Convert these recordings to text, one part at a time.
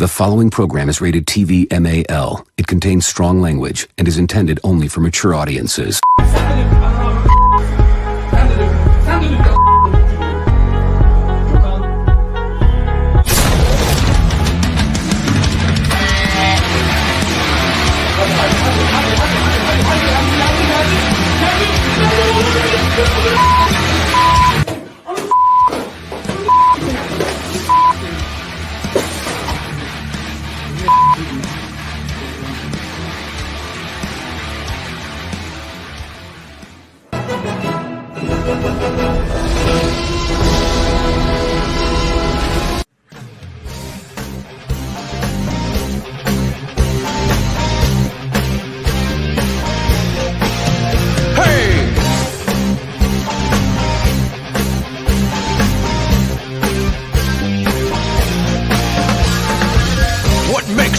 The following program is rated TV MAL. It contains strong language and is intended only for mature audiences.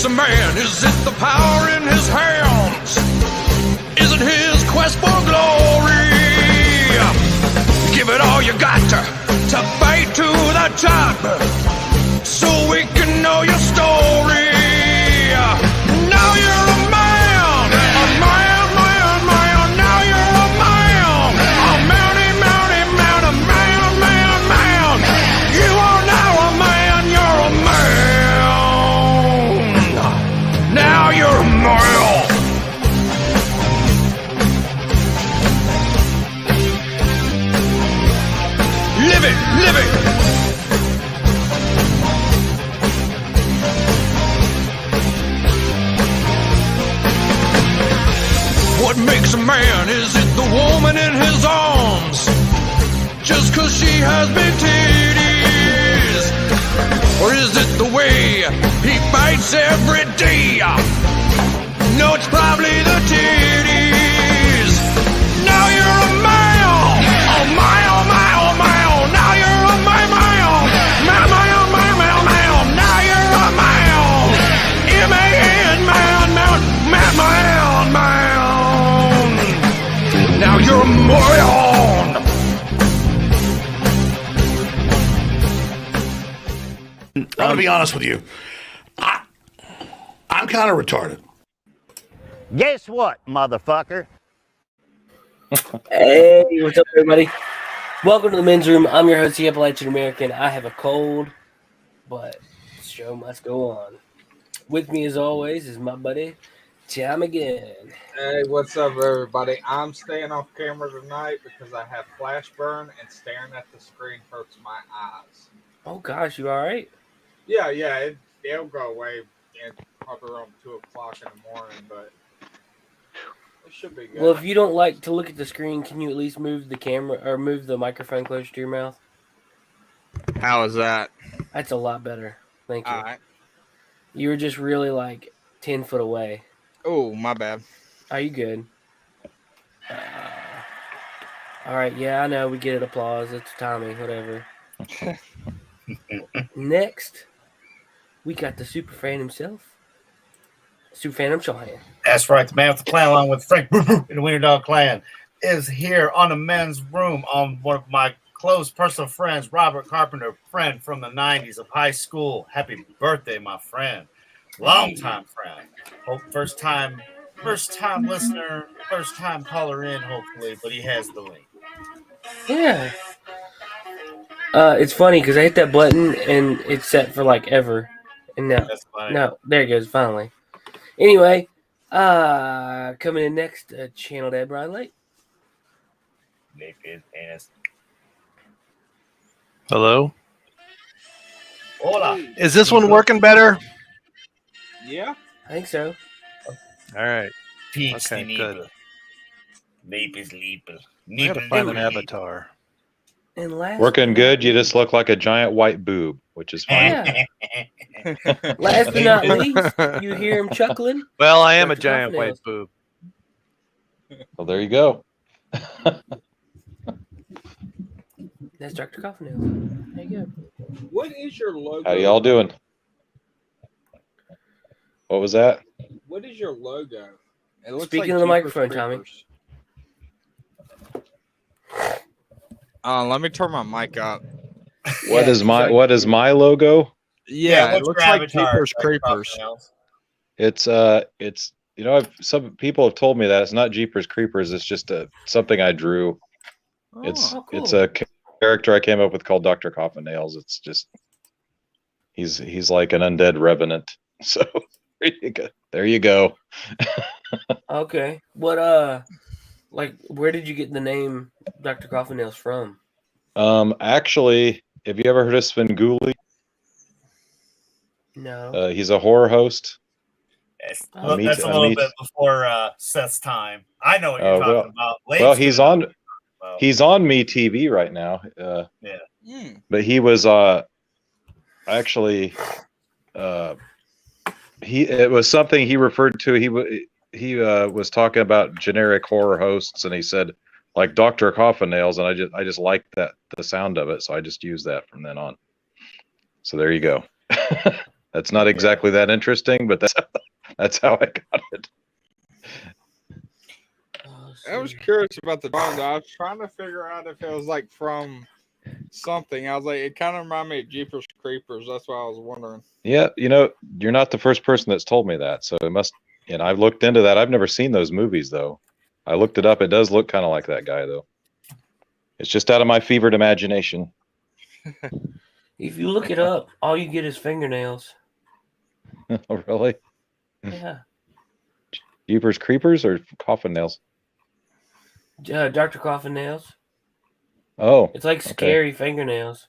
A man, is it the power in his hands? Is it his quest for glory? Give it all you got to fight to the top, so we can know your story. Now you're a man, man. Now you're a man, man. You are now a man, you're a man. Now you're a male. Live it, live it. What makes a man? Is it the woman in his arms? Just 'cause she has big titties? Or is it the way he fights every day? No, it's probably the titties. Now you're a male. Oh my, oh my, oh my, oh. Now you're a male. Now you're a male. M-A-N, man. Now you're a moron. I'm gonna be honest with you. I'm kind of retarded. Guess what, motherfucker? Hey, what's up, everybody? Welcome to the men's room. I'm your host, the Appalachian American. I have a cold, but the show must go on. With me, as always, is my buddy, Tom again. Hey, what's up, everybody? I'm staying off camera tonight because I have flash burn and staring at the screen hurts my eyes. Oh, gosh, you all right? Yeah, it'll go away in probably around 2 o'clock in the morning, but it should be good. Well, if you don't like to look at the screen, can you at least move the camera or move the microphone closer to your mouth? How is that? That's a lot better. Thank you. All right. You were just really like 10 foot away. Oh, my bad. Are you good? All right. Yeah, I know. We get it. Applause. It's Tommy. Whatever. Next, we got the Superfan himself. Superfan Shawhan. That's right. The man with the plan, along with Frank and the Wiener Dog Clan, is here on the men's room on one of my close personal friends, Robert Carpenter, friend from the 90s of high school. Happy birthday, my friend. Long-time friend. Hope first time listener, first time caller in, hopefully, but he has the link. Yeah. It's funny because I hit that button and it's set for like ever. And now, no, there it goes, finally. Anyway, coming in next, Channel Dad Brian Lake. Nick his ass. Hello? Hola. Is this one working better? Yeah. I think so. All right. Peaks Okay, good. Nape is leaping. I gotta find an avatar. And last Working good. You just look like a giant white boob, which is fine. Yeah. Last but not least, you hear him chuckling. Well, I am a Dr. giant Coffinails. white boob. Well, there you go. That's Dr. Coffinails. There you go. What is your logo? How y'all doing? What was that? What is your logo? It looks Speaking like of the Jeepers microphone, Tommy. Creepers. Let me turn my mic up. What is my logo? Yeah, it what's looks your like avatar, Jeepers Dr. Creepers. Coffin It's some people have told me that it's not Jeepers Creepers. It's just something I drew. It's Oh, it's cool. a character I came up with called Dr. Coffin Nails. It's just he's like an undead revenant. So there you go. Okay. What like where did you get the name Dr. Coffin Nails from? Actually, have you ever heard of Svengoolie? No. He's a horror host. Yes. Oh, meet- That's a I little meet- bit before Seth's time. I know what you're Oh, talking about. Well, he's on Well, he's on Me TV right now. yeah. But he was actually it was something he referred to. He was talking about generic horror hosts, and he said like Dr. Coffin Nails, and I just liked the sound of it, so I just used that from then on. So there you go. That's not exactly that interesting, but that's how I got it. I was curious about the drawing. I was trying to figure out if it was like from something. I was like, it kind of reminded me of Jeepers Creepers. That's why I was wondering. Yeah, you're not the first person that's told me that, so it must. And I've looked into that. I've never seen those movies though. I looked it up. It does look kind of like that guy though. It's just out of my fevered imagination. If you look it up, all you get is fingernails. Oh, really? Yeah. Jeepers Creepers or Coffin Nails? Dr. Coffin Nails. Oh, It's like scary fingernails.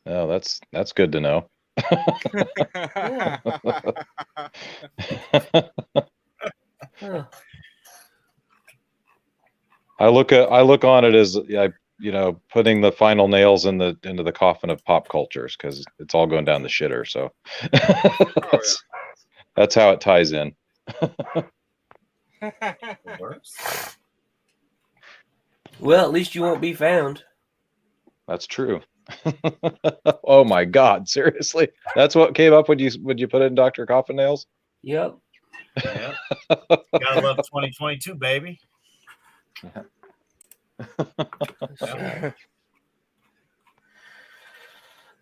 oh, that's good to know. Yeah. Huh. I look on it as putting the final nails into the coffin of pop cultures because it's all going down the shitter. So that's how it ties in. Well, at least you won't be found. That's true. Oh my God! Seriously, that's what came up when you put in Dr. Coffin Nails? Yep. Yeah. Gotta love 2022, baby.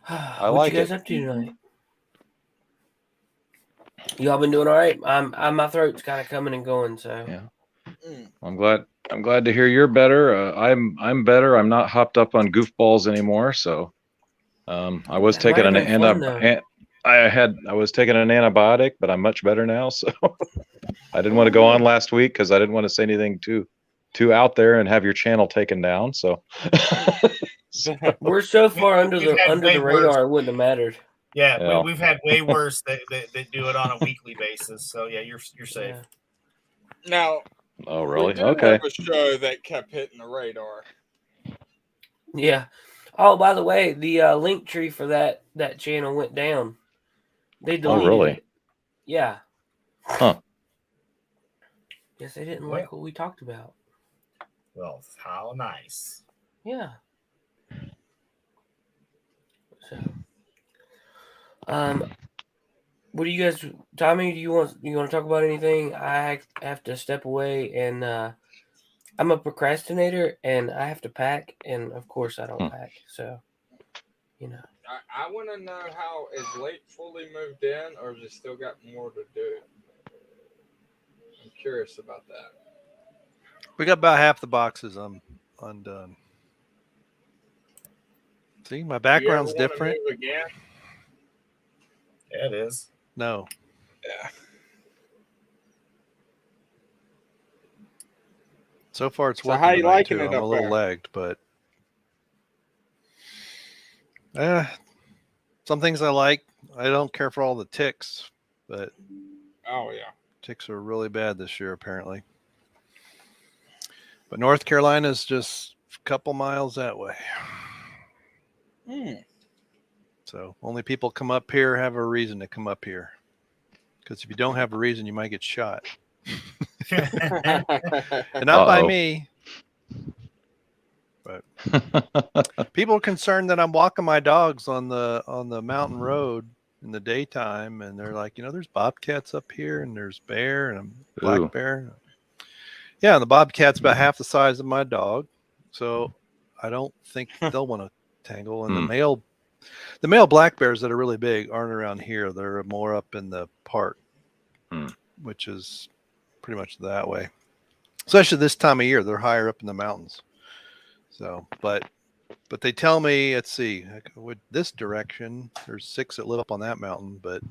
I what like you guys it. up to tonight? Y'all been doing all right? My throat's kind of coming and going, so Yeah. I'm glad to hear you're better. I'm better. I'm not hopped up on goofballs anymore. So, I was That taking might an have been fun, I was taking an antibiotic, but I'm much better now. So, I didn't want to go on last week because I didn't want to say anything too out there and have your channel taken down. So, we're so far under We've had the way radar, worse. it wouldn't have mattered. Yeah, Yeah. we've had way worse that do it on a weekly basis. So yeah, you're safe. Yeah. Now, oh we really? did Okay. have a show that kept hitting the radar. Yeah. Oh, by the way, the LinkTree for that channel went down. They deleted really? it. Yeah. Huh. Guess they didn't like what we talked about. Well, how nice. Yeah. So, what do you guys, Tommy? Do you want to talk about anything? I have to step away, and I'm a procrastinator, and I have to pack, and of course I don't pack. So, I want to know how is Lake fully moved in, or has it still got more to do? I'm curious about that. We got about half the boxes undone. See, my background's Do you ever different. wanna move again? Yeah, it is. No. Yeah. So far, it's So working. how you tonight, liking too. it I'm a up little there? lagged, but some things I like. I don't care for all the ticks, but Oh yeah. ticks are really bad this year, apparently. But North Carolina is just a couple miles that way. So only people come up here have a reason to come up here. Because if you don't have a reason, you might get shot. And not by me. But people are concerned that I'm walking my dogs on the mountain road in the daytime, and they're like, there's bobcats up here, and there's bear and a black Ooh. bear. Yeah, and the bobcat's about half the size of my dog, so I don't think they'll want to tangle. And the male The male black bears that are really big aren't around here. They're more up in the park, which is pretty much that way. Especially this time of year, they're higher up in the mountains. So, but they tell me, let's see, with this direction, there's 6 that live up on that mountain. But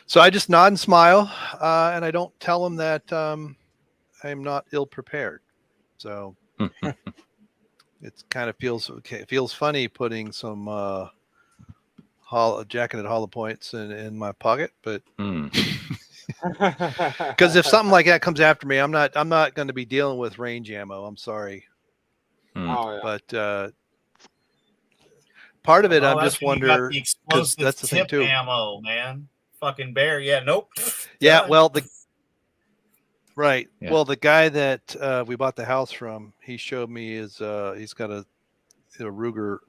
so I just nod and smile, and I don't tell them that I'm not ill prepared. So it kind of feels funny putting some jacketed hollow points in my pocket, but because if something like that comes after me, I'm not going to be dealing with range ammo. I'm sorry. Oh, yeah. But part of it, I'm just wondering, the explosive that's the thing tip too. ammo, man. Fucking bear, yeah, nope. Yeah, Done. well, right. Yeah. Well, the guy that we bought the house from, he showed me he's got a Ruger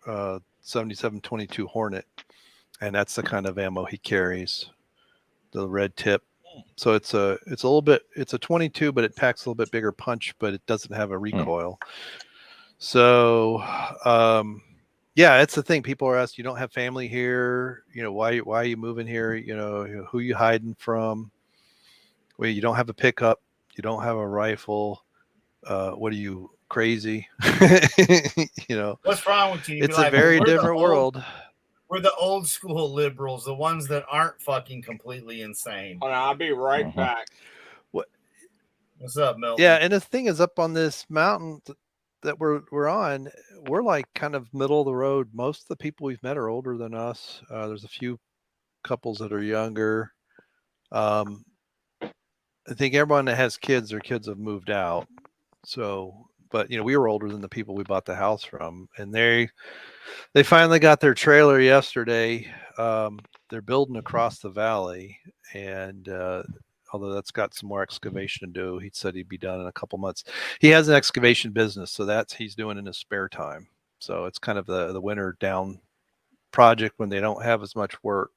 7722 Hornet, and that's the kind of ammo he carries, the red tip. So it's a 22, but it packs a little bit bigger punch, but it doesn't have a recoil. So, yeah, it's the thing. People are asking, you don't have family here, why are you moving here? Who you hiding from? Well, you don't have a pickup, you don't have a rifle. What are you, crazy? What's wrong with you? It's a very different world. We're the old school liberals, the ones that aren't fucking completely insane. Hold on, I'll be right back. What's up, Milton? Yeah, and the thing is, up on this mountain that we're on, we're like kind of middle of the road. Most of the people we've met are older than us. There's a few couples that are younger. I think everyone that has kids, their kids have moved out. So, but we were older than the people we bought the house from, and they finally got their trailer yesterday. They're building across the valley, and although that's got some more excavation to do, he said he'd be done in a couple months. He has an excavation business, so he's doing in his spare time. So it's kind of the winter down project when they don't have as much work.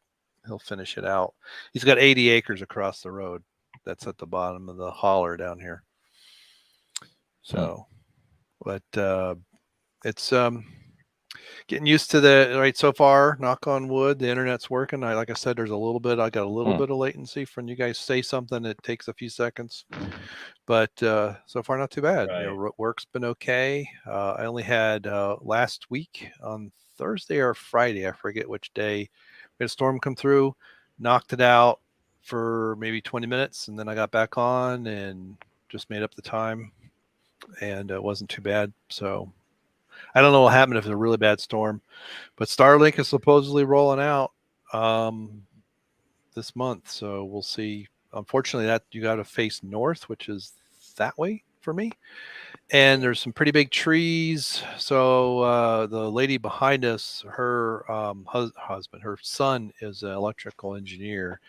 He'll finish it out. He's got 80 acres across the road. That's at the bottom of the holler down here. So, but it's getting used to so far, knock on wood, the internet's working. Like I said, I got a little bit of latency from you guys say something. It takes a few seconds, but so far not too bad. Right. Work's been okay. I only had last week on Thursday or Friday, I forget which day, we had a storm come through, knocked it out for maybe 20 minutes, and then I got back on and just made up the time, and it wasn't too bad. So I don't know what happened if it's a really bad storm, but Starlink is supposedly rolling out this month, so we'll see. Unfortunately, that you got to face north, which is that way for me, and there's some pretty big trees. So the lady behind us, her her son is an electrical engineer,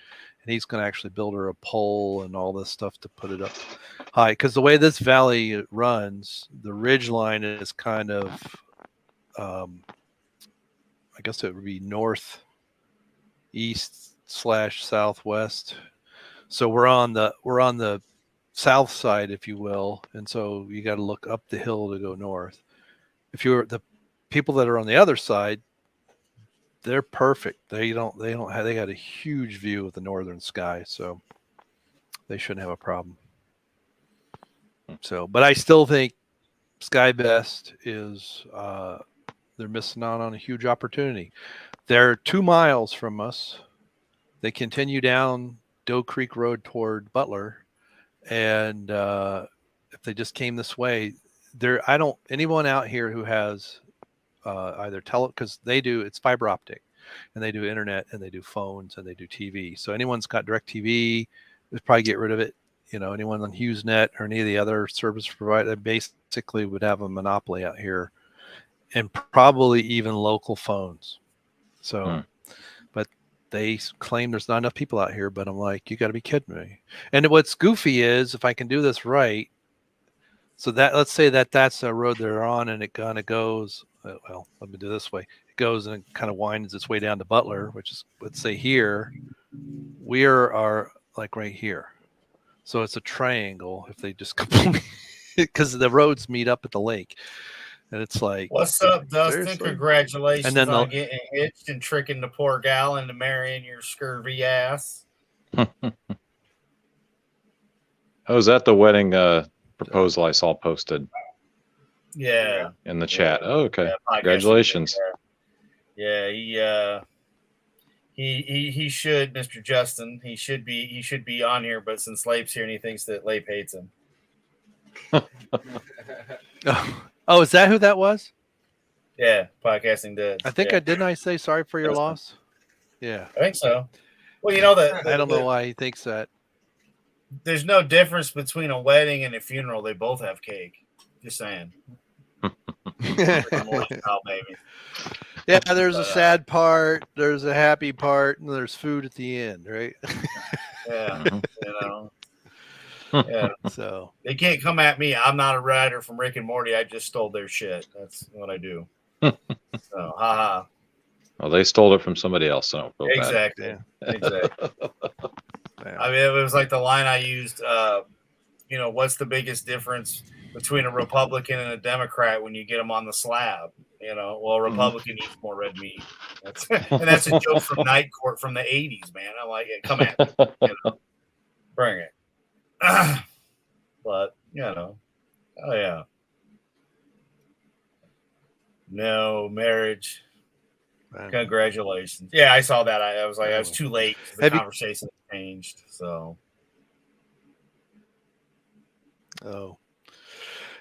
and he's going to actually build her a pole and all this stuff to put it up high. Because the way this valley runs, the ridge line is kind of, I guess it would be northeast/southwest. So we're on the south side, if you will, and so you got to look up the hill to go north. If you're the people that are on the other side, they're perfect. They got a huge view of the northern sky, so they shouldn't have a problem. So, but I still think SkyBest is they're missing out on a huge opportunity. They're 2 miles from us. They continue down Doe Creek Road toward Butler, and if they just came this way, anyone out here who has either because it's fiber optic, and they do internet, and they do phones, and they do TV. So anyone's got DirecTV, they'd probably get rid of it. Anyone on HughesNet or any of the other service providers, basically would have a monopoly out here, and probably even local phones. So, but they claim there's not enough people out here, but I'm like, you got to be kidding me. And what's goofy is, if I can do this right, so that, let's say that's a road they're on, and it kind of goes, well, let me do it this way. It goes and it kind of winds its way down to Butler, which is, let's say here, we are like right here. So it's a triangle if they just completely, because the roads meet up at the lake. And it's like, what's up, Dustin? seriously? Congratulations And then on getting hitched and tricking the poor gal into marrying your scurvy ass. Oh, is that the wedding proposal I saw posted? Yeah. In the chat. Oh, okay. Yeah, Congratulations. Yeah, he should, Mr. Justin. He should be on here, but since Lape's here and he thinks that Lape hates him. Oh, is that who that was? Yeah, podcasting dead. I think didn't I say sorry for your loss? Yeah. I think so. Well, you know that I don't know why he thinks that. There's no difference between a wedding and a funeral. They both have cake. Just saying. Yeah, there's a sad part, there's a happy part, and there's food at the end, right? Yeah, you know. Yeah. So they can't come at me. I'm not a writer from Rick and Morty. I just stole their shit. That's what I do. So, haha. Well, they stole it from somebody else, so I don't feel exactly. bad. Exactly. I mean, it was like the line I used. What's the biggest difference between a Republican and a Democrat when you get them on the slab? Well, a Republican eats more red meat. That's a joke from Night Court from the 80s, man. I like it. Come at me. Bring it. But, oh, yeah. No marriage. Man. Congratulations. Yeah, I saw that. I was like, I was too late. The conversation changed. So. Oh.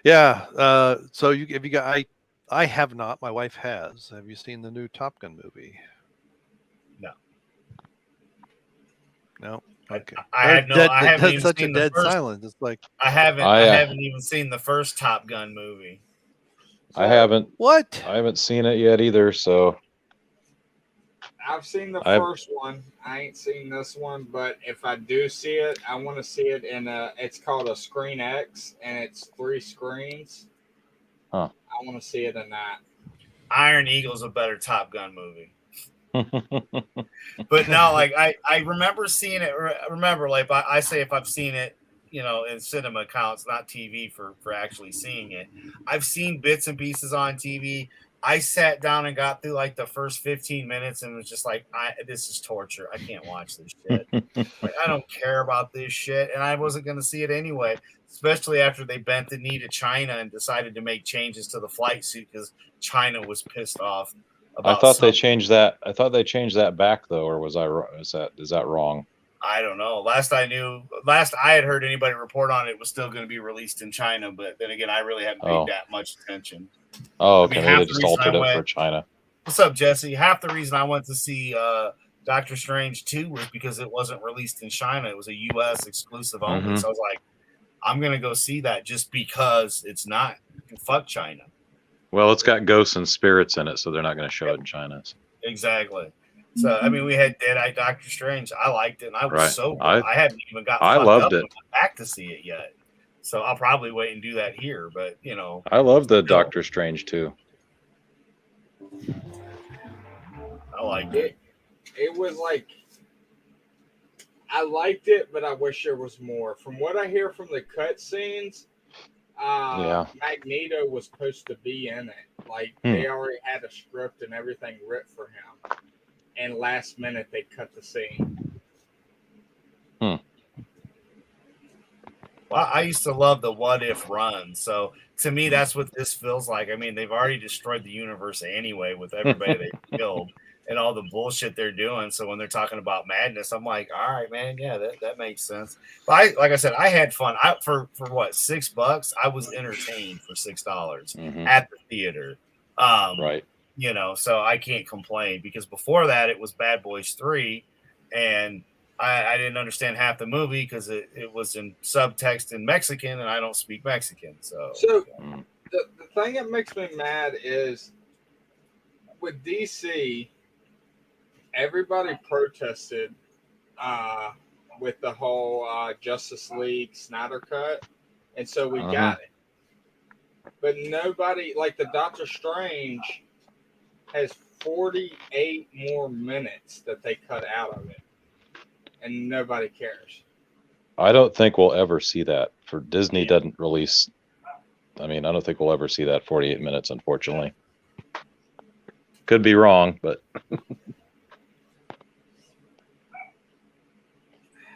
Yeah. So have you got? I have not. My wife has. Have you seen the new Top Gun movie? No. No. Okay. I haven't even such seen a the dead first, silence. It's like I haven't even seen the first Top Gun movie. I haven't. What? I haven't seen it yet either. So I've seen the first one. I ain't seen this one, but if I do see it, I want to see it in it's called a Screen X, and it's 3 screens. Huh. I want to see it in that. Iron Eagle's a better Top Gun movie. But no, like I remember seeing it. Remember, like I say, if I've seen it, in cinema accounts, not TV for actually seeing it. I've seen bits and pieces on TV. I sat down and got through like the first 15 minutes and was just like, this is torture. I can't watch this shit. Like, I don't care about this shit. And I wasn't going to see it anyway, especially after they bent the knee to China and decided to make changes to the flight suit because China was pissed off. I thought they changed that. I thought they changed that back though, or is that wrong? I don't know. Last I had heard anybody report on it was still going to be released in China, but then again, I really haven't paid that much attention. Oh, okay. Maybe they just altered it for China. What's up, Jesse? Half the reason I went to see Doctor Strange 2 was because it wasn't released in China. It was a U.S. exclusive only. So I was like, I'm going to go see that just because it's not. Fuck China. Well, it's got ghosts and spirits in it, so they're not going to show it in China. Exactly. So, I mean, we had Dead-Eye Doctor Strange. I liked it, and I was so good. I haven't even got loved it. Back to see it yet. So I'll probably wait and do that here. But, I love the Doctor Strange, too. I liked it. It was like, I liked it, but I wish there was more. From what I hear from the cutscenes, Magneto was supposed to be in it. Like, they already had a script and everything written for him. And last minute, they cut the scene. Well, I used to love the what if run. So to me, that's what this feels like. I mean, they've already destroyed the universe anyway with everybody they killed and all the bullshit they're doing. So when they're talking about madness, I'm like, all right, man, yeah, that makes sense. But like I said, I had fun. For what, $6? I was entertained for $6 at the theater. Right. So I can't complain because before that it was Bad Boys 3, and I didn't understand half the movie because it was in subtext in Mexican, and I don't speak Mexican. So the thing that makes me mad is with DC, everybody protested with the whole Justice League Snyder Cut, and so we got it. But nobody, like the Doctor Strange, has 48 more minutes that they cut out of it. And nobody cares. I don't think we'll ever see that. For Disney doesn't release I mean, I don't think we'll ever see that 48 minutes, unfortunately. Could be wrong, but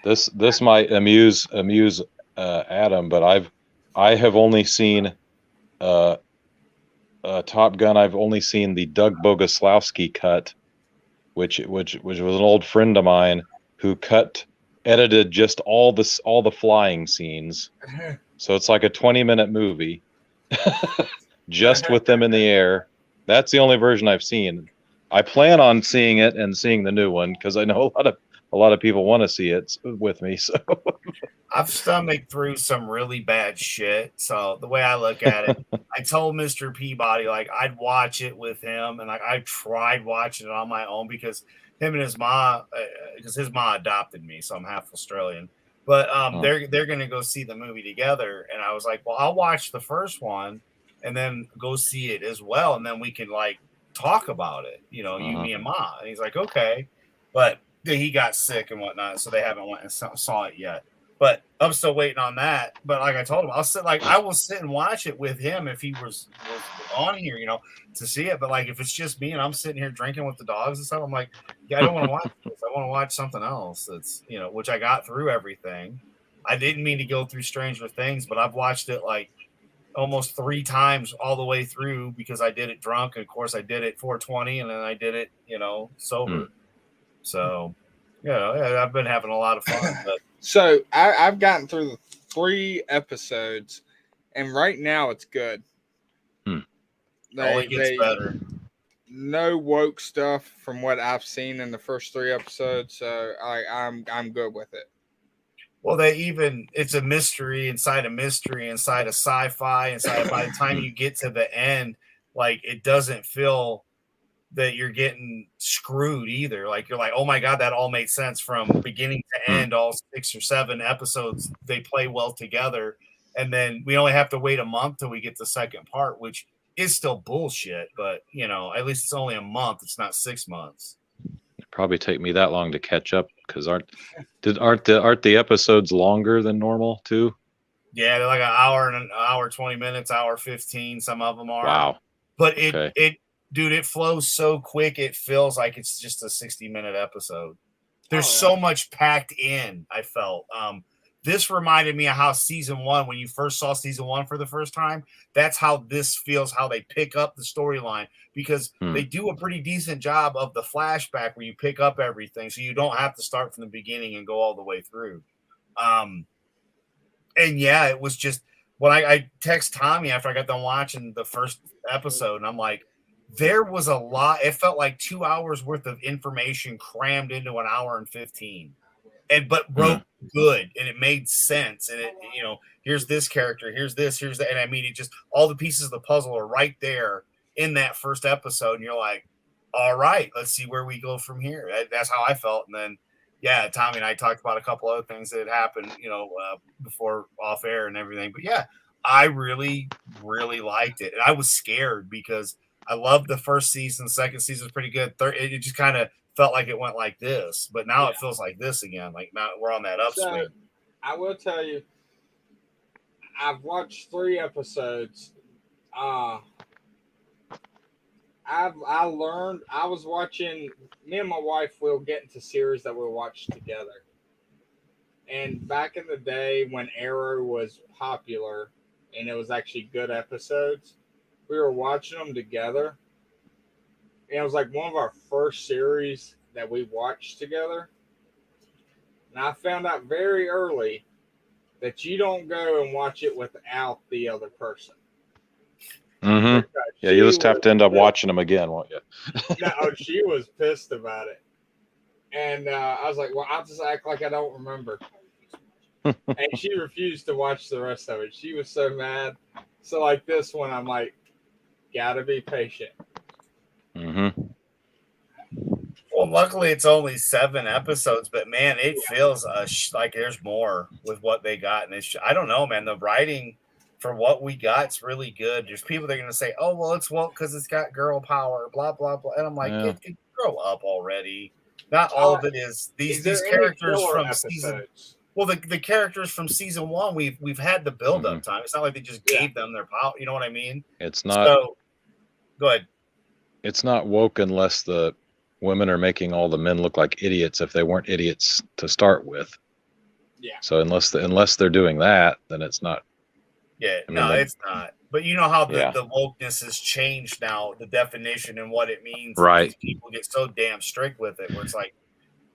this might amuse Adam, but I have only seen Top Gun. I've only seen the Doug Boguslawski cut, which was an old friend of mine who edited just all the flying scenes. So it's like a 20-minute movie just with them in the air. That's the only version I've seen. I plan on seeing it and seeing the new one because I know a lot of people want to see it with me. So I've stomached through some really bad shit. So the way I look at it, I told Mr. Peabody like I'd watch it with him, and like I tried watching it on my own because him and his mom, because his mom adopted me, so I'm half Australian. But they're gonna go see the movie together, and I was like, well, I'll watch the first one and then go see it as well, and then we can like talk about it, you know, you, me, and Ma. And he's like, okay, but he got sick and whatnot, so they haven't went and saw it yet. But I'm still waiting on that. But like I told him, I will sit and watch it with him if he was on here, you know, to see it. But like if it's just me and I'm sitting here drinking with the dogs and stuff, I'm like, yeah, I don't want to watch this. I want to watch something else. That's, you know, which I got through everything. I didn't mean to go through Stranger Things, but I've watched it like almost 3 times all the way through because I did it drunk. And of course I did it 420 and then I did it, you know, sober. So, yeah, I've been having a lot of fun. But so I've gotten through the 3 episodes, and right now it's good. It gets better. No woke stuff from what I've seen in the first 3 episodes, so I'm good with it. Well, it's a mystery inside a sci-fi, by the time you get to the end, like it doesn't feel that you're getting screwed either. Like you're like, oh my God, that all made sense from beginning to end, all 6 or 7 episodes, they play well together. And then we only have to wait a month till we get the second part, which is still bullshit, but you know, at least it's only a month. It's not 6 months. It'd probably take me that long to catch up because aren't the episodes longer than normal too? Yeah, they're like an hour 20 minutes, hour 15. Some of them are. Wow. But dude, it flows so quick. It feels like it's just a 60-minute episode. There's so much packed in. I felt, this reminded me of how season 1, when you first saw season 1 for the first time, that's how this feels, how they pick up the storyline, because they do a pretty decent job of the flashback where you pick up everything. So you don't have to start from the beginning and go all the way through. And yeah, it was just when I text Tommy after I got done watching the first episode, and I'm like, there was a lot. It felt like 2 hours worth of information crammed into an hour and 15, but wrote good, and it made sense. And it, you know, here's this character, here's this, here's that, and I mean, it just all the pieces of the puzzle are right there in that first episode, and you're like, all right, let's see where we go from here. That's how I felt. And then, yeah, Tommy and I talked about a couple other things that had happened, you know, before off air and everything. But yeah, I really, really liked it, and I was scared because I loved the first season. Second season was pretty good. Third, it just kind of felt like it went like this, but now it feels like this again. Like now we're on that upswing. So, I will tell you, I've watched 3 episodes. I learned. I was watching. Me and my wife will get into series that we'll watch together. And back in the day when Arrow was popular, and it was actually good episodes, we were watching them together. And it was like one of our first series that we watched together. And I found out very early that you don't go and watch it without the other person. Yeah, you just have to end up watching them again, won't you? No, she was pissed about it. And I was like, well, I'll just act like I don't remember. And she refused to watch the rest of it. She was so mad. So like this one, I'm like, gotta be patient. Well, luckily it's only 7 episodes, but man, it feels like there's more with what they got. And I don't know, man, the writing for what we got is really good. There's people that are going to say, oh, well, it's because it's got girl power, blah, blah, blah. And I'm like, grow up already. Not all of it is these characters from season. Well, the characters from season 1, we've had the build up time. It's not like they just gave them their power. You know what I mean? It's not. So, go ahead. It's not woke unless the women are making all the men look like idiots if they weren't idiots to start with. Yeah. So unless they're doing that, then it's not. Yeah, I mean, it's not. But you know how the Yeah. wokeness has changed now, the definition and what it means. Right. These people get so damn strict with it, where it's like,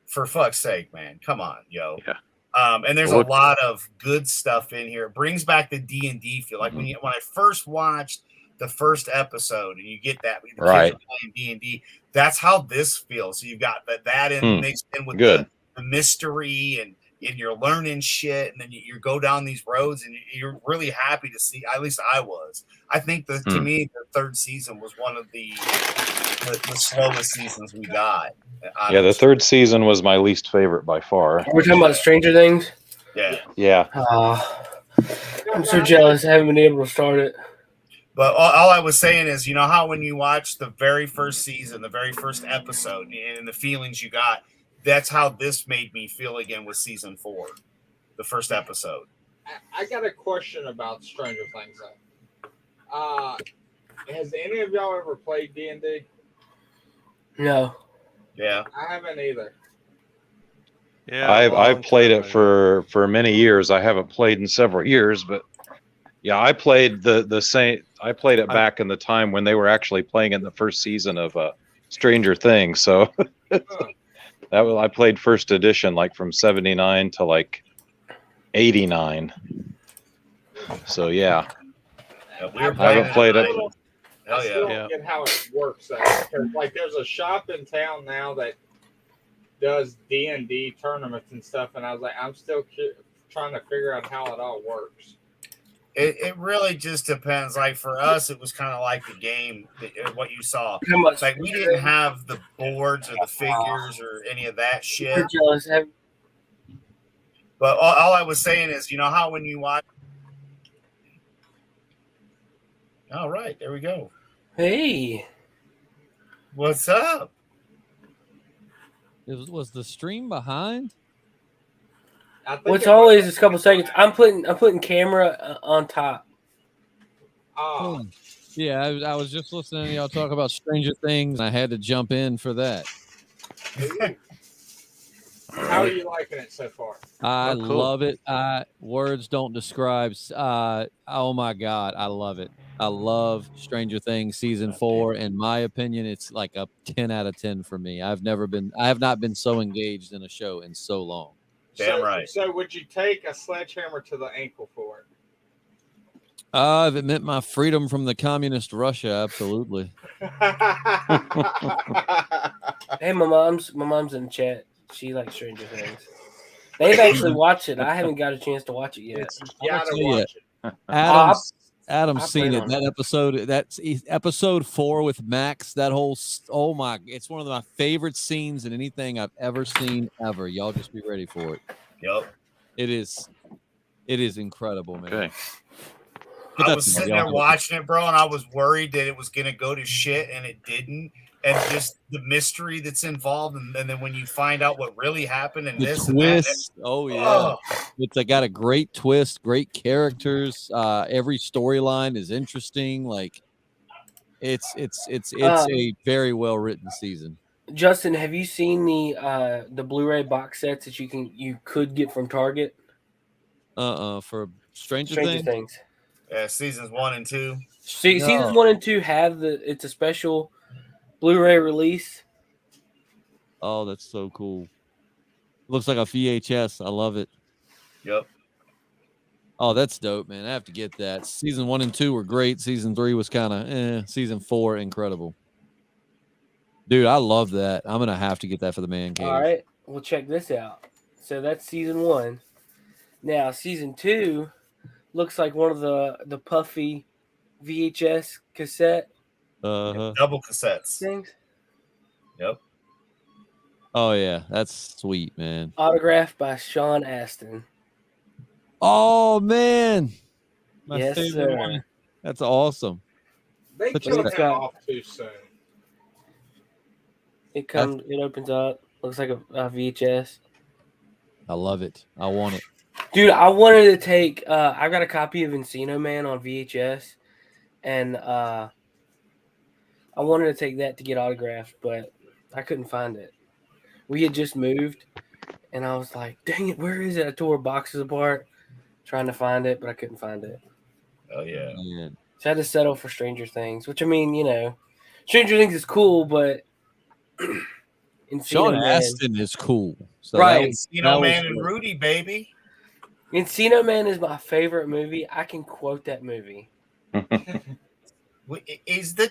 for fuck's sake, man, come on, yo. Yeah. And there's a lot of good stuff in here. It brings back the D&D feel. Like when I first watched the first episode, and you get that the Right. kids are playing D&D. That's how this feels. So you've got that in mixed in with Good. the mystery, and you're learning shit, and then you go down these roads, and you're really happy to see. At least I was. I think to me, the third season was one of the slowest seasons we got. Yeah, the third season was my least favorite by far. We're talking about Stranger Things. Yeah. Yeah. I'm so jealous. I haven't been able to start it. But all I was saying is, you know how when you watch the very first season, the very first episode, and the feelings you got, that's how this made me feel again with season 4, the first episode. I got a question about Stranger Things. Has any of y'all ever played D&D? No. Yeah. I haven't either. Yeah, I've played it for many years. I haven't played in several years, but yeah, I played the same. I played it back in the time when they were actually playing in the first season of Stranger Things. So I played first edition, like from 79 to like 89. So yeah, We were I haven't played it. I still don't get how it works. Like, there's a shop in town now that does D&D tournaments and stuff, and I was like, I'm still trying to figure out how it all works. It really just depends. Like for us, it was kind of like the game, what you saw. Like we didn't have the boards or the figures or any of that shit. But all I was saying is, you know how when you watch. All right, there we go. Hey, what's up? Was the stream behind? What's always a couple seconds. I'm putting camera on top. Oh. Yeah, I was just listening to y'all talk about Stranger Things, and I had to jump in for that. How are you liking it so far? I love it. Words don't describe. Oh my God, I love it. I love Stranger Things season 4. In my opinion, it's like a 10 out of 10 for me. I have not been so engaged in a show in so long. Damn right. So would you take a sledgehammer to the ankle for it? If it meant my freedom from the communist Russia, absolutely. Hey, my mom's in the chat. She likes Stranger Things. They've actually watched it. I haven't got a chance to watch it yet. You gotta watch it. Adam's seen it. That's episode 4 with Max. That whole, it's one of my favorite scenes in anything I've ever seen ever. Y'all just be ready for it. Yep. It is incredible, man. Okay. I was sitting there watching it, bro, and I was worried that it was going to go to shit, and it didn't. And just the mystery that's involved, and then when you find out what really happened, and the this twist, and that, oh yeah, it's got a great twist, great characters. Every storyline is interesting. Like it's a very well written season. Justin, have you seen the Blu-ray box sets that you could get from Target? For Stranger Things. Yeah, seasons 1 and 2. Seasons 1 and 2 have it's a special Blu-ray release. Oh, that's so cool. Looks like a VHS. I love it. Yep. Oh, that's dope, man. I have to get that. Season 1 and 2 were great. Season 3 was kind of Season 4, incredible. Dude, I love that. I'm going to have to get that for the man cave. All right. Well, check this out. So that's season 1. Now, season 2 looks like one of the puffy VHS cassette. Double cassettes. Things. Yep. Oh, yeah. That's sweet, man. Autographed by Sean Astin. Oh, man. My yes, favorite sir. one. That's awesome. They killed him off too soon. It opens up. Looks like a VHS. I love it. I want it. Dude, I wanted to take. I got a copy of Encino Man on VHS, and I wanted to take that to get autographed, but I couldn't find it. We had just moved, and I was like, "Dang it, where is it?" I tore boxes apart trying to find it, but I couldn't find it. Oh yeah. Man. So I had to settle for Stranger Things, which I mean, you know, Stranger Things is cool, but Sean Encino Man, Astin is cool. So right? Encino Man and Rudy, baby. Encino Man is my favorite movie. I can quote that movie. Is the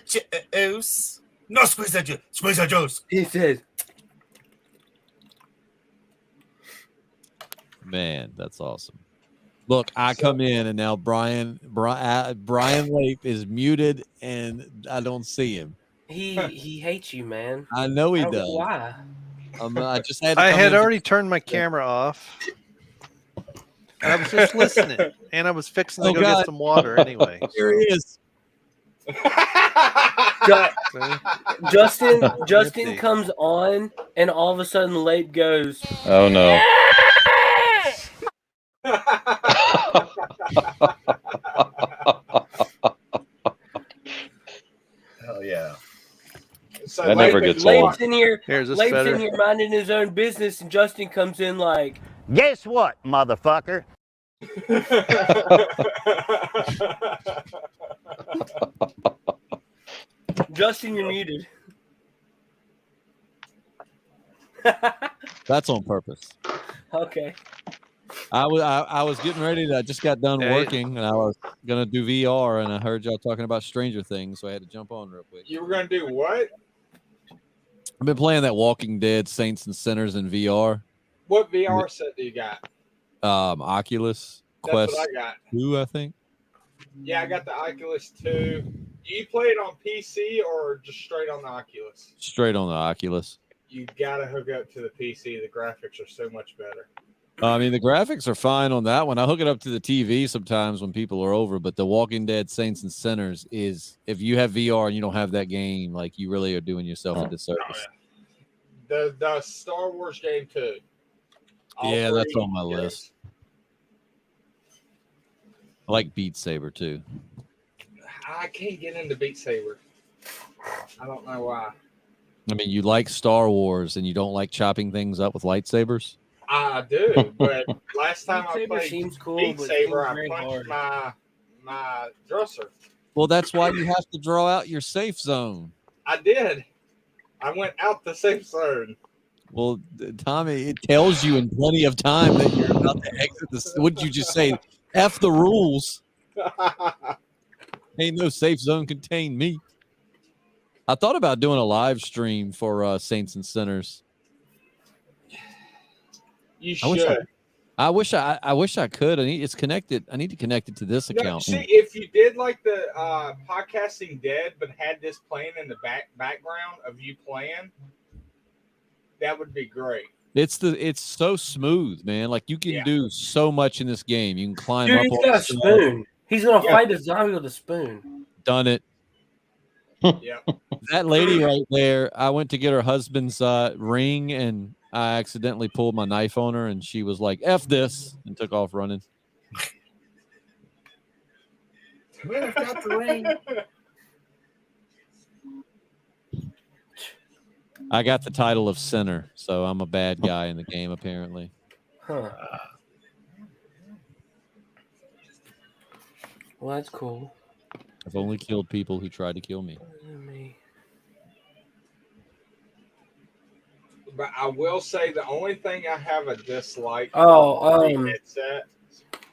juice? No, squeeze the juice. Squeeze the juice. He says, Man, that's awesome. Look, I come in and now Brian Lape is muted and I don't see him. he hates you, man. I know he I don't know does. why? I just had. To I come had in already turned my camera off. And I was just listening, and I was fixing to go get some water anyway. Here he is. Justin comes on, and all of a sudden, Lape goes, Oh no. Hell yeah. So That never gets old. Lape's in here, Here's this Lape's better. in here minding his own business, and Justin comes in like, Guess what, motherfucker? Justin, you're muted. That's on purpose. Okay. I was getting ready to. I just got done working, and I was gonna do VR, and I heard y'all talking about Stranger Things, so I had to jump on real quick. You were gonna do what? I've been playing that Walking Dead Saints and Sinners in VR. What VR set do you got? Oculus That's Quest what I got. 2, I think. Yeah, I got the Oculus 2. Do you play it on PC or just straight on the Oculus? Straight on the Oculus. You gotta hook up to the PC. The graphics are so much better. I mean, the graphics are fine on that one. I hook it up to the TV sometimes when people are over, but the Walking Dead Saints and Sinners is, if you have VR and you don't have that game, like, you really are doing yourself a disservice. The Star Wars game too. Yeah, that's on my list. I like Beat Saber too. I can't get into Beat Saber. I don't know why. I mean, you like Star Wars and you don't like chopping things up with lightsabers? I do, but last time Beat I Saber played seems cool, Beat but Saber, seems I very punched hard. my dresser. Well, that's why you have to draw out your safe zone. I did. I went out the safe zone. Well, Tommy, it tells you in plenty of time that you're about to exit this. What did you just say? F the rules. Ain't no safe zone contain me. I thought about doing a live stream for Saints and Sinners. You should. I wish I could. It's connected. I need to connect it to this No, account. see, if you did like the Podcasting Dead, but had this playing in the background of you playing, that would be great. It's so smooth, man. Like, you can do so much in this game. You can climb Dude, up. he's on got a the stuff. spoon. He's gonna fight a zombie with a spoon. Done it. Yeah. That lady right there, I went to get her husband's ring, and I accidentally pulled my knife on her, and she was like, F this, and took off running. I've got the ring. I got the title of sinner, so I'm a bad guy in the game, apparently. Huh. Well, that's cool. I've only killed people who tried to kill me. But I will say the only thing I have a dislike Oh, of the headset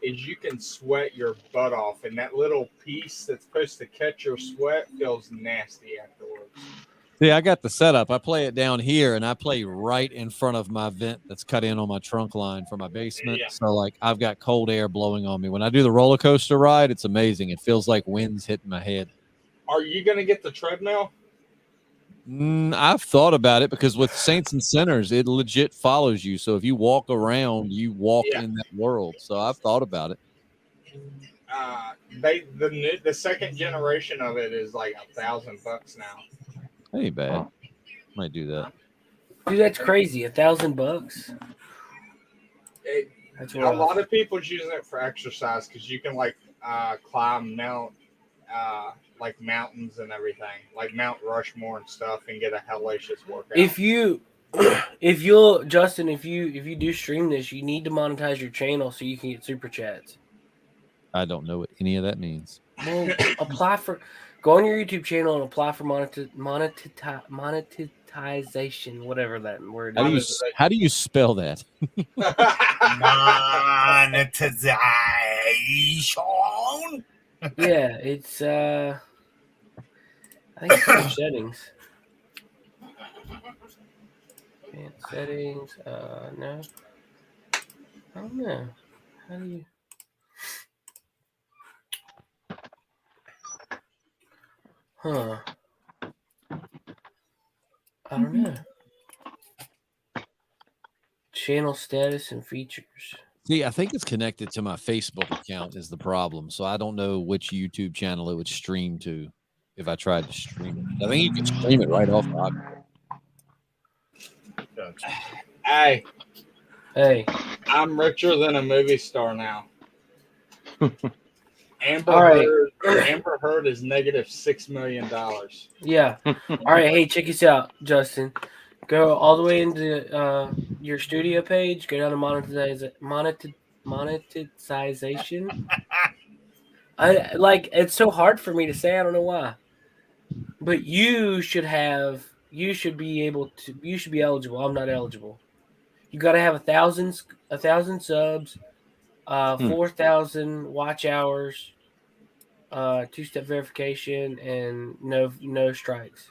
is you can sweat your butt off, and that little piece that's supposed to catch your sweat feels nasty afterwards. See, I got the setup. I play it down here, and I play right in front of my vent that's cut in on my trunk line for my basement. Yeah. So, like, I've got cold air blowing on me. When I do the roller coaster ride, it's amazing. It feels like wind's hitting my head. Are you going to get the treadmill? I've thought about it because with Saints and Sinners, it legit follows you. So if you walk around, you walk in that world. So I've thought about it. The second generation of it is like $1,000 now. That ain't bad. Might do that. Dude, that's crazy. $1,000. That's A rough. lot of people's using it for exercise because you can climb like mountains and everything, like Mount Rushmore and stuff, and get a hellacious workout. If you Justin, if you do stream this, you need to monetize your channel so you can get super chats. I don't know what any of that means. Well, go on your YouTube channel and apply for monetization, whatever that word is. How do you spell that? Monetization. Yeah, it's I think it's in settings. Advanced settings. No. I don't know. How do you? Huh. I don't know. Channel status and features. See, I think it's connected to my Facebook account is the problem. So I don't know which YouTube channel it would stream to if I tried to stream it. I think you can stream it right off. Hey, I'm richer than a movie star now. Amber Heard is negative $6 million. Yeah. All right. Hey, check this out, Justin. Go all the way into your studio page. Go down to monetization. It's so hard for me to say. I don't know why. But you should be eligible. I'm not eligible. You got to have 1,000 subs, 4,000 watch hours, 2-step verification, and no strikes.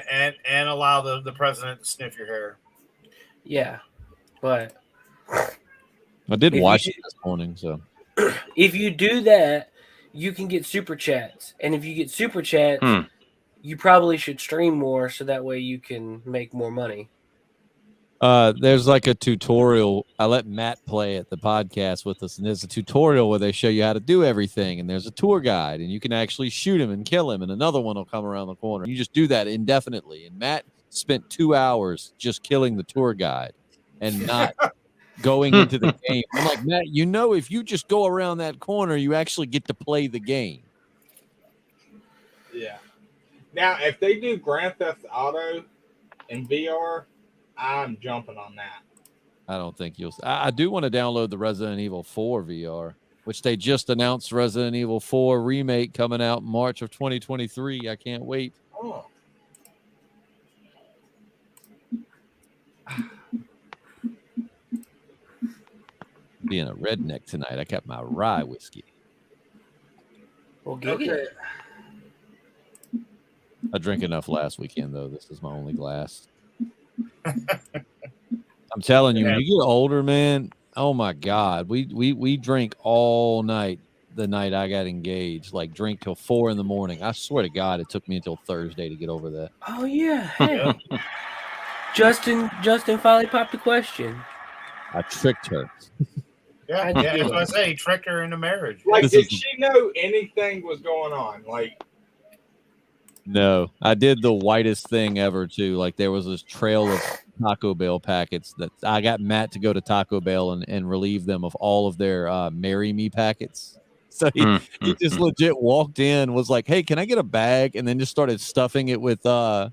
And allow the president to sniff your hair. Yeah, but I did watch it this morning. So if you do that, you can get super chats, and if you get super chats, you probably should stream more so that way you can make more money. There's like a tutorial. I let Matt play at the podcast with us, and there's a tutorial where they show you how to do everything. And there's a tour guide, and you can actually shoot him and kill him, and another one will come around the corner. You just do that indefinitely. And Matt spent 2 hours just killing the tour guide and not going into the game. I'm like, Matt, if you just go around that corner, you actually get to play the game. Yeah. Now, if they do Grand Theft Auto in VR, I'm jumping on that. I don't think I do want to download the Resident Evil 4 VR, which they just announced Resident Evil 4 remake coming out in March of 2023. I can't wait. Oh. Being a redneck tonight, I kept my rye whiskey. Well, okay. I drank enough last weekend, though. This is my only glass. I'm telling you, when you get older, man, oh my God, we drink all night the night I got engaged, like drink till 4 a.m. I swear to God, it took me until Thursday to get over that. Oh yeah. Hey. Justin finally popped the question. I tricked her. Yeah, that's what I say. He tricked her into marriage. Like, did she know anything was going on? Like, no, I did the whitest thing ever too. Like there was this trail of Taco Bell packets that I got Matt to go to Taco Bell and relieve them of all of their Marry Me packets. So he just legit walked in, was like, "Hey, can I get a bag?" And then just started stuffing it with hot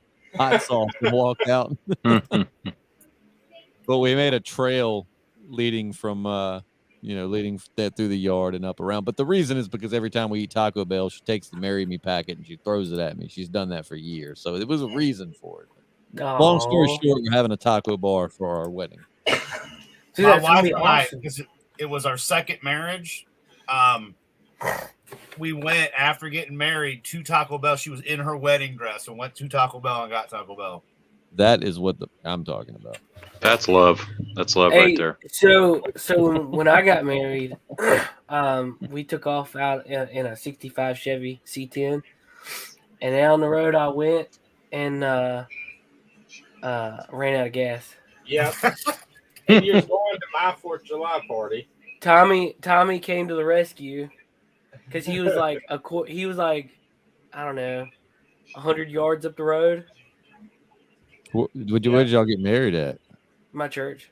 sauce and walked out. But we made a trail leading from leading that through the yard and up around. But the reason is because every time we eat Taco Bell, she takes the Marry Me packet and she throws it at me. She's done that for years. So it was a reason for it. Long story short, we're having a taco bar for our wedding. Dude, my wife and I, because it was our second marriage, we went after getting married to Taco Bell. She was in her wedding dress and went to Taco Bell and got Taco Bell. That is what I'm talking about. That's love. That's love right there. So when I got married, we took off out in a 65 Chevy C10, and down the road I went and ran out of gas. Yep. And you're going to my 4th of July party. Tommy came to the rescue because he was like I don't know, 100 yards up the road. Where did y'all get married at? My church.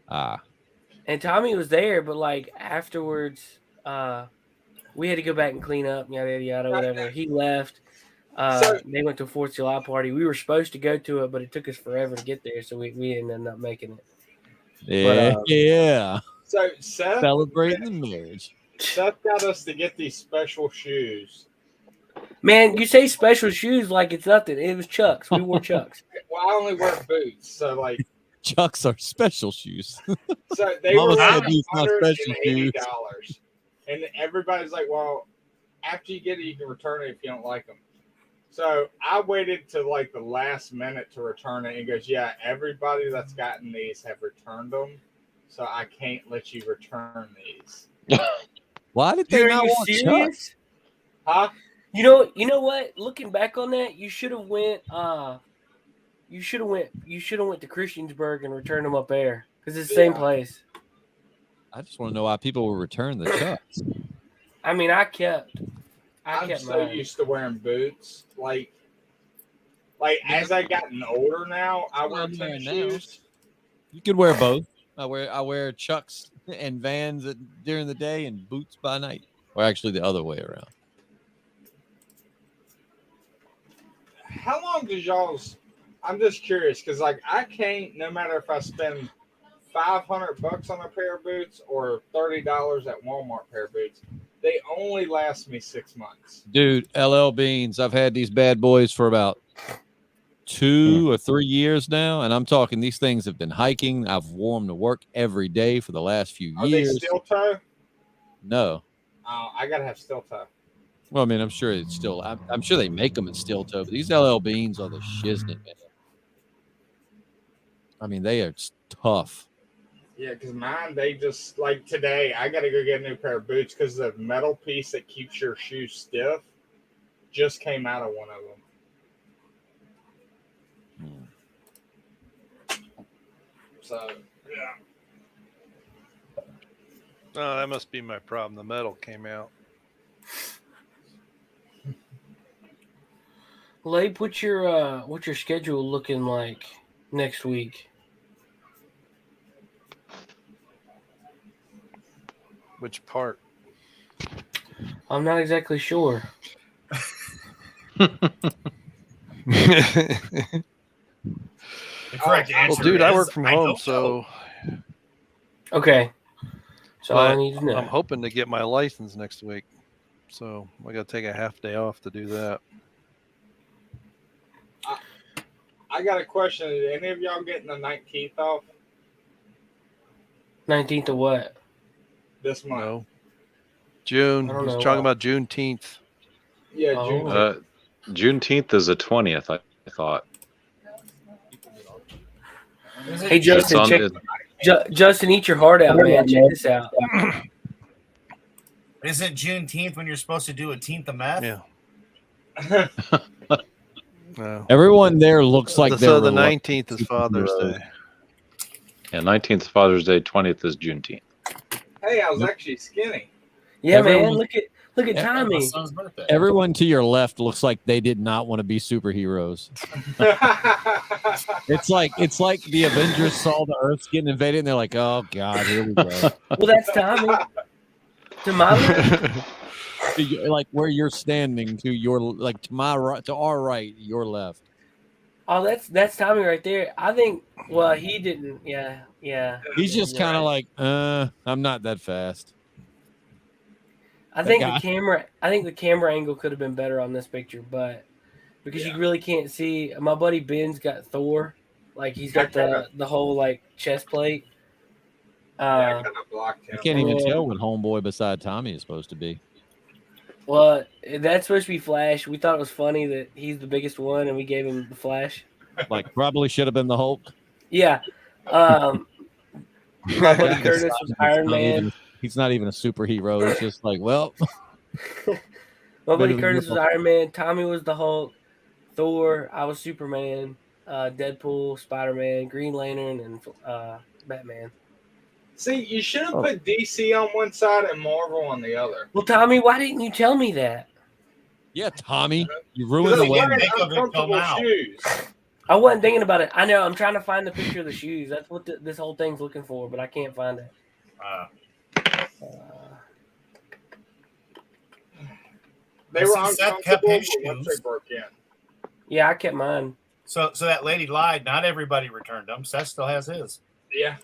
Ah. And Tommy was there, but like afterwards, we had to go back and clean up, yada yada yada, whatever. He left. They went to a 4th of July party. We were supposed to go to it, but it took us forever to get there, so we didn't end up making it. Yeah, yeah. So Seth Celebrating the marriage. Seth got us to get these special shoes. Man, you say special shoes like it's nothing. It was Chucks. We wore Chucks. Well, I only wear boots, so like Chucks are special shoes. so they Mama were said around these not special shoes. $180, and everybody's like, "Well, after you get it, you can return it if you don't like them." So I waited to like the last minute to return it. And he goes, "Yeah, everybody that's gotten these have returned them, so I can't let you return these." Why did they Dude, not are you want serious? Chucks? Huh? You know what? Looking back on that, you should have went. You should have went to Christiansburg and returned them up there because it's the same place. I just want to know why people will return the Chucks. I mean, I kept I'm so mine. used to wearing boots. Like as I gotten older now, I wear tennis shoes. You could wear both. I wear Chucks and Vans during the day and boots by night, or actually the other way around. How long does y'all's? I'm just curious because like I can't. No matter if I spend $500 on a pair of boots or $30 at Walmart pair of boots, they only last me 6 months. Dude, LL Beans, I've had these bad boys for about 2 or 3 years now, and I'm talking these things have been hiking. I've worn them to work every day for the last few Are years. they steel toe? No. I gotta have steel toe. Well, I mean, I'm sure it's still. I'm sure they make them in steel toe, but these LL Beans are the shiznit, man. I mean, they are tough. Yeah, because mine, they just like today. I gotta go get a new pair of boots because the metal piece that keeps your shoes stiff just came out of one of them. So yeah. Oh, that must be my problem. The metal came out. Labe, what's your schedule looking like next week? Which part? I'm not exactly sure. The correct answer well, dude, I is, work from home, so okay. So all I but need to know. I'm hoping to get my license next week, so I got to take a half day off to do that. I got a question. Did any of y'all getting the 19th off 19th of what? this month? No. June. I don't He's know. talking about Juneteenth. Yeah, Oh. June. Juneteenth is the 20th, I thought. Hey, Justin, It's check. Justin, eat your heart out, man. Check this out. Isn't Juneteenth when you're supposed to do a teenth of meth? Yeah. No. Everyone there looks like they're So the reluctant 19th is Father's Day. Yeah, 19th is Father's Day, 20th is Juneteenth. Hey, I was actually skinny. Yeah, Everyone- man. Look at My Tommy. son's birthday. Everyone to your left looks like they did not want to be superheroes. It's like the Avengers saw the Earth's getting invaded, and they're like, "Oh God, here we go." Well, that's Tommy. To my left. Like where you're standing to your like to my right, to our right, your left. Oh, that's Tommy right there. I think. Well, he didn't. Yeah. He's just You're kind of right. like, I'm not that fast. I think guy. the camera angle could have been better on this picture, but because you really can't see. My buddy Ben's got Thor, like he's got the whole like chest plate. I kind of blocked him. I can't even Yeah. tell what homeboy beside Tommy is supposed to be. Well, that's supposed to be Flash. We thought it was funny that he's the biggest one, and we gave him the Flash. Like probably should have been the Hulk. Yeah. My buddy Curtis was Iron Man. He's not even a superhero. It's just like, well, My buddy Bit of a Curtis was nipple. Iron Man. Tommy was the Hulk. Thor. I was Superman. Deadpool, Spider-Man, Green Lantern, and Batman. See, you should have put DC on one side and Marvel on the other. Well, Tommy, why didn't you tell me that? yeah, Tommy, you Because ruined I'm the way- wearing Make of it come uncomfortable out. shoes. I wasn't thinking about it. I know. I'm trying to find the picture of the shoes. That's what this whole thing's looking for, but I can't find it. They were Seth kept uncomfortable his once they shoes. broke in. Yeah, I kept mine. So that lady lied. Not everybody returned them. Seth still has his. Yeah.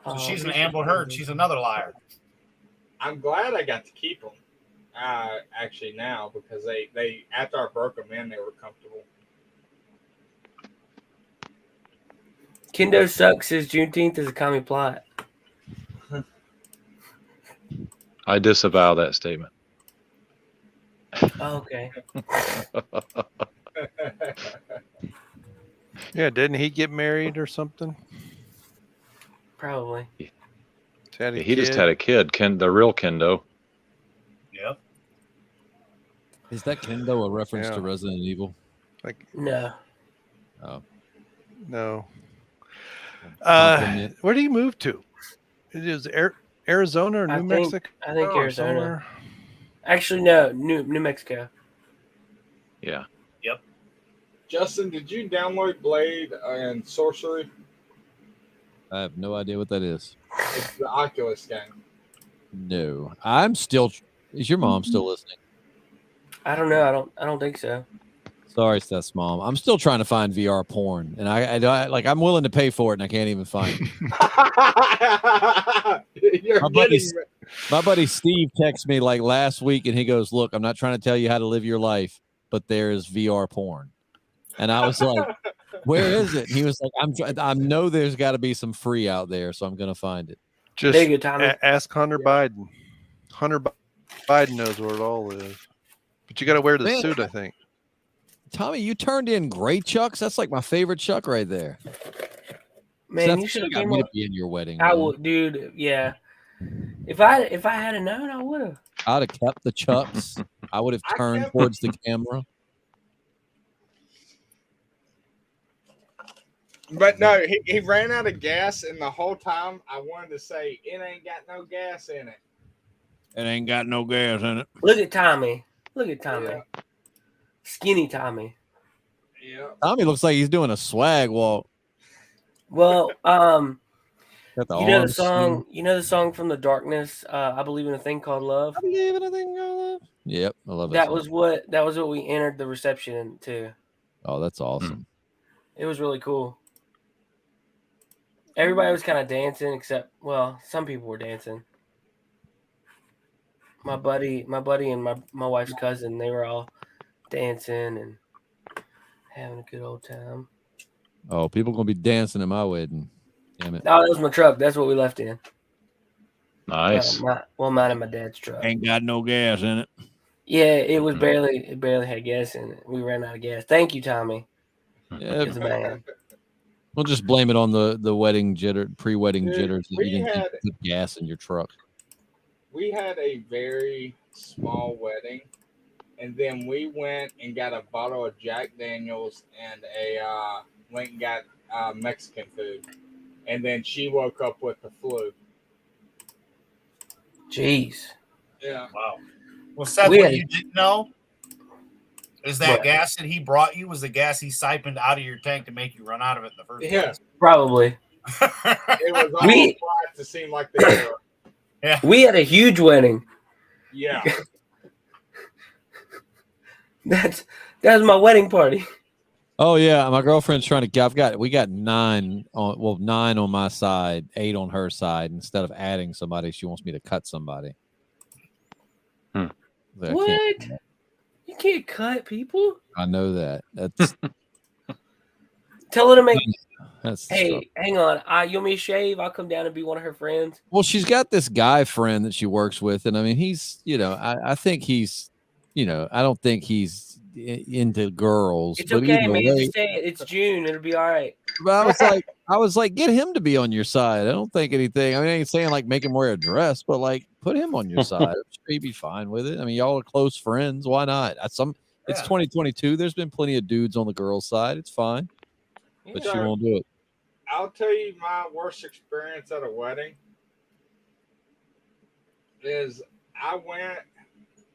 So she's an Amber Heard. She's another liar. I'm glad I got to keep them. Actually, now because they after I broke them in, they were comfortable. Kendo sucks. Says Juneteenth is a commie plot. I disavow that statement. Oh, okay. Yeah, didn't he get married or something? Probably. He just had a kid, the real Kendo. Yep. Is that Kendo a reference to Resident Evil? Like no. Oh. No. Where do you move to? It is Arizona or New Mexico? I think Arizona. Somewhere? Actually, no, New Mexico. Yeah. Yep. Justin, did you download Blade and Sorcery? I have no idea what that is. It's the Oculus game. No, I'm still. Is your mom still listening? I don't know. I don't think so. Sorry, Seth's mom. I'm still trying to find VR porn, and I like. I'm willing to pay for it, and I can't even find it. My buddy Steve texted me like last week, and he goes, "Look, I'm not trying to tell you how to live your life, but there is VR porn," and I was like, "Where is it?" And he was like, I know there's got to be some free out there, so I'm gonna find it." Just ask Hunter Biden. Hunter Biden knows where it all is, but you got to wear the suit, I think. Tommy, you turned in gray chucks. That's like my favorite chuck right there. Man, Seth, you should have got me to be in your wedding. I would, dude. Yeah. If I had known, I would have. I'd have kept the chucks. I would have turned towards the camera. But no, he ran out of gas, and the whole time I wanted to say, "It ain't got no gas in it." It ain't got no gas in it. Look at Tommy. Yeah. Skinny Tommy. Yeah. Tommy looks like he's doing a swag walk. Well, you know the song. You know the song from The Darkness. I believe in a thing called love. I believe in a thing called love. Yep, I love it. That was what we entered the reception to. Oh, that's awesome. It was really cool. Everybody was kind of dancing, except some people were dancing. My buddy, and my wife's cousin, they were all dancing and having a good old time. Oh, people gonna be dancing at my wedding. Damn it! Oh, that was my truck. That's what we left in. Nice. Mine and my dad's truck. Ain't got no gas in it. Yeah, it was it barely had gas in it. We ran out of gas. Thank you, Tommy. Yeah, man. We'll just blame it on the wedding pre-wedding jitters. That we you didn't had- put gas in your truck. We had a very small wedding, and then we went and got a bottle of Jack Daniels and went and got Mexican food, and then she woke up with the flu. Jeez. Yeah. Wow. Well, Seth, what you didn't know is that gas that he brought you was the gas he siphoned out of your tank to make you run out of it in the first place. Probably. It was all applied to seem like they were. Yeah. We had a huge wedding. Yeah. That was my wedding party. Oh yeah, my girlfriend's trying to. We got 9 on my side, 8 on her side. Instead of adding somebody, she wants me to cut somebody. What? You can't cut people. I know that. That's. Tell her to make. Hey, hang on. You want me to shave? I'll come down and be one of her friends. Well, she's got this guy friend that she works with, and I mean, he's, I think he's, I don't think he's into girls. It's okay, man. Just say it. It's June. It'll be all right. But I was like, get him to be on your side. I don't think anything. I mean, I ain't saying like make him wear a dress, but like put him on your side. I'm sure he'd be fine with it. I mean, y'all are close friends. Why not? It's 2022. There's been plenty of dudes on the girls' side. It's fine. But she won't do it. I'll tell you my worst experience at a wedding is I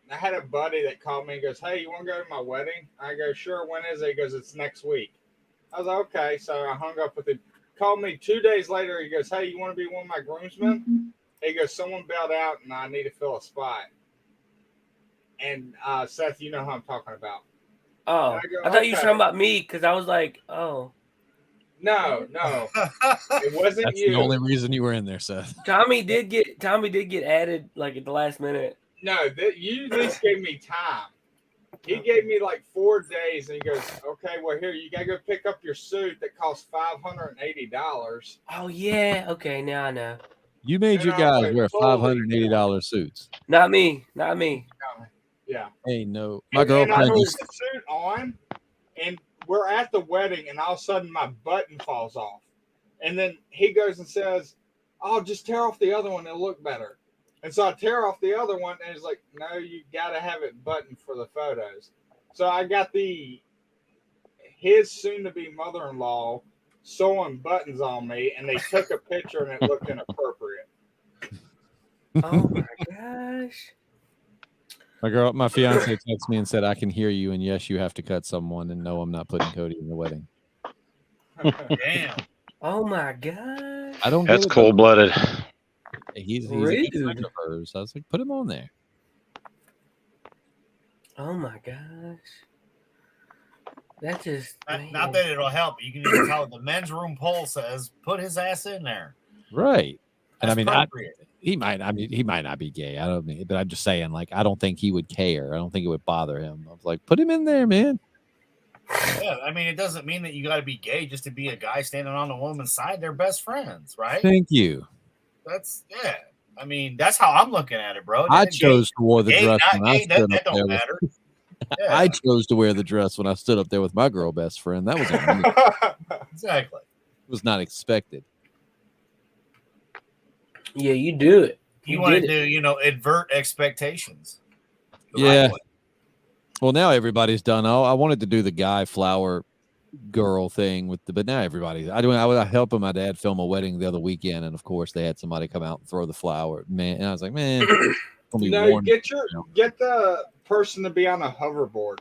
had a buddy that called me and goes, "Hey, you want to go to my wedding?" I go, "Sure, when is it?" He goes, "It's next week." I was like, "Okay." So I hung up with him called me 2 days later. He goes, "Hey, you want to be one of my groomsmen?" He goes, "Someone bailed out and I need to fill a spot." And Seth, you know who I'm talking about. Oh, I thought you were talking about me because I was like, oh. No, it wasn't That's you. the only reason you were in there, Seth. Tommy did get added like at the last minute. No, you at least gave me time. He gave me like 4 days, and he goes, "Okay, well here you gotta go pick up your suit that costs $580." Oh yeah, okay, now I know. You made your guys wear $580 suits. Not me. Yeah. Hey, no, My girlfriend. I put the suit on, and we're at the wedding, and all of a sudden my button falls off, and then he goes and says, "Oh, just tear off the other one; it'll look better." And so I tear off the other one, and it's like, "No, you got to have it buttoned for the photos." So I got his soon-to-be mother-in-law sewing buttons on me, and they took a picture, and it looked inappropriate. Oh my gosh! My fiance texted me and said, "I can hear you, and yes, you have to cut someone." And no, I'm not putting Cody in the wedding. Damn. Oh my gosh! I don't. That's cold-blooded. He's a good friend of hers. I was like, put him on there. Oh my gosh! That just not that it'll help. You can just tell the men's room poll says put his ass in there. Right. And That's he might not be gay. I don't mean, but I'm just saying, like, I don't think he would care. I don't think it would bother him. I was like, put him in there, man. Yeah, I mean, it doesn't mean that you got to be gay just to be a guy standing on a woman's side. They're best friends, right? Thank you. Yeah. I mean, that's how I'm looking at it, bro. I chose to wear the dress when I stood up there. Matter. Yeah. I chose to wear the dress when I stood up there with my girl best friend. That was exactly. It was not expected. Yeah, you do it. You want to do, advert expectations. Yeah. Well, now everybody's done. I wanted to do the guy flower girl thing but now everybody. I was helping my dad film a wedding the other weekend, and of course they had somebody come out and throw the flower. Man, and I was like, man, get the person to be on a hoverboard.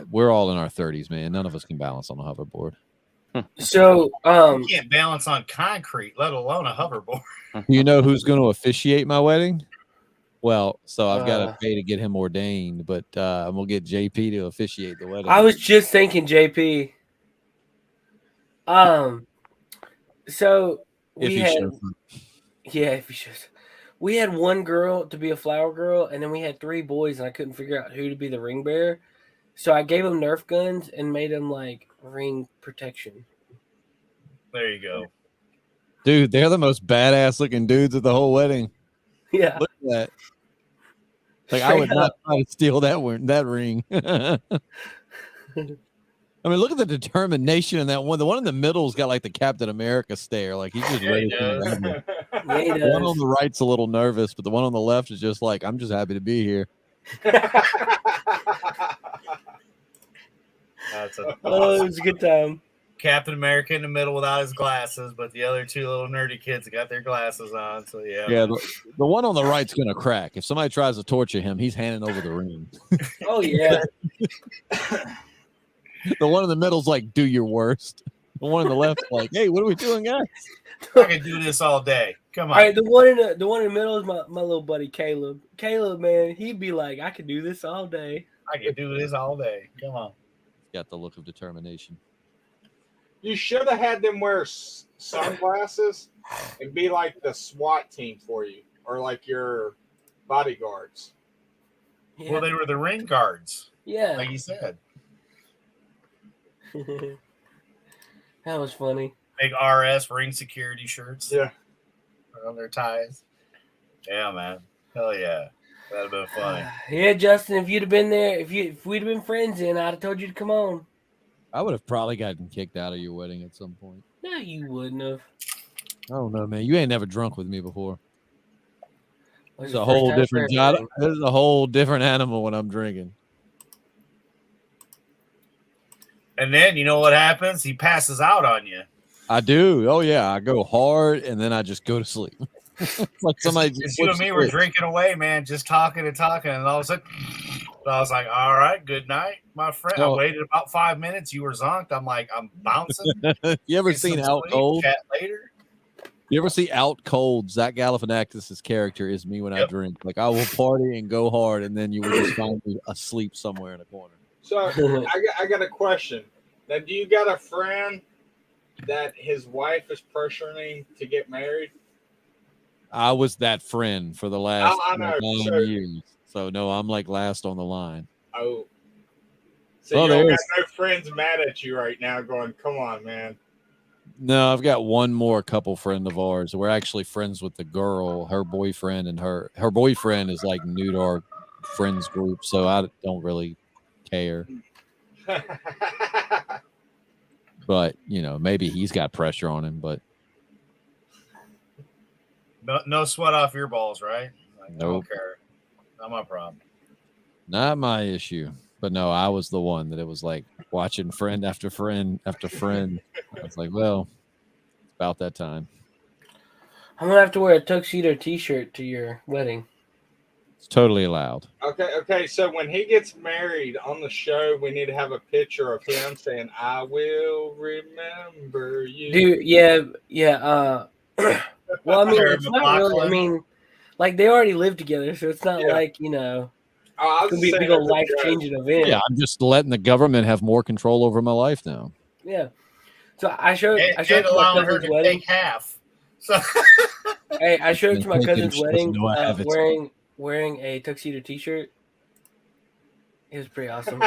We're all in our 30s, man. None of us can balance on a hoverboard. So you can't balance on concrete, let alone a hoverboard. You know who's going to officiate my wedding? Well, so I've got to pay to get him ordained, but we'll get JP to officiate the wedding. I was just thinking JP. So we we had one girl to be a flower girl, and then we had 3 boys, and I couldn't figure out who to be the ring bearer. So I gave them Nerf guns and made them like ring protection. There you go. Dude, they're the most badass looking dudes at the whole wedding. Yeah. Look at that. Like, I would not try to steal that ring. I mean, look at the determination in that one. The one in the middle's got like the Captain America stare. Like, he's just ready to the one on the right's a little nervous, but the one on the left is just like, I'm just happy to be here. It was a good time. Captain America in the middle without his glasses, but the other 2 little nerdy kids got their glasses on. So yeah. Yeah, the one on the right's gonna crack. If somebody tries to torture him, he's handing over the ring. Oh yeah. The one in the middle's like, do your worst. The one on the left's like, hey, what are we doing, guys? I can do this all day. Come on. All right, the one in the middle is my little buddy Caleb. Caleb, man, he'd be like, I could do this all day. I can do this all day. Come on. Got the look of determination. You should have had them wear sunglasses and be like the SWAT team for you, or like your bodyguards. Yeah. Well, they were the ring guards. Yeah. Like you said. That was funny. Big RS ring security shirts. Yeah. On their ties. Yeah, man. Hell yeah. That'd have been funny. Yeah, Justin, if you'd have been there, if we'd have been friends, then I'd have told you to come on. I would have probably gotten kicked out of your wedding at some point. No, you wouldn't have. I don't know, man. You ain't never drunk with me before. There's a whole different job. There's a whole different animal when I'm drinking. And then you know what happens? He passes out on you. I do. Oh yeah, I go hard and then I just go to sleep. It's like somebody just It's you and flips me a were switch. drinking away, man, just talking and talking, and all of a sudden, I was like, "All right, good night, my friend." I Oh. waited about 5 minutes. You were zonked. I'm like, I'm bouncing. You ever Get seen some Out sleep, Cold? Chat later. You ever see Out Cold? Zach Galifianakis' character is me when I drink. Like I will party and go hard, and then you will just find me asleep somewhere in a corner. So I got a question. Now, do you got a friend that his wife is pressuring to get married? I was that friend for the last I know. 9 years. So no, I'm like last on the line. Oh. So you don't got no friends mad at you right now going, come on, man. No, I've got one more couple friend of ours. We're actually friends with the girl, her boyfriend, and her boyfriend is like new to our friends group, so I don't really care. But you know, maybe he's got pressure on him, but No sweat off your balls, right? Like, nope. I don't care. Not my problem. Not my issue. But no, I was the one that it was like watching friend after friend after friend. I was like, well, it's about that time. I'm gonna have to wear a tuxedo T-shirt to your wedding. It's totally allowed. Okay. So when he gets married on the show, we need to have a picture of him saying, "I will remember you." Dude, yeah. Well, I mean, it's not really. I mean, like they already live together, so it's not like it's gonna be a big old life-changing event. Yeah, I'm just letting the government have more control over my life now. Yeah. So I showed And it to my allowing her cousin's to wedding. take half. So Hey, I showed it to my Taking cousin's shots wedding into a habit. wearing a tuxedo T-shirt. It was pretty awesome.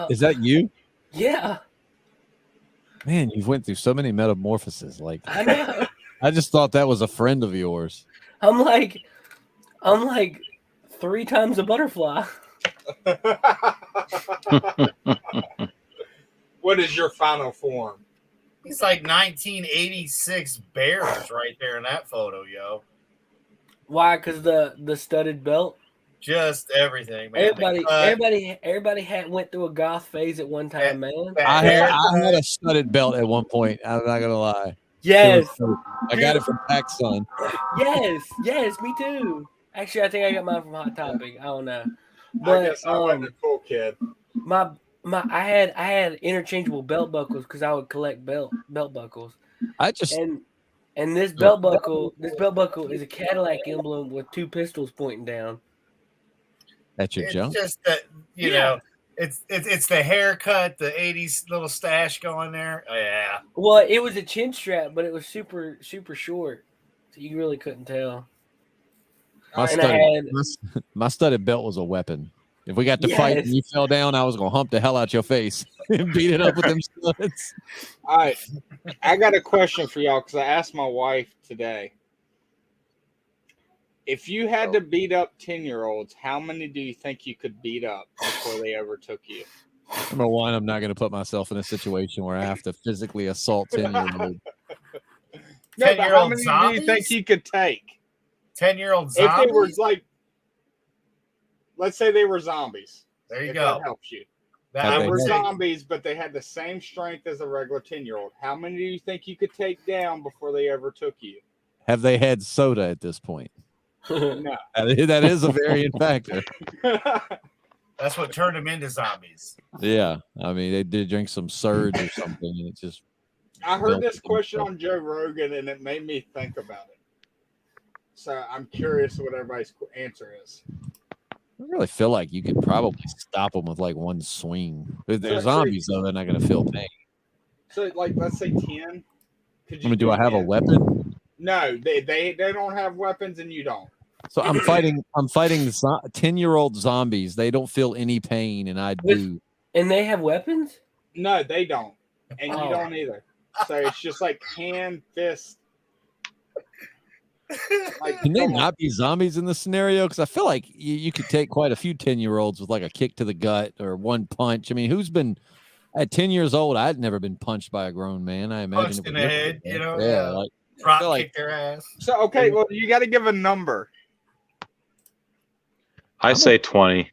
Is that you? Yeah. Man, you've went through so many metamorphoses. Like I know. I just thought that was a friend of yours. I'm like 3 times a butterfly. What is your final form? he's like 1986 Bears right there in that photo, yo. Why? Because the studded belt. Just everything, man. Everybody had went through a goth phase at one time, man. I had a studded belt at one point. I'm not gonna lie. Yes. I got it from PacSun. Yes, me too. Actually, I think I got mine from Hot Topic. I don't know. I But guess I wasn't a cool kid. I had interchangeable belt buckles because I would collect belt buckles. And this belt buckle is a Cadillac emblem with 2 pistols pointing down. That's your jump. It's just that you know, it's the haircut, the 80s little stash going there. Oh, yeah. Well, it was a chin strap, but it was super short, so you really couldn't tell. My studded belt was a weapon. If we got to fight and you fell down, I was gonna hump the hell out your face and beat it up with them studs. All right, I got a question for y'all because I asked my wife today. If you had to beat up 10-year-olds, how many do you think you could beat up before they overtook you? Number one, I'm not going to put myself in a situation where I have to physically assault 10-year-olds. No, but how many do you think you could take? 10-year-old zombies? If they were like, let's say they were zombies. There you if go. That helps you. That They were zombies, but they had the same strength as a regular 10-year-old. How many do you think you could take down before they overtook you? Have they had soda at this point? No. That is a varying factor. That's what turned them into zombies. Yeah. I mean, they did drink some Surge or something, and it just. I heard this question on Joe Rogan, and it made me think about it. So I'm curious what everybody's answer is. I really feel like you could probably stop them with like one swing. If they're zombies, though, they're not going to feel pain. So, like, let's say 10. I mean, do I have a weapon? No, they don't have weapons, and you don't. So I'm fighting 10-year-old zombies. They don't feel any pain, and I do. And they have weapons? No, they don't, and you don't either. So it's just like hand, fist. Like, can they not be zombies in this scenario? Because I feel like you could take quite a few 10-year-olds with like a kick to the gut or one punch. I mean, who's been at 10 years old? I'd never been punched by a grown man. I imagine Punched in the head, you know? Yeah, like drop kick like, their ass. So okay, well, you got to give a number. I say 20.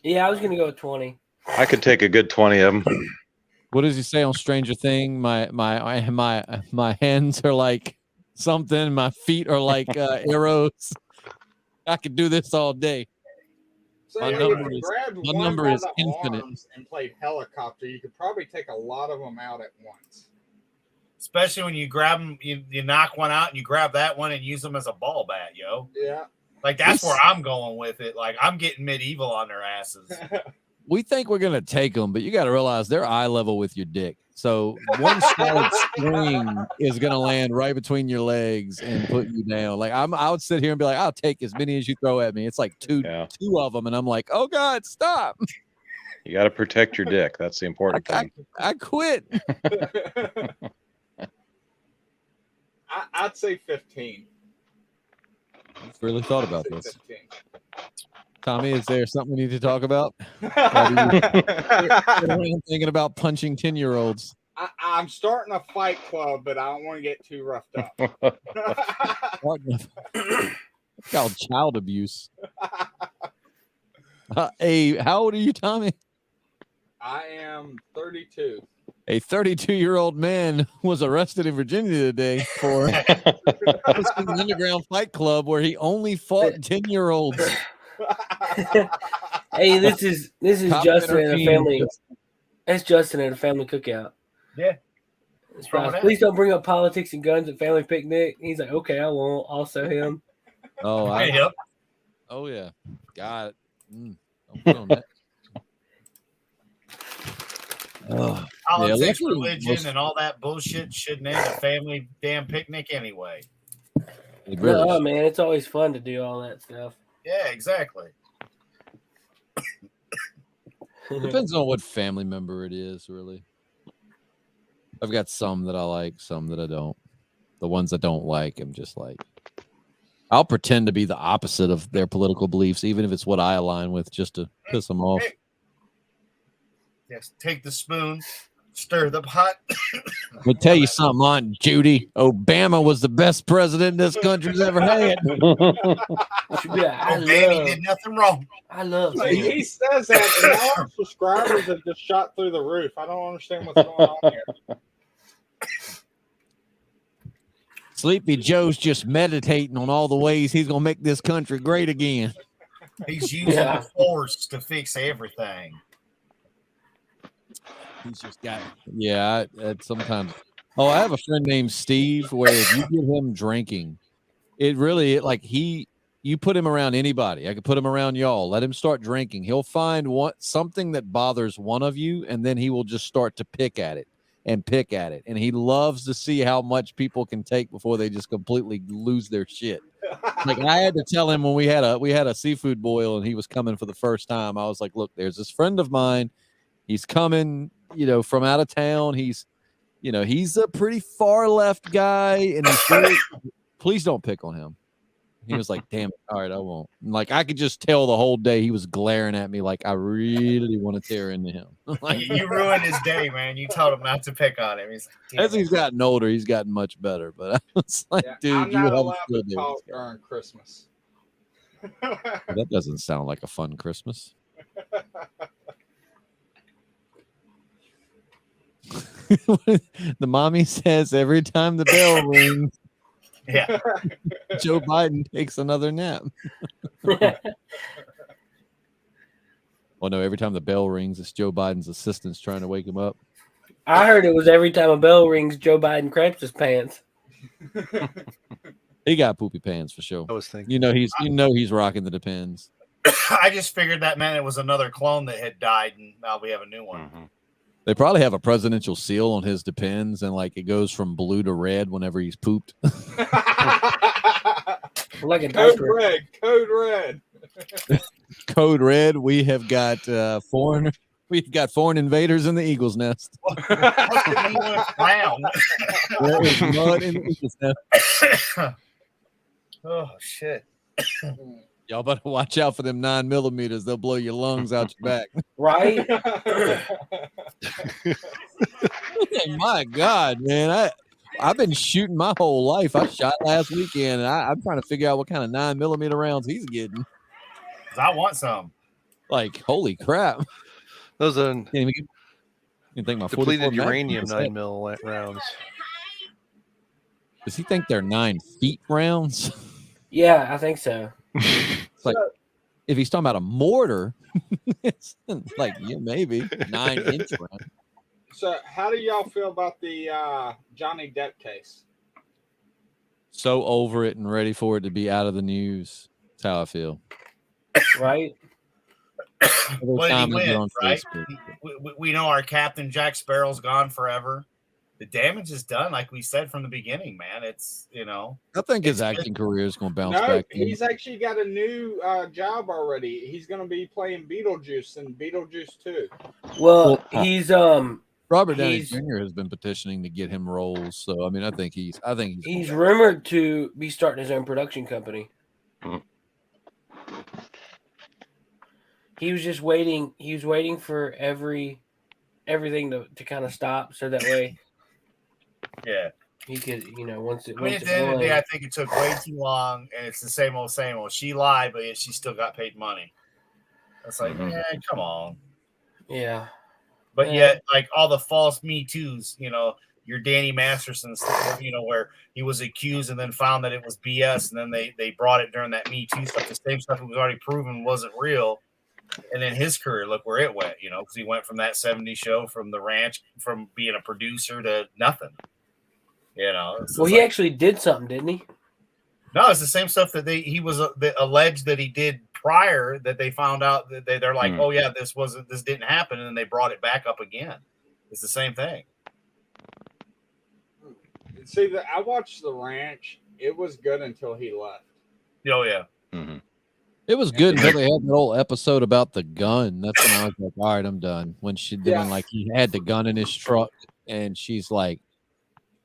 Yeah, I was gonna go with 20. I could take a good 20 of them. What does he say on Stranger Thing? My hands are like something. My feet are like arrows. I could do this all day. So My if number you is grabbed my one number by is the infinite. arms and played helicopter, you could probably take a lot of them out at once. Especially when you grab them, you knock one out and you grab that one and use them as a ball bat, yo. Yeah. Like, that's where I'm going with it. Like, I'm getting medieval on their asses. We think we're gonna take them, but you got to realize they're eye level with your dick. So one solid swing is gonna land right between your legs and put you down. Like I would sit here and be like, I'll take as many as you throw at me. It's like two of them, and I'm like, oh God, stop! You got to protect your dick. That's the important thing. I quit. I'd say 15. I've really thought about this. 15. Tommy, is there something we need to talk about? I'm thinking about punching 10-year-olds. I'm starting a fight club, but I don't want to get too roughed up. Called child abuse. Hey, how old are you, Tommy? I am 32. A 32-year-old man was arrested in Virginia today for hosting an underground fight club where he only fought 10-year-olds. Hey, this is Justin at a family. That's Justin at a family cookout. Yeah. Please don't bring up politics and guns at family picnic. He's like, okay, I won't. Also him. Oh, Yep. Oh yeah, got it. Don't put on that. Politics, religion, and all that bullshit shouldn't end a family damn picnic anyway. No, man, it's always fun to do all that stuff. Yeah, exactly. Depends on what family member it is, really. I've got some that I like, some that I don't. The ones I don't like, I'm just like, I'll pretend to be the opposite of their political beliefs, even if it's what I align with, just to piss them off. Yes, take the spoon, stir the pot. Let me tell you something, Aunt Judy. Obama was the best president this country's ever had. Danny did nothing wrong. I love it. He says that, and all our subscribers have just shot through the roof. I don't understand what's going on here. Sleepy Joe's just meditating on all the ways he's going to make this country great again. He's using the force to fix everything. He's just got sometimes. Oh, I have a friend named Steve where if you get him drinking, you put him around anybody. I could put him around y'all. Let him start drinking. He'll find something that bothers one of you, and then he will just start to pick at it. And he loves to see how much people can take before they just completely lose their shit. Like I had to tell him when we had a seafood boil and he was coming for the first time. I was like, look, there's this friend of mine. He's coming, from out of town. He's a pretty far left guy, and please don't pick on him. He was like, damn it, all right, I won't. And like I could just tell the whole day he was glaring at me like I really want to tear into him. Like, you ruined his day, man. You told him not to pick on him. As he's gotten older, he's gotten much better. But I was like, dude, I'm not allowed to talk during Christmas. That doesn't sound like a fun Christmas. The mommy says every time the bell rings, Joe Biden takes another nap. Well, no, every time the bell rings, it's Joe Biden's assistants trying to wake him up. I heard it was every time a bell rings, Joe Biden craps his pants. He got poopy pants for sure. I was thinking, he's rocking the Depends. I just figured that meant it was another clone that had died, and now we have a new one. Mm-hmm. They probably have a presidential seal on his Depends, and like it goes from blue to red whenever he's pooped. Like a Code red. Code red. We have got foreign. We've got foreign invaders in the Eagle's nest. There is mud in the Eagle's nest. Oh shit! Y'all better watch out for them 9mm. They'll blow your lungs out your back. Right? My God, man. I've been shooting my whole life. I shot last weekend, and I'm trying to figure out what kind of 9mm rounds he's getting. I want some. Like, holy crap. Those are You think my Depleted 44 uranium Magnum is 9 mil rounds. Does he think they're 9 feet rounds? Yeah, I think so. It's like if he's talking about a mortar, it's like yeah, maybe 9-inch round. So, how do y'all feel about the Johnny Depp case? So over it and ready for it to be out of the news. That's how I feel. Right? What did he win, right? Facebook. We know our Captain Jack Sparrow's gone forever. The damage is done, like we said from the beginning, man. It's, you know. I think his acting career is going to bounce No, back. he's actually got a new job already. He's going to be playing Beetlejuice in Beetlejuice 2. Well, he's Robert Downey Jr. has been petitioning to get him roles, so I mean, I think he's rumored to be starting his own production company. He was just waiting. He was waiting for everything to kind of stop, so that way, yeah, he could, once it. I mean, at the end of the day, I think it took way too long, and it's the same old, same old. She lied, but yet she still got paid money. It's like, man, come on. Yeah. But yet, like all the false Me Too's, your Danny Masterson stuff, where he was accused and then found that it was BS, and then they brought it during that Me Too stuff. The same stuff that was already proven wasn't real. And then his career, look where it went, because he went from that 70s show, from the ranch, from being a producer to nothing. Well, he actually did something, didn't he? No, it's the same stuff that he was alleged that he did prior, that they found out that they're like, oh yeah, this didn't happen, and then they brought it back up again. It's the same thing. See, I watched The Ranch. It was good until he left. Oh yeah. Mm-hmm. It was good until they had that whole episode about the gun. That's when I was like, all right, I'm done. When like he had the gun in his truck and she's like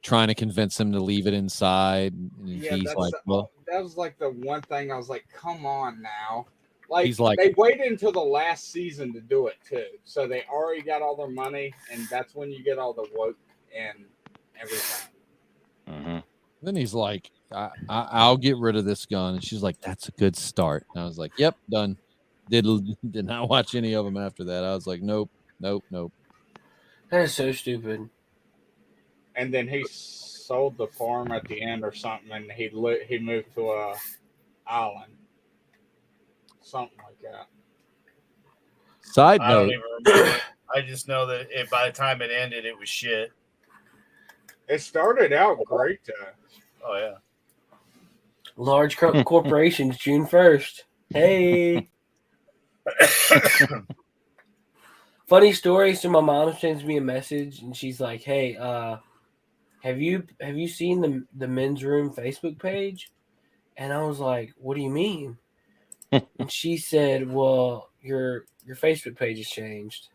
trying to convince him to leave it inside. And he's like, well, that was like the one thing I was like, come on now. Like, he's like, they waited until the last season to do it too. So they already got all their money, and that's when you get all the woke and everything. Mm-hmm. Then he's like, I'll get rid of this gun. And she's like, that's a good start. And I was like, yep, done. Did not watch any of them after that. I was like, nope. That is so stupid. And then he sold the farm at the end or something, and he moved to a island. Something like that. Side I don't even remember. I just know that by the time it ended, it was shit. It started out great, though. Oh, yeah. Large corporations, June 1st. Hey. Funny story. So my mom sends me a message, and she's like, hey, have you seen the men's room Facebook page? And I was like, what do you mean? And she said, well, your Facebook page has changed.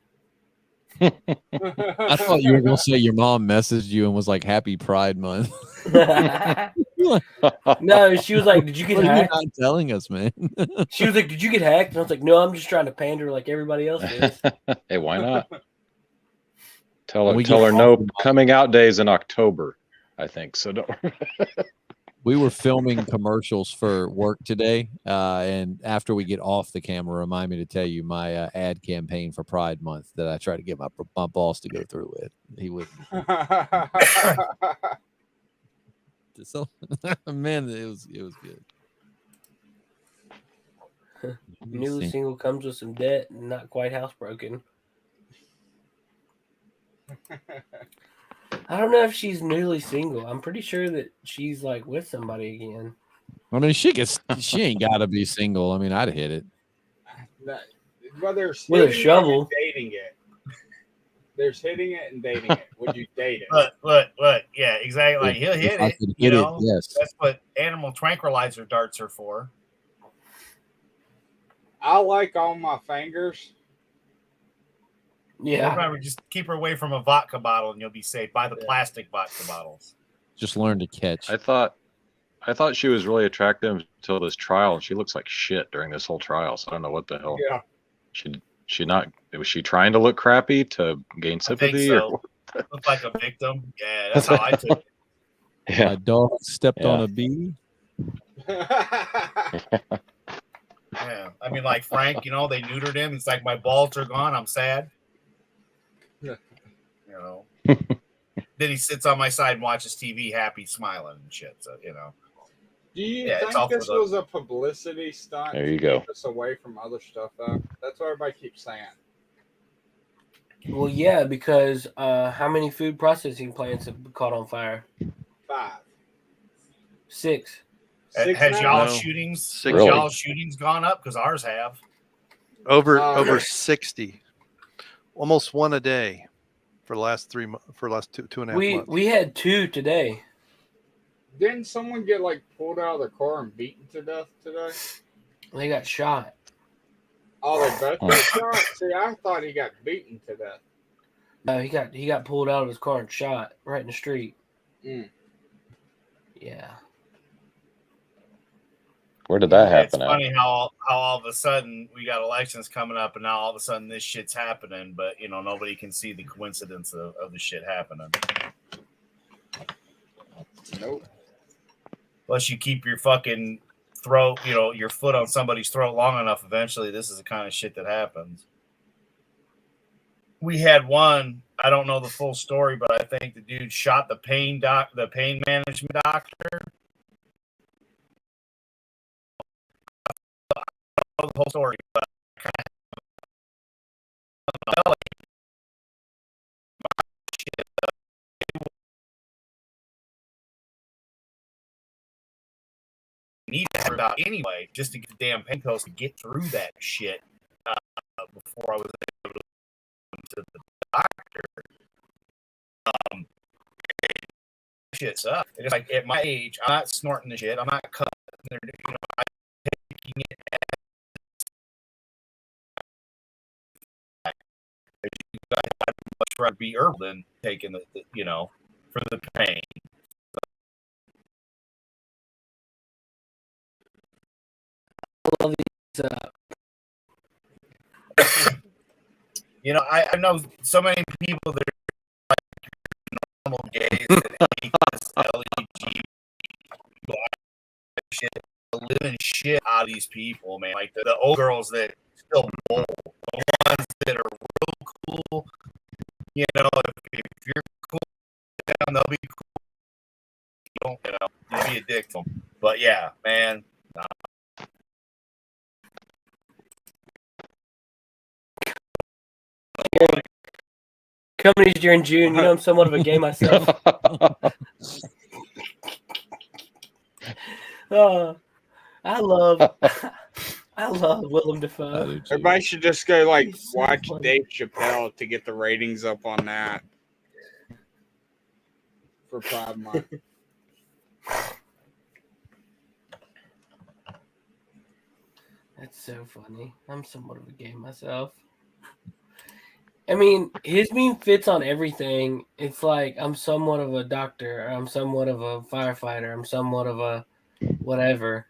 I thought you were going to say your mom messaged you and was like, happy Pride Month. No, she was like, did you get hacked? You're not telling us, man. She was like, did you get hacked? And I was like, no, I'm just trying to pander like everybody else is. Hey, why not? Tell her no coming out days in October, I think. So don't. We were filming commercials for work today, and after we get off the camera, remind me to tell you my ad campaign for Pride Month that I try to get my boss to go through with. He wouldn't. So, man, it was good. Newly single comes with some debt and not quite housebroken. I don't know if she's newly single. I'm pretty sure that she's like with somebody again. I mean, she ain't got to be single. I mean, I'd hit it. Well, there's with a shovel. Dating it. There's hitting it and dating it. Would you date it? Look. Yeah, exactly. Like, he'll hit it. Yes. That's what animal tranquilizer darts are for. I like all my fingers. Yeah. Remember, just keep her away from a vodka bottle and you'll be safe. Buy the plastic vodka bottles. Just learn to catch. I thought she was really attractive until this trial, and she looks like shit during this whole trial. So I don't know what the hell. Yeah. Was she trying to look crappy to gain sympathy? I think so. Look like a victim. Yeah, that's how I took it. Yeah. My dog stepped on a bee. Yeah. I mean, like Frank, they neutered him. It's like my balls are gone. I'm sad. You know. Then he sits on my side and watches TV, happy, smiling and shit. So Do you Yeah, it's all think for this the- was a publicity stunt There to you go. keep us away from other stuff, though? That's what everybody keeps saying. Well, yeah, because how many food processing plants have caught on fire? 5. 6. 6 Has now? y'all No. shootings? Six. Has Really? y'all shootings gone up? Because ours have. Over 60, almost one a day for the last 3 months, for the last two and a half months. We had 2 today. Didn't someone get like pulled out of their car and beaten to death today? They got shot. Oh, they both got shot. See, I thought he got beaten to death. No, he got pulled out of his car and shot right in the street. Mm. Yeah. Where did that It's happen at? funny how all of a sudden we got elections coming up, and now all of a sudden this shit's happening, but nobody can see the coincidence of the shit happening. Nope. Plus, you keep your fucking throat, your foot on somebody's throat long enough, eventually this is the kind of shit that happens. We had one, I don't know the full story, but I think the dude shot the pain management doctor. I don't know the whole story, but need to about anyway, just to get the damn pain pills to get through that shit before I was able to go to the doctor. Shit sucks. It's like at my age, I'm not snorting the shit. I'm not cutting it. I'm taking it I'd much rather be herbal than taking the for the pain. I love these. I know so many people that are like normal gays that hate this LGBT shit, the living shit out of these people, man. Like the old girls that still bowl, the ones that are real cool. If you're cool, they'll be cool. You'll be a dick to them. But yeah, man. Coming during June, I'm somewhat of a gay myself. I love Willem Dafoe. Everybody should just go He's so watch funny. Dave Chappelle to get the ratings up on that for Pride Month. That's so funny. I'm somewhat of a gay myself. I mean, his meme fits on everything. It's like I'm somewhat of a doctor. I'm somewhat of a firefighter. I'm somewhat of a whatever.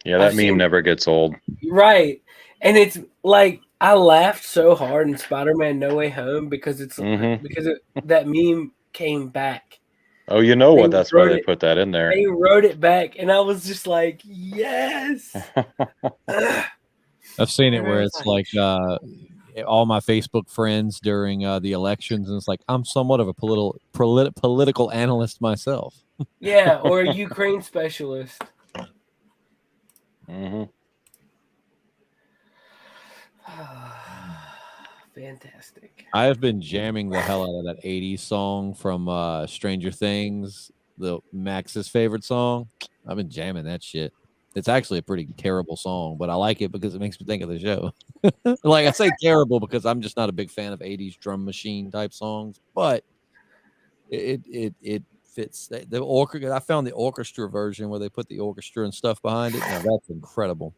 Yeah, that meme never gets old. Right. And it's like I laughed so hard in Spider-Man No Way Home because that meme came back. Oh, you know what? That's why they put that in there. They wrote it back, and I was just like, yes. I've seen it where it's like all my Facebook friends during the elections, and it's like I'm somewhat of a political analyst myself. Yeah, or a Ukraine specialist. Mm-hmm. Fantastic. I have been jamming the hell out of that 80s song from Stranger Things, the Max's favorite song. I've been jamming that shit. It's actually a pretty terrible song, but I like it because it makes me think of the show. Like I say terrible because I'm just not a big fan of 80s drum machine type songs, but it fits. The orchestra, I found the orchestra version where they put the orchestra and stuff behind it. Now that's incredible.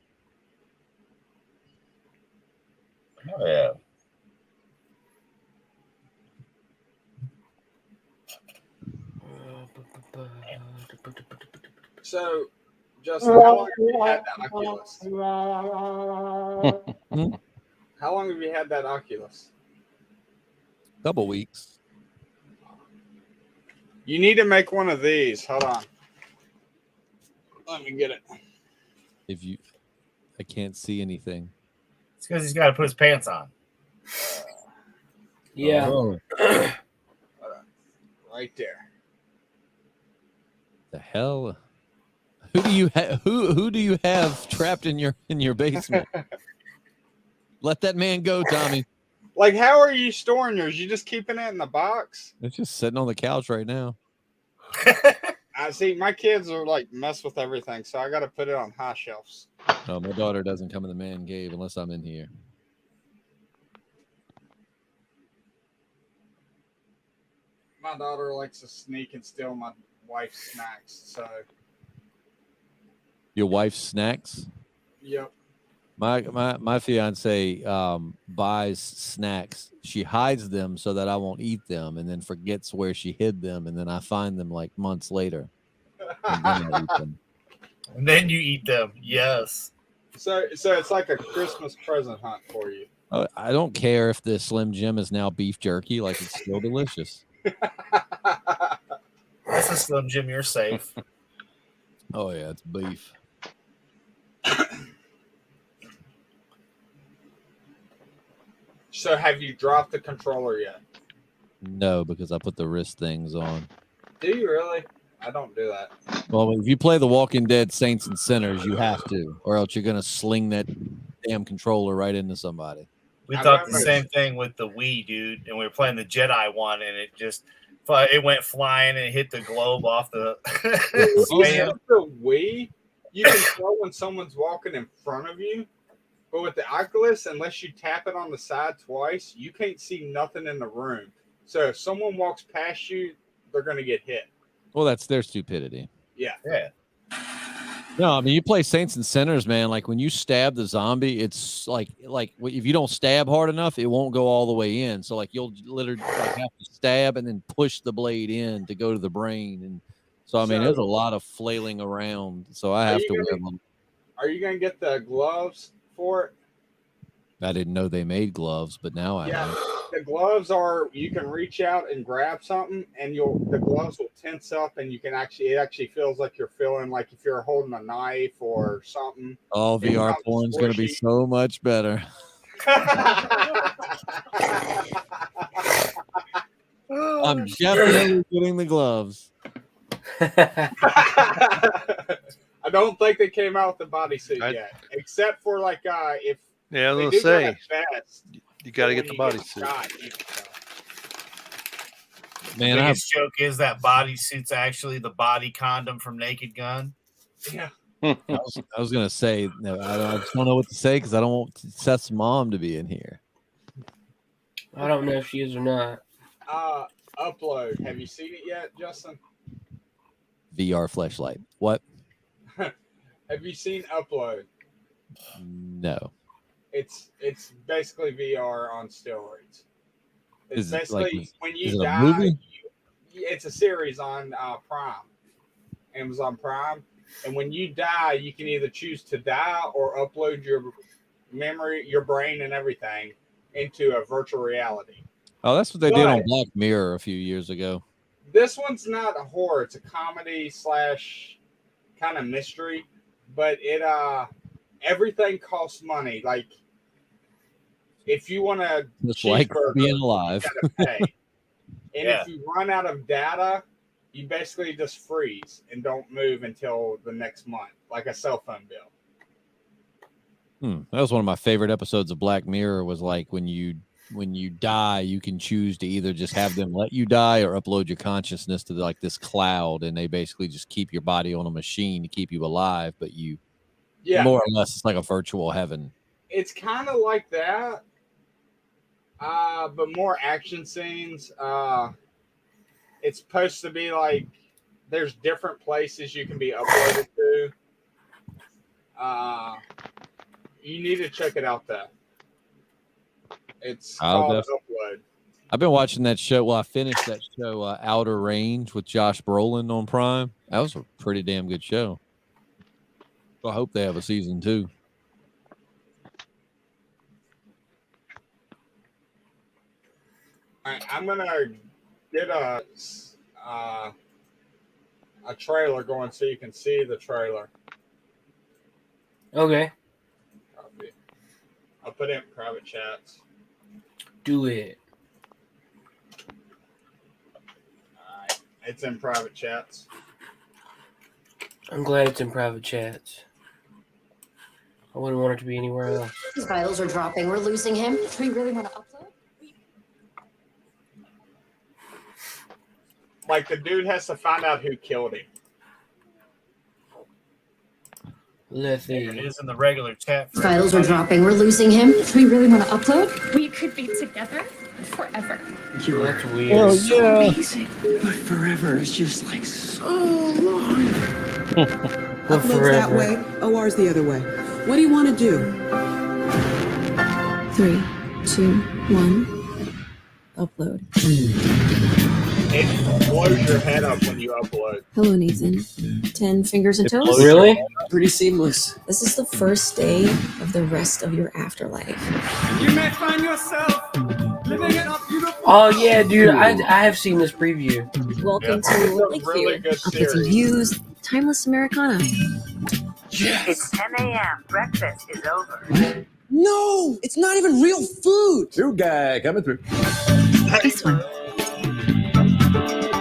Oh, yeah. So, Justin, how long have you had that Oculus? How long have you had that Oculus? Couple weeks. You need to make one of these. Hold on. Let me get it. I can't see anything. It's because he's got to put his pants on. Yeah. Oh. right there. The hell? Who do you have trapped in your basement? Let that man go, Tommy. Like, how are you storing yours? You just keeping it in the box? It's just sitting on the couch right now. I see. My kids are like mess with everything, so I got to put it on high shelves. No, my daughter doesn't come in the man cave unless I'm in here. My daughter likes to sneak and steal my wife's snacks. So, Your wife's snacks? yep. My fiance buys snacks. She hides them so that I won't eat them, and then forgets where she hid them, and then I find them like months later. And then I eat them. And then you eat them. Yes. So it's like a Christmas present hunt for you. I don't care if the Slim Jim is now beef jerky; like it's still delicious. That's a Slim Jim. You're safe. Oh yeah, it's beef. So have you dropped the controller yet? No, because I put the wrist things on. Do you really? I don't do that. Well, if you play The Walking Dead Saints and Sinners, you have to, or else you're gonna sling that damn controller right into somebody. We thought the same thing with the Wii, dude, and we were playing the Jedi one, and it went flying and hit the globe off the stand. With the Wii, you can tell when someone's walking in front of you, but with the Oculus, unless you tap it on the side twice, you can't see nothing in the room. So if someone walks past you, they're going to get hit. Well, that's their stupidity. Yeah. No, I mean, you play Saints and Sinners, man. Like when you stab the zombie, it's like if you don't stab hard enough, it won't go all the way in. So like you'll literally have to stab and then push the blade in to go to the brain. And so, I mean, there's a lot of flailing around. So I have to wear them. Are you going to get the gloves for it? I didn't know they made gloves, but now I know. The gloves are, you can reach out and grab something, and the gloves will tense up, and it actually feels like you're feeling like if you're holding a knife or something. Oh, VR porn's going to be so much better. I'm definitely getting the gloves. I don't think they came out with the bodysuit yet, except for like if I was gonna say you got to get the bodysuit. Man, the biggest joke is that bodysuit's actually the body condom from Naked Gun. Yeah. I was gonna say no, I just don't know what to say because I don't want Seth's mom to be in here. I don't know if she is or not. Upload. Have you seen it yet, Justin? VR fleshlight. What? Have you seen Upload? No. It's basically VR on steroids. It's Is it basically like, when is you it a die. movie? It's a series on Prime, Amazon Prime, and when you die, you can either choose to die or upload your memory, your brain, and everything into a virtual reality. Oh, that's what they did on Black Mirror a few years ago. This one's not a horror; it's a comedy / kind of mystery, but everything costs money. Like if you want to just like being alive, you gotta pay. And if you run out of data, you basically just freeze and don't move until the next month, like a cell phone bill. That was one of my favorite episodes of Black Mirror. Was like when you die, you can choose to either just have them let you die or upload your consciousness to like this cloud, and they basically just keep your body on a machine to keep you alive, but you more or less it's like a virtual heaven. It's kind of like that, but more action scenes. It's supposed to be like there's different places you can be uploaded to. You need to check it out though. It's called Upload. I've been watching that show. Well, I finished that show, Outer Range, with Josh Brolin on Prime. That was a pretty damn good show. I hope they have a season 2. All right, I'm gonna get a trailer going so you can see the trailer. Okay. Copy. I'll put it in private chats. Do it. All right. It's in private chats. I'm glad it's in private chats. I wouldn't want it to be anywhere else. His vitals are dropping. We're losing him. Do we really want to upload? Like, the dude has to find out who killed him. Let's see. There it is in the regular chat. His vitals are dropping. We're losing him. Do we really want to upload? We could be together forever. That's weird. Oh, So yeah. amazing. But forever is just like so long. But Upload's that way, OR's the other way. What do you want to do? 3, 2, 1. Upload. It blows your head up when you upload. Hello, Nathan. 10 fingers and toes? Really? Pretty seamless. This is the first day of the rest of your afterlife. You may find yourself living in a beautiful. Oh yeah, dude. I have seen this preview. Welcome It's to a Lakeview. really good Updates series. views, timeless Americana. It's 10 a.m. Breakfast is over. No, it's not even real food. New guy coming through. This one.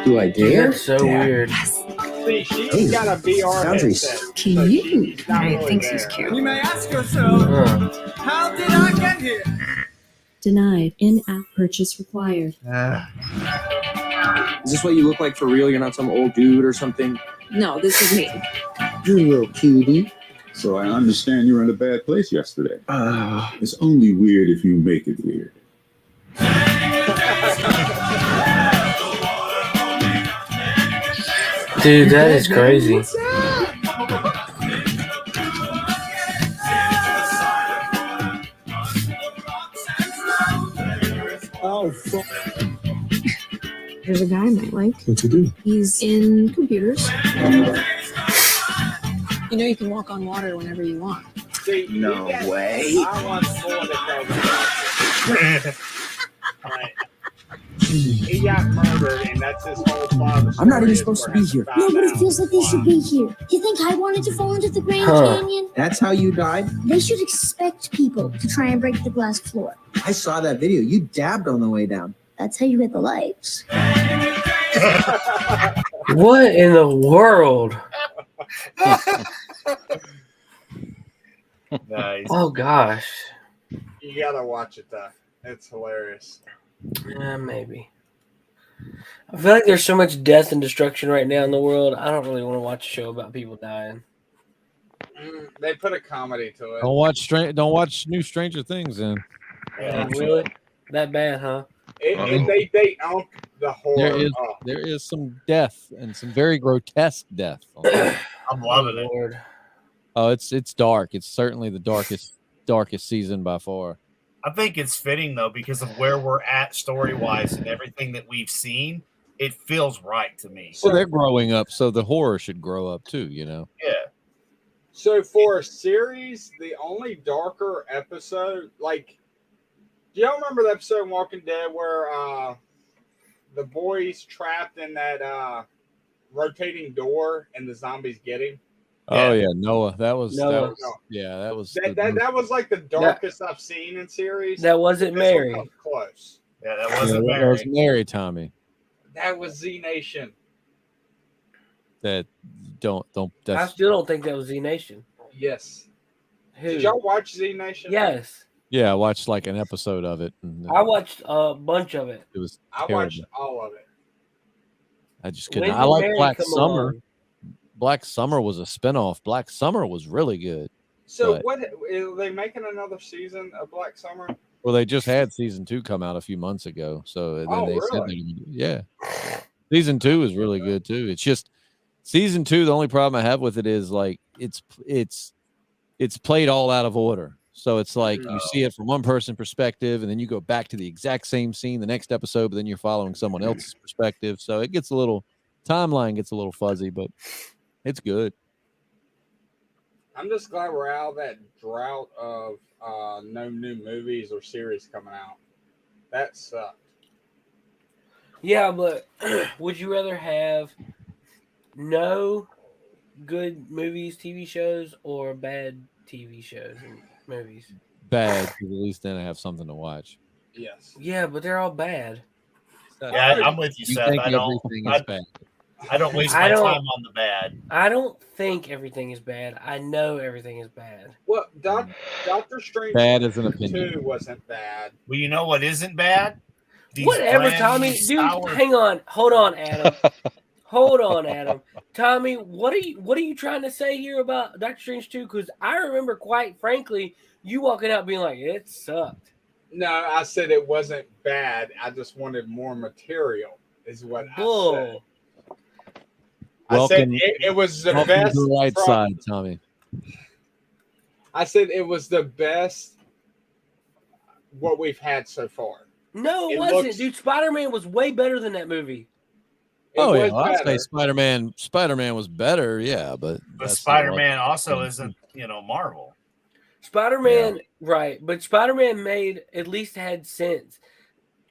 Do I dare? That's so weird. See, she's got a VR Boundaries. headset. Cute. not I really think there. she's cute. You may ask yourself, Huh. how did I get here? Denied. In-app purchase required. Is this what you look like for real? You're not some old dude or something? No, this is me. You're a little cutie. So I understand you were in a bad place yesterday. It's only weird if you make it weird. Dude, that is crazy. Oh, fuck. There's a guy I might like. What's he do? He's in computers. You know you can walk on water whenever you want. See, No way. I want someone to tell me. Right. He got murdered, and that's his whole plot. I'm not even supposed to be here. Nobody feels like they should be here. You think I wanted to fall into the Grand Huh. Canyon? That's how you died? They should expect people to try and break the glass floor. I saw that video. You dabbed on the way down. That's how you get the lights. What in the world? Nice. Oh gosh. You gotta watch it though. It's hilarious. Maybe. I feel like there's so much death and destruction right now in the world. I don't really want to watch a show about people dying. They put a comedy to it. Don't watch new Stranger Things then. Oh, really? That bad, huh? They own the horror. There is some death and some very grotesque death. I'm loving it. Lord. Oh, it's dark. It's certainly the darkest season by far. I think it's fitting though because of where we're at story wise and everything that we've seen. It feels right to me. So they're growing up, so the horror should grow up too, you know. Yeah. So for a series, the only darker episode, like, do y'all remember the episode in Walking Dead where the boy's trapped in that rotating door and the zombies get him? Oh yeah, Noah. That was Noah. that was That was like the darkest I've seen in series. That wasn't This Mary. one was close. Yeah, that that wasn't Mary. was Mary, Tommy. That was Z Nation. That don't I that's still don't think that was Z Nation. Yes. Who? Did y'all watch Z Nation? Yes. yeah. I watched like an episode of it. And I watched a bunch of it. it was I terrible. watched all of it. I just couldn't. When I did like Mary Black come Summer. along? Black Summer was a spinoff. Black Summer was really good. So But- what are they making another season of Black Summer? Well, they just had season 2 come out a few months ago. So then Oh, they said really? yeah. Season 2 is really good too. It's just season 2. The only problem I have with it is like it's played all out of order. So it's like you see it from one person's perspective, and then you go back to the exact same scene the next episode, but then you're following someone else's perspective. So it gets a little timeline gets a little fuzzy, but it's good. I'm just glad we're out of that drought of no new movies or series coming out. That sucked. Yeah, but would you rather have no good movies, TV shows, or bad TV shows and movies? Bad, 'cause at least then I have something to watch. Yes. Yeah, but they're all bad. Yeah, I'm with you, You Seth. think I don't. everything is bad. I don't waste my time on the bad. I don't think everything is bad. I know everything is bad. Well, Doctor Strange Bad is an opinion. 2 wasn't bad. Well, you know what isn't bad? These Whatever, brand Tommy. new Dude, sour- hang on. Hold on, Adam. Hold on, Adam. Tommy, what are you trying to say here about Doctor Strange 2? Because I remember, quite frankly, you walking out being like, it sucked. No, I said it wasn't bad. I just wanted more material, is what Bull. I said. I said it was the welcome best. to the right from- side, Tommy. I said it was the best what we've had so far. No, it It wasn't, looks- dude. Spider-Man was way better than that movie. It Oh yeah, was well, I'd say better. Spider-Man was better, yeah, but But that's Spider-Man not- also isn't, Marvel. Spider-Man, right? But Spider-Man at least had sense.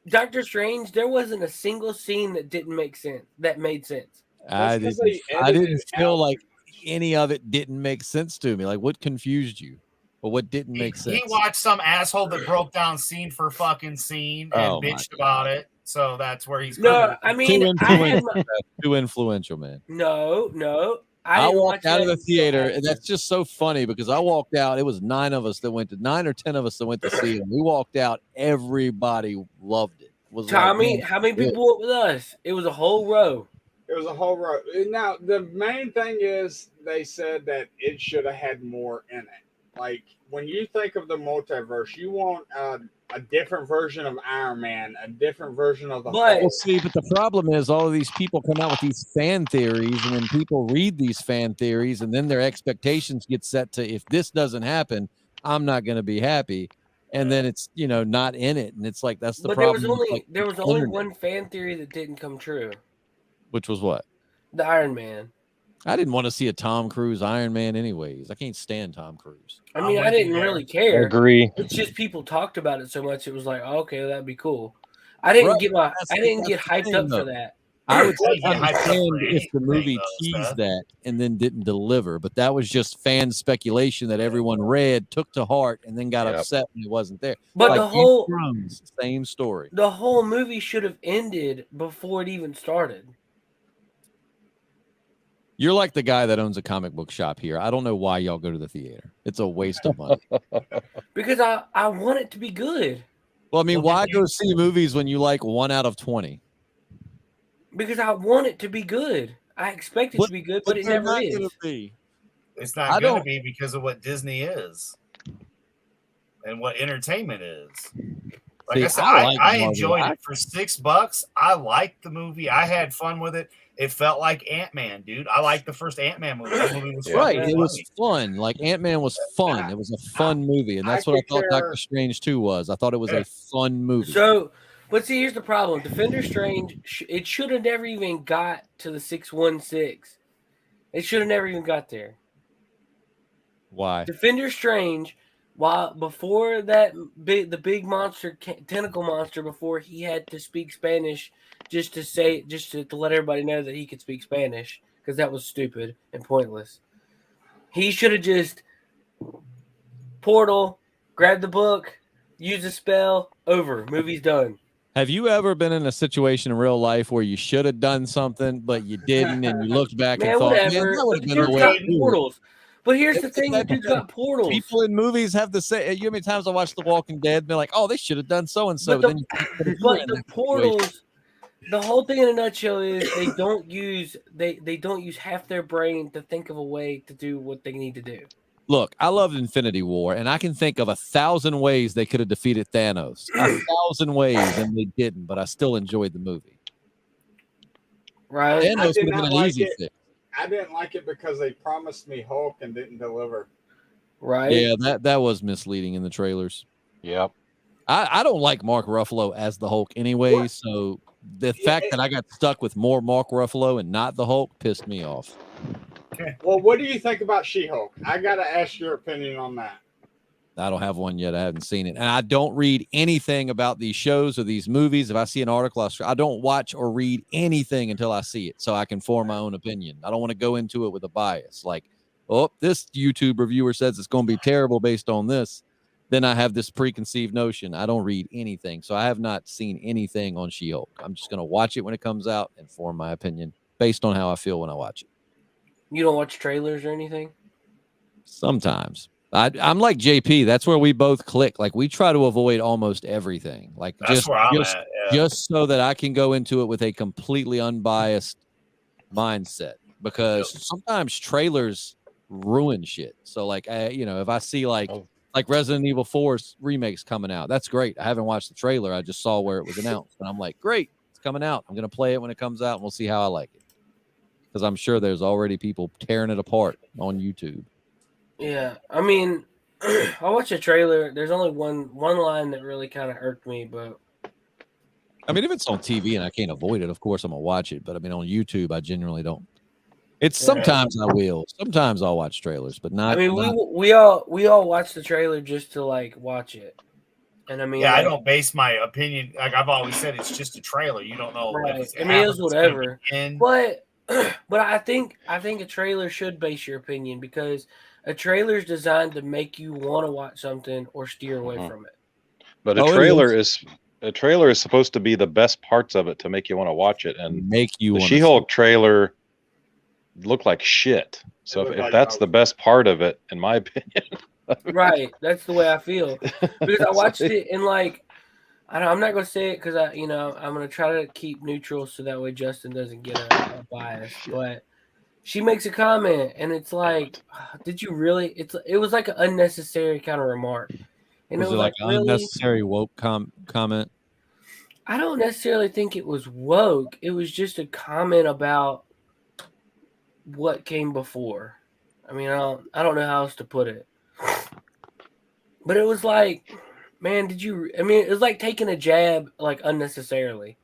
Doctor Strange, there wasn't a single scene that didn't make sense. That made sense. I That's 'cause didn't. they I edited didn't it feel out. like any of it didn't make sense to me. Like, what confused you, or what didn't make sense? He watched some asshole that broke down scene for fucking scene and Oh, my bitched about it. So that's where he's No, coming. I mean, Too I had influential. Too influential, man. no. I didn't walked watch out of that the theater, until and that's just so funny because I walked out. It was 9 or 10 of us that went to see it. And we walked out. Everybody loved it. Was Tommy, like, man, how many good. people went with us? It was a whole row. It was a whole row. Now, the main thing is they said that it should have had more in it. Like, when you think of the multiverse, you want a different version of Iron Man, a different version of the But- Well, see, but the problem is all of these people come out with these fan theories, and then people read these fan theories, and then their expectations get set to, if this doesn't happen, I'm not going to be happy. And then it's, not in it. And it's like, that's the But there problem. was with, only like, there was the only internet. one fan theory that didn't come true. Which was what? The Iron Man. I didn't want to see a Tom Cruise Iron Man anyways. I can't stand Tom Cruise. I mean, I didn't really care. Agree. It's just people talked about it so much. It was like, oh, okay, that'd be cool. I didn't get hyped up for that. I would Well, you get hyped up understand for if the movie anything, though, teased Seth. that and then didn't deliver, but that was just fan speculation that everyone read, took to heart, and then got Yep. upset when it wasn't there. But Like the Game of whole- Thrones, same story. The whole movie should have ended before it even started. You're like the guy that owns a comic book shop here. I don't know why y'all go to the theater. It's a waste of money. Because I want it to be good. Well, I mean, Well, why did you- go see movies when you like 1 out of 20? Because I want it to be good. I expect it to be good, but it they're never not is. gonna be. It's I not going to don't- be because of what Disney is and what entertainment is. Like See, I said, I I, like I Marvel. enjoyed it for $6. I liked the movie. I had fun with it. It felt like Ant-Man, dude. I liked the first Ant-Man movie. That movie was Right. fucking It was funny. fun. Like Ant-Man was fun. It was a fun movie. And that's what I thought Doctor Strange 2 was. I thought it was a fun movie. So, but see, here's the problem. Defender Strange, it should have never even got to the 616. It should have never even got there. Why? Defender Strange, before that the big monster, tentacle monster, before he had to speak Spanish just to let everybody know that he could speak Spanish, because that was stupid and pointless. He should have just portal, grab the book, use a spell, over. Movie's done. Have you ever been in a situation in real life where you should have done something, but you didn't, and you looked back Man, and thought, whatever. man, that would have been Dude's the way got to do it." portals. But here's the It's thing: the dude's got portals. People in movies have the same. You know how many times I watched The Walking Dead, been like, "Oh, they should have done so and so." But Then the portals, the whole thing in a nutshell is they don't use half their brain to think of a way to do what they need to do. Look, I loved Infinity War, and I can think of 1,000 ways they could have defeated Thanos. 1,000 ways, and they didn't. But I still enjoyed the movie. Right? Thanos I would did have not been an like easy it. fix. I didn't like it because they promised me Hulk and didn't deliver. Right? Yeah, that was misleading in the trailers. Yep. I don't like Mark Ruffalo as the Hulk anyway, so the fact that I got stuck with more Mark Ruffalo and not the Hulk pissed me off. Well, what do you think about She-Hulk? I got to ask your opinion on that. I don't have one yet. I haven't seen it. And I don't read anything about these shows or these movies. If I see an article, I don't watch or read anything until I see it so I can form my own opinion. I don't want to go into it with a bias. Like, oh, this YouTube reviewer says it's going to be terrible based on this. Then I have this preconceived notion. I don't read anything. So I have not seen anything on She-Hulk. I'm just going to watch it when it comes out and form my opinion based on how I feel when I watch it. You don't watch trailers or anything? Sometimes. I'm like JP. That's where we both click. Like we try to avoid almost everything. Like That's where I'm at. Yeah. just so that I can go into it with a completely unbiased mindset. Because sometimes trailers ruin shit. So like, if I see like Resident Evil 4's remakes coming out, that's great. I haven't watched the trailer. I just saw where it was announced, and I'm like, great, it's coming out. I'm gonna play it when it comes out, and we'll see how I like it. Because I'm sure there's already people tearing it apart on YouTube. Yeah, I mean, I watched a trailer. There's only one line that really kind of irked me, but I mean, if it's on TV and I can't avoid it, of course I'm gonna watch it. But I mean, on YouTube, I generally don't. It's sometimes I will. Sometimes I'll watch trailers, but not. I mean, we all watch the trailer just to like watch it, and I mean, yeah, I don't base my opinion. Like I've always said, it's just a trailer. You don't know. Right. If I mean, it's whatever. But I think a trailer should base your opinion because a trailer is designed to make you want to watch something or steer away from it. But a trailer is supposed to be the best parts of it to make you want to watch it, and make you. The She-Hulk trailer looked like shit. So if that's the best part of it, in my opinion, right? That's the way I feel because I watched it and like I'm not gonna say it because I'm gonna try to keep neutral so that way Justin doesn't get a bias. But she makes a comment and it's like, did you really? It was like an unnecessary kind of remark. And was it like an unnecessary woke comment? I don't necessarily think it was woke. It was just a comment about what came before. I mean, I don't know how else to put it. But it was like, man, it was like taking a jab like unnecessarily.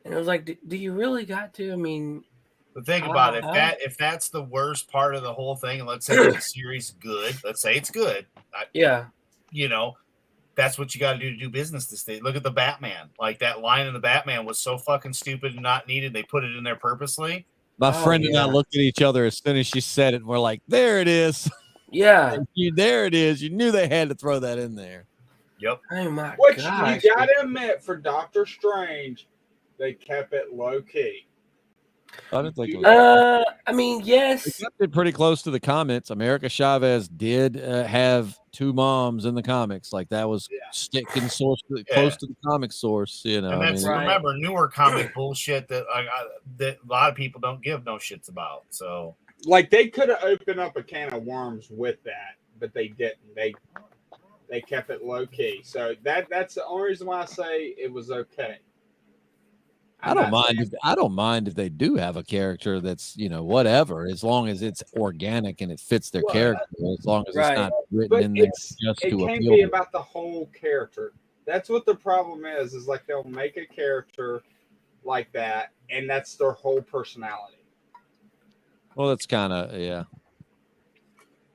And it was like, do you really got to? I mean, but think about it. If that's the worst part of the whole thing, and let's say the series good, let's say it's good. That's what you got to do business this day. Look at the Batman. Like that line in the Batman was so fucking stupid and not needed. They put it in there purposely. My friend and I looked at each other as soon as she said it, and we're like, there it is. Yeah. There it is. You knew they had to throw that in there. Yep. Oh my Which gosh. you got to admit, for Doctor Strange, they kept it low key. I didn't think it was. I mean, yes. They kept it pretty close to the comments. America Chavez did have two moms in the comics. Like that was sticking close to the comic source. And that's remember newer comic bullshit that that a lot of people don't give no shits about. So like they could have opened up a can of worms with that, but they didn't. They kept it low key. So that's the only reason why I say it was okay. I don't mind if they do have a character that's whatever, as long as it's organic and it fits their character. As long as it's not written in there just to appeal. It can't be about the whole character. That's what the problem is. Is like they'll make a character like that, and that's their whole personality. Well, that's kind of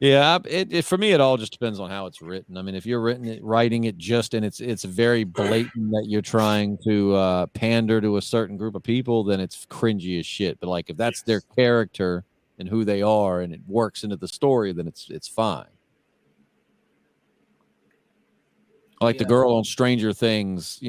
Yeah, for me, it all just depends on how it's written. I mean, if you're writing it just and it's very blatant that you're trying to pander to a certain group of people, then it's cringy as shit. But like if that's their character and who they are, and it works into the story, then it's fine. Like the girl on Stranger Things,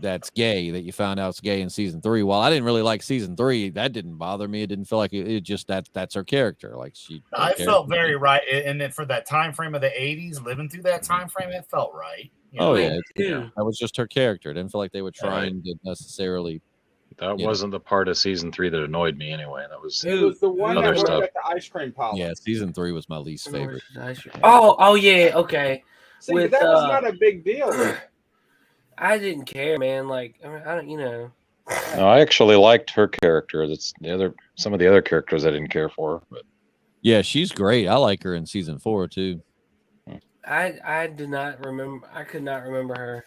that's gay, that you found out it's gay in season 3. While I didn't really like season 3, that didn't bother me. It didn't feel like it just that's her character. Like I felt very right, and then for that time frame of the 80s, living through that time frame, it felt right. That was just her character. It didn't feel like they were trying to necessarily. That wasn't the part of season 3 that annoyed me anyway. That was the one that worked stuff. at the ice cream parlor. Yeah, season 3 was my least favorite. Oh yeah, okay. See, but that was not a big deal. I didn't care, man. Like, I mean, I don't, No, I actually liked her character. That's some of the other characters I didn't care for, but yeah, she's great. I like her in season 4 too. I did not remember. I could not remember her.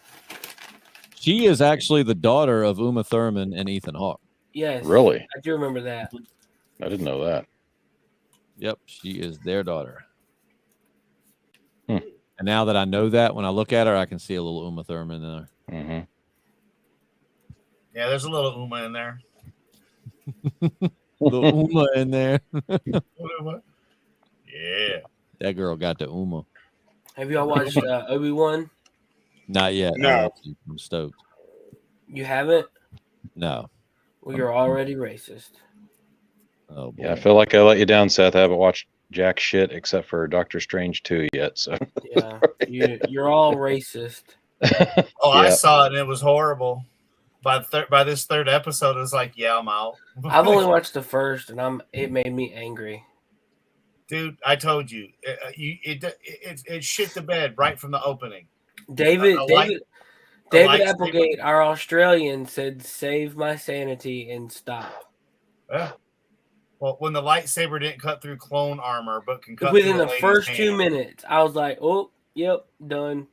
She is actually the daughter of Uma Thurman and Ethan Hawke. Yes, really, I do remember that. I didn't know that. Yep, she is their daughter. And now that I know that, when I look at her, I can see a little Uma Thurman in there. Mm-hmm. Yeah, there's a little Uma in there. Little Uma in there. Yeah. That girl got the Uma. Have y'all watched Obi-Wan? Not yet. No. I'm stoked. You haven't? No. Well, you're already racist. Oh boy. Yeah, I feel like I let you down, Seth. I haven't watched jack shit except for Doctor Strange 2 yet. So Yeah, you're all racist. Oh, I Yeah. saw it and it was horrible. By this third episode, it was like, yeah, I'm out. I've only watched the first, and it made me angry. Dude, I told you, it shit the bed right from the opening. David lightsaber. Applegate, our Australian, said, "Save my sanity and stop." Yeah. Well, when the lightsaber didn't cut through clone armor, but can cut Within through a the lady's first hand. 2 minutes, I was like, "Oh, yep, done."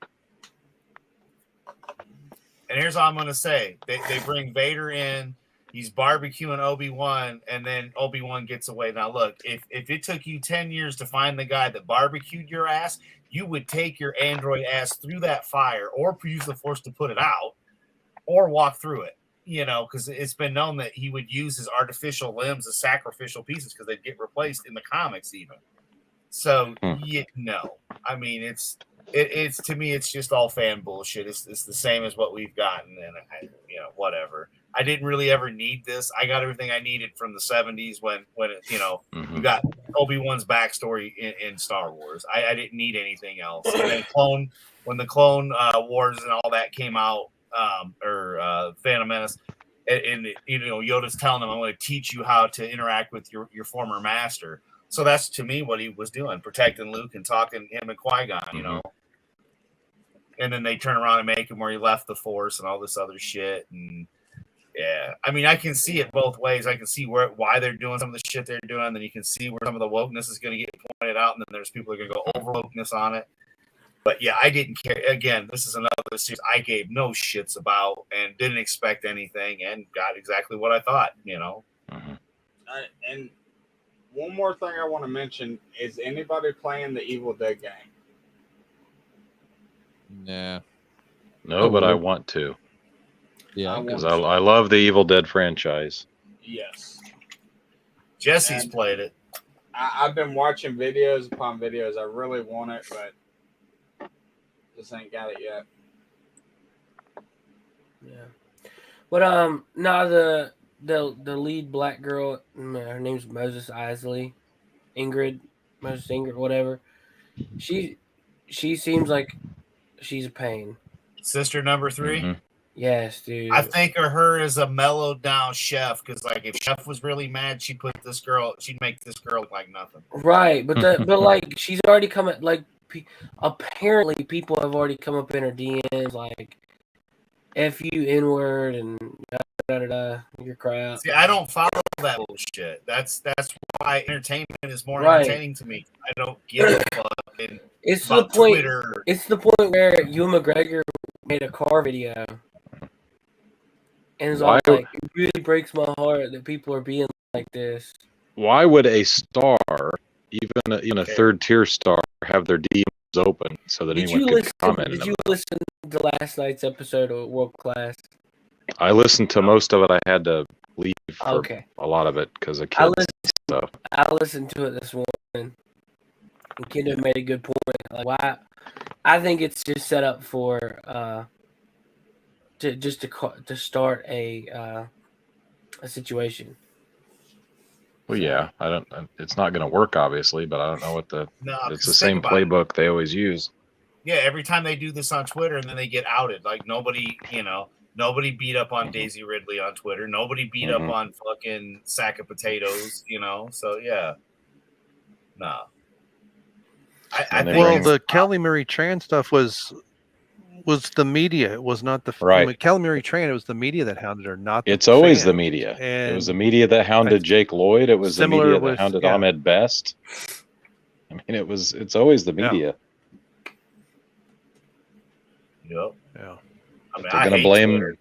And here's all I'm going to say. They bring Vader in. He's barbecuing Obi-Wan, and then Obi-Wan gets away. Now, look, if it took you 10 years to find the guy that barbecued your ass, you would take your android ass through that fire or use the Force to put it out or walk through it, because it's been known that he would use his artificial limbs as sacrificial pieces because they'd get replaced in the comics even. So, I mean, it's to me, it's just all fan bullshit. It's the same as what we've gotten, and whatever. I didn't really ever need this. I got everything I needed from the 70s when you got Obi-Wan's backstory in Star Wars. I didn't need anything else. And then when the Clone Wars and all that came out, or Phantom Menace, and Yoda's telling him, "I'm going to teach you how to interact with your former master." So that's to me what he was doing, protecting Luke and talking him and Qui-Gon, And then they turn around and make him where he left the Force and all this other shit. And yeah, I mean, I can see it both ways. I can see why they're doing some of the shit they're doing. Then you can see where some of the wokeness is going to get pointed out, and then there's people that are going to go over wokeness on it. But yeah, I didn't care. Again, this is another series I gave no shits about and didn't expect anything, and got exactly what I thought. And one more thing I want to mention is anybody playing the Evil Dead game? Nah. No, but I want to. Yeah, because I love the Evil Dead franchise. Yes. Jesse's played it. I've been watching videos upon videos. I really want it, but just ain't got it yet. Yeah. But no, the lead black girl, her name's Moses Isley, Moses Ingrid, whatever. She seems like she's a pain. Sister number 3. Mm-hmm. Yes, dude. I think of her as a mellowed down Chef, because like if Chef was really mad, she'd make this girl look like nothing. Right, but like she's already come at like apparently people have already come up in her DMs like F you N-word and your crap. See, I don't follow that bullshit. That's why entertainment is more Right. entertaining to me. I don't give a fuck. It's the point. Twitter. It's the point where Ewan McGregor made a car video, and it's all like, it really breaks my heart that people are being like this. Why would a star, even a third tier star, have their DMs open so that anyone could comment? Did you listen to last night's episode of World Class? I listened to most of it. I had to leave for a lot of it because of kids stuff. I listened to it this morning. And Kendo made a good point. Like, why? I think it's just set up for to start a situation. Well, yeah, I don't. It's not going to work, obviously, but I don't know what it's the same playbook they always use. Yeah, every time they do this on Twitter and then they get outed, like nobody beat up on Daisy Ridley on Twitter. Nobody beat up on fucking Sack of Potatoes, So yeah, no. I think the Kelly Marie Tran stuff was the media. It was not the right. With Kelly Marie Tran, it was the media that hounded her, not the It's always fans. the media. And it was the media that hounded Jake Lloyd. It was the media that hounded Ahmed Best. I mean, it's always the media. Yep. Yeah. I mean, they're gonna blame. Twitter.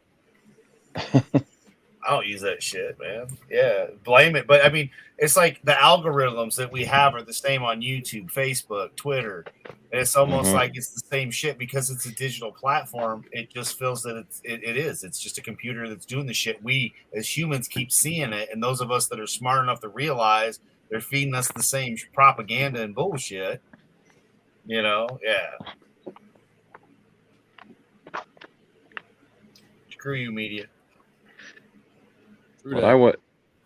I don't use that shit, man. Yeah, blame it. But I mean, it's like the algorithms that we have are the same on YouTube, Facebook, Twitter. And it's almost like it's the same shit because it's a digital platform. It just feels that it is. It's just a computer that's doing the shit. We as humans keep seeing it, and those of us that are smart enough to realize they're feeding us the same propaganda and bullshit. Yeah. Screw you, media.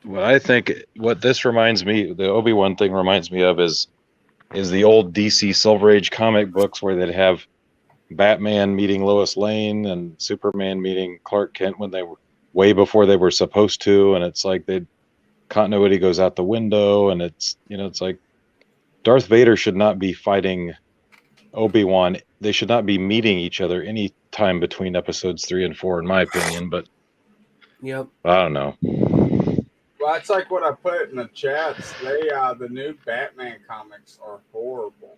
What I think, what this reminds me, the Obi-Wan thing reminds me of is the old DC Silver Age comic books where they'd have Batman meeting Lois Lane and Superman meeting Clark Kent when they were way before they were supposed to, and it's like continuity goes out the window, and it's like Darth Vader should not be fighting Obi-Wan. They should not be meeting each other any time between episodes 3 and 4, in my opinion. But yep, I don't know. Well, it's like what I put in the chats. The new Batman comics are horrible.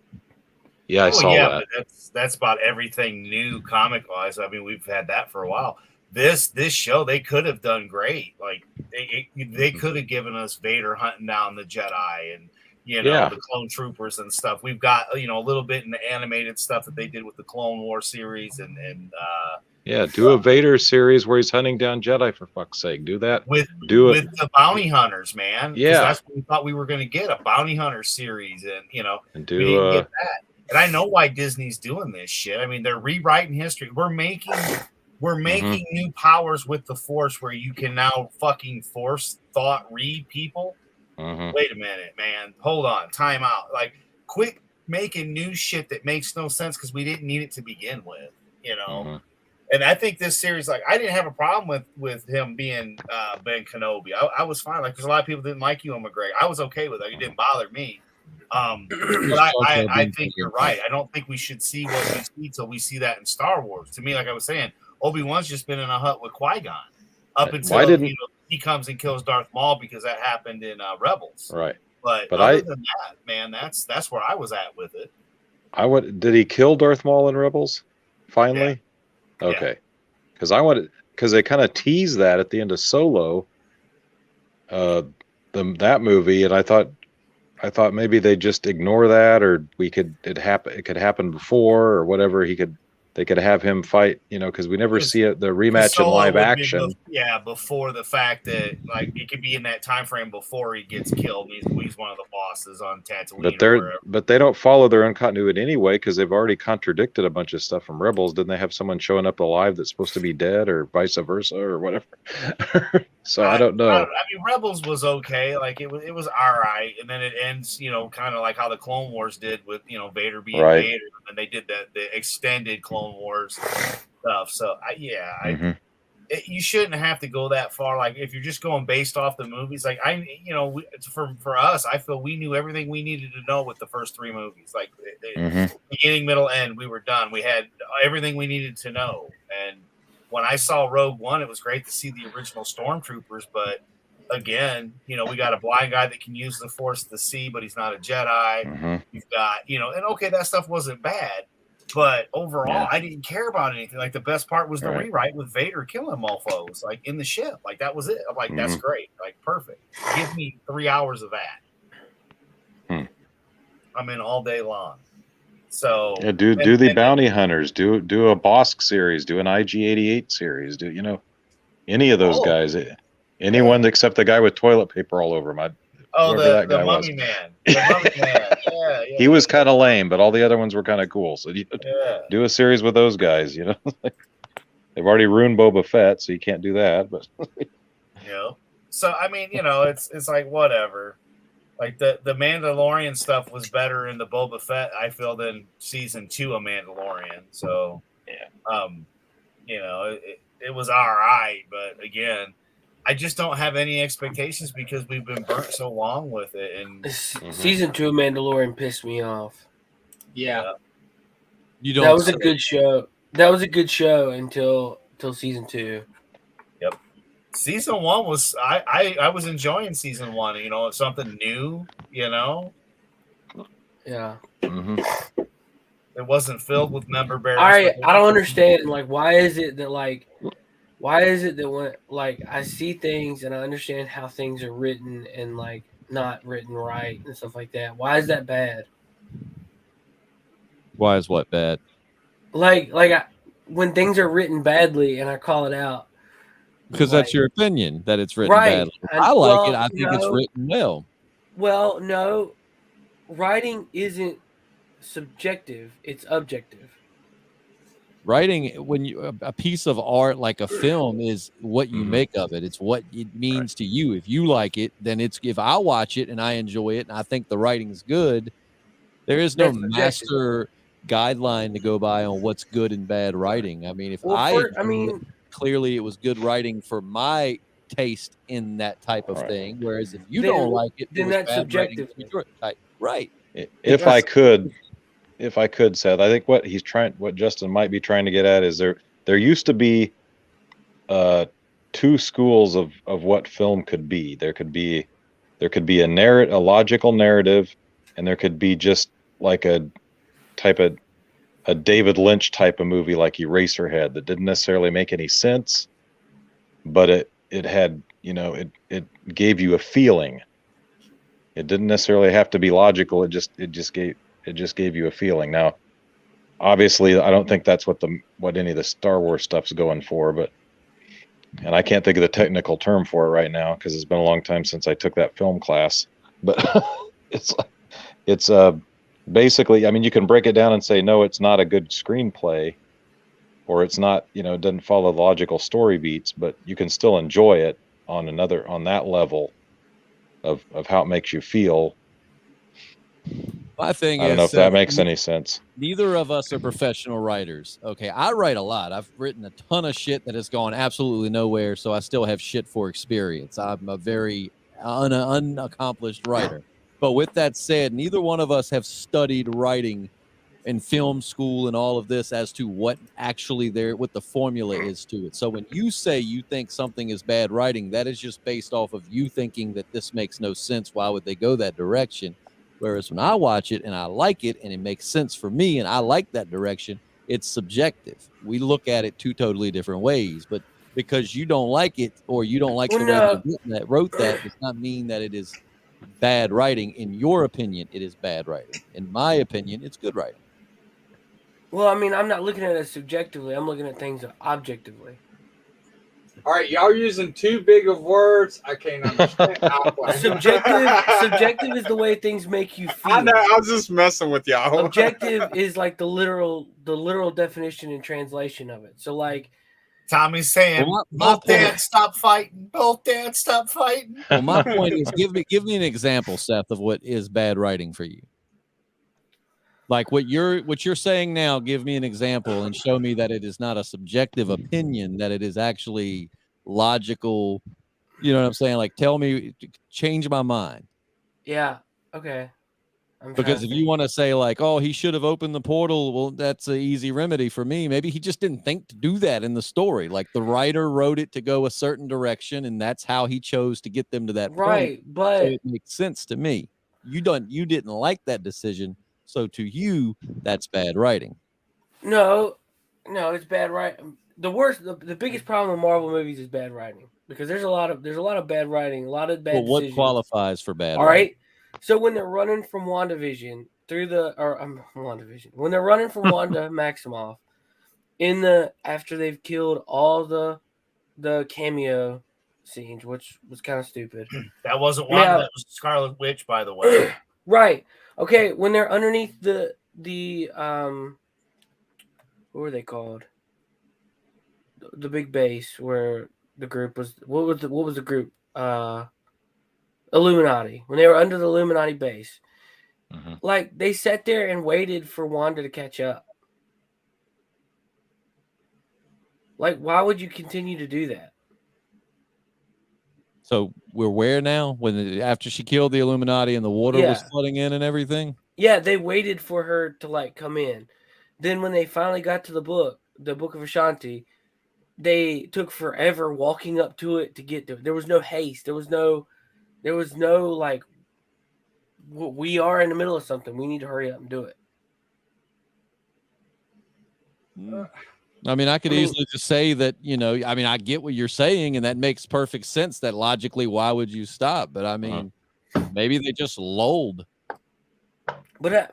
Yeah, I saw that. But that's about everything new comic wise. I mean, we've had that for a while. This show, they could have done great. Like they could have given us Vader hunting down the Jedi and the clone troopers and stuff. We've got a little bit in the animated stuff that they did with the Clone War series and do a Vader series where he's hunting down Jedi, for fuck's sake. Do that. With the bounty hunters, man. Yeah. That's what we thought we were going to get, a bounty hunter series. And, and we didn't get that. And I know why Disney's doing this shit. I mean, they're rewriting history. We're making new powers with the Force where you can now fucking force thought read people. Wait a minute, man. Hold on. Time out. Like, quit making new shit that makes no sense because we didn't need it to begin with, And I think this series, like, I didn't have a problem with him being Ben Kenobi. I was fine. Like, because a lot of people didn't like Ewan McGregor. I was okay with it. It didn't bother me. But I think you're right. I don't think we should see what we see till we see that in Star Wars. To me, like I was saying, Obi-Wan's just been in a hut with Qui-Gon up until he comes and kills Darth Maul because that happened in Rebels. Right. But other than that, man, that's where I was at with it. Did he kill Darth Maul in Rebels? Finally? Yeah. Okay. Because they kind of teased that at the end of Solo, that movie, and I thought maybe they just ignore that, or it could happen before, or whatever. They could have him fight, because we never see the rematch in live action. Before the fact that it could be in that time frame before he gets killed. He's one of the bosses on Tatooine. But they don't follow their own continuity anyway, because they've already contradicted a bunch of stuff from Rebels. Didn't they have someone showing up alive that's supposed to be dead, or vice versa, or whatever? So I don't know. I mean, Rebels was okay. Like it was all right, and then it ends, kind of like how the Clone Wars did with Vader being Vader, and they did the extended Clone Wars stuff. So you shouldn't have to go that far. Like if you're just going based off the movies, like for us, I feel we knew everything we needed to know with the first 3 movies. Like beginning, middle, end, we were done. We had everything we needed to know. And when I saw Rogue One, it was great to see the original Stormtroopers, but again, we got a blind guy that can use the Force to see, but he's not a Jedi. You've got, and okay, that stuff wasn't bad. But overall, I didn't care about anything. Like the best part was the rewrite with Vader killing mofos, like in the ship. Like that was it. I'm like, that's great. Like perfect. Give me 3 hours of that. I'm in all day long. So do the bounty hunters, do a Bosk series, do an IG-88 series, do any of those guys, anyone except the guy with toilet paper all over him. The Mummy Man. The Mummy Man. Yeah. He was kind of lame, but all the other ones were kind of cool. So do a series with those guys. They've already ruined Boba Fett, so you can't do that. But so I mean, it's like whatever. Like the Mandalorian stuff was better in the Boba Fett, I feel, than season 2 of Mandalorian. So it was all right, but again, I just don't have any expectations because we've been burnt so long with it. And season 2 of Mandalorian pissed me off. Yeah, that was a good show. That was a good show until season 2. Yep. Season 1 was I was enjoying season 1. It's something new. Yeah. It wasn't filled with member bearers. I don't understand. Like, why is it that when I see things and I understand how things are written and not written right and stuff like that? Why is that bad? Why is what bad? When things are written badly and I call it out. Because that's your opinion that it's written badly. I like it. I think it's written well. Well, no, writing isn't subjective; it's objective. Writing, when you a piece of art like a film is what you make of it. It's what it means to you. If you like it, then it's if I watch it and I enjoy it and I think the writing's good, there is no That's subjective. master guideline to go by on what's good and bad writing. I mean, if Well, clearly it was good writing for my taste in that type of thing. Whereas if you Then- don't like it, then it was that's bad writing subjective. for your type. Right. If I could, Seth, I think what Justin might be trying to get at is there used to be two schools of what film could be. There could be a logical narrative, and there could be just like a David Lynch type of movie like Eraserhead that didn't necessarily make any sense, but it had, it gave you a feeling. It didn't necessarily have to be logical. It just gave you a feeling. Now, obviously, I don't think that's what any of the Star Wars stuff's going for, and I can't think of the technical term for it right now because it's been a long time since I took that film class. But it's basically, I mean, you can break it down and say, no, it's not a good screenplay, or it's not, it doesn't follow the logical story beats, but you can still enjoy it on that level of how it makes you feel. My thing I don't know if that makes any sense. Neither of us are professional writers. Okay, I write a lot. I've written a ton of shit that has gone absolutely nowhere, so I still have shit for experience. I'm a very unaccomplished writer. But with that said, neither one of us have studied writing in film school and all of this as to what actually what the formula is to it. So when you say you think something is bad writing, that is just based off of you thinking that this makes no sense. Why would they go that direction? Whereas when I watch it and I like it and it makes sense for me and I like that direction, it's subjective. We look at it two totally different ways. But because you don't like it or you don't like the way that wrote that does not mean that it is bad writing. In your opinion, it is bad writing. In my opinion, it's good writing. Well, I mean, I'm not looking at it subjectively. I'm looking at things objectively. All right, y'all using too big of words. I can't understand. Subjective is the way things make you feel. I know. I was just messing with y'all. Objective is like the literal definition and translation of it. So, like, Tommy's saying, both dads stop fighting. Both dads stop fighting. Well, my point is, give me an example, Seth, of what is bad writing for you. Like what you're saying now, give me an example and show me that it is not a subjective opinion, that it is actually logical. You know what I'm saying? Like, tell me, change my mind. Yeah. Okay. Because if you want to say like, oh, he should have opened the portal, well, that's an easy remedy for me. Maybe he just didn't think to do that in the story. Like the writer wrote it to go a certain direction, and that's how he chose to get them to that right, point. But so it makes sense to me. You didn't like that decision. So to you, that's bad writing. No, it's bad writing. The biggest problem with Marvel movies is bad writing because there's a lot of bad writing, a lot of bad. Well, what decisions. qualifies for bad? All right, so when they're running from WandaVision WandaVision, when they're running from Wanda Maximoff after they've killed all the cameo scenes, which was kind of stupid. That wasn't one. That was Scarlet Witch, by the way. Right. Okay, when they're underneath the what were they called? The big base where the group was. What was the group? Illuminati. When they were under the Illuminati base, like they sat there and waited for Wanda to catch up. Like, why would you continue to do that? So we're where now? After she killed the Illuminati and the water was flooding in and everything? Yeah, they waited for her to like come in. Then when they finally got to the book of Ashanti, they took forever walking up to it to get to it. There was no haste. There was no like, we are in the middle of something. We need to hurry up and do it. I mean, I could easily just say that, I get what you're saying, and that makes perfect sense that logically, why would you stop? But I mean, maybe they just lulled. But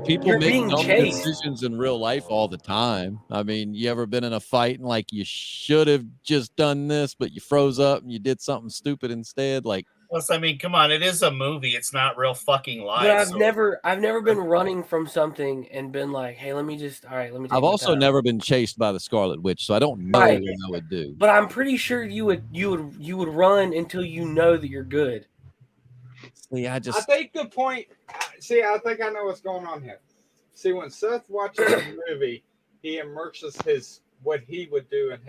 people make dumb decisions in real life all the time. I mean, you ever been in a fight and like you should have just done this, but you froze up and you did something stupid instead? Like, Plus, I mean, come on, it is a movie. It's not real fucking life. But I've never been running from something and been like, hey, let me take I've my also time. never been chased by the Scarlet Witch, so I don't know Right. what I would do. But I'm pretty sure you would run until you know that you're good. See, I think the point. See, I think I know what's going on here. See, when Seth watches a movie, he immerses what he would do in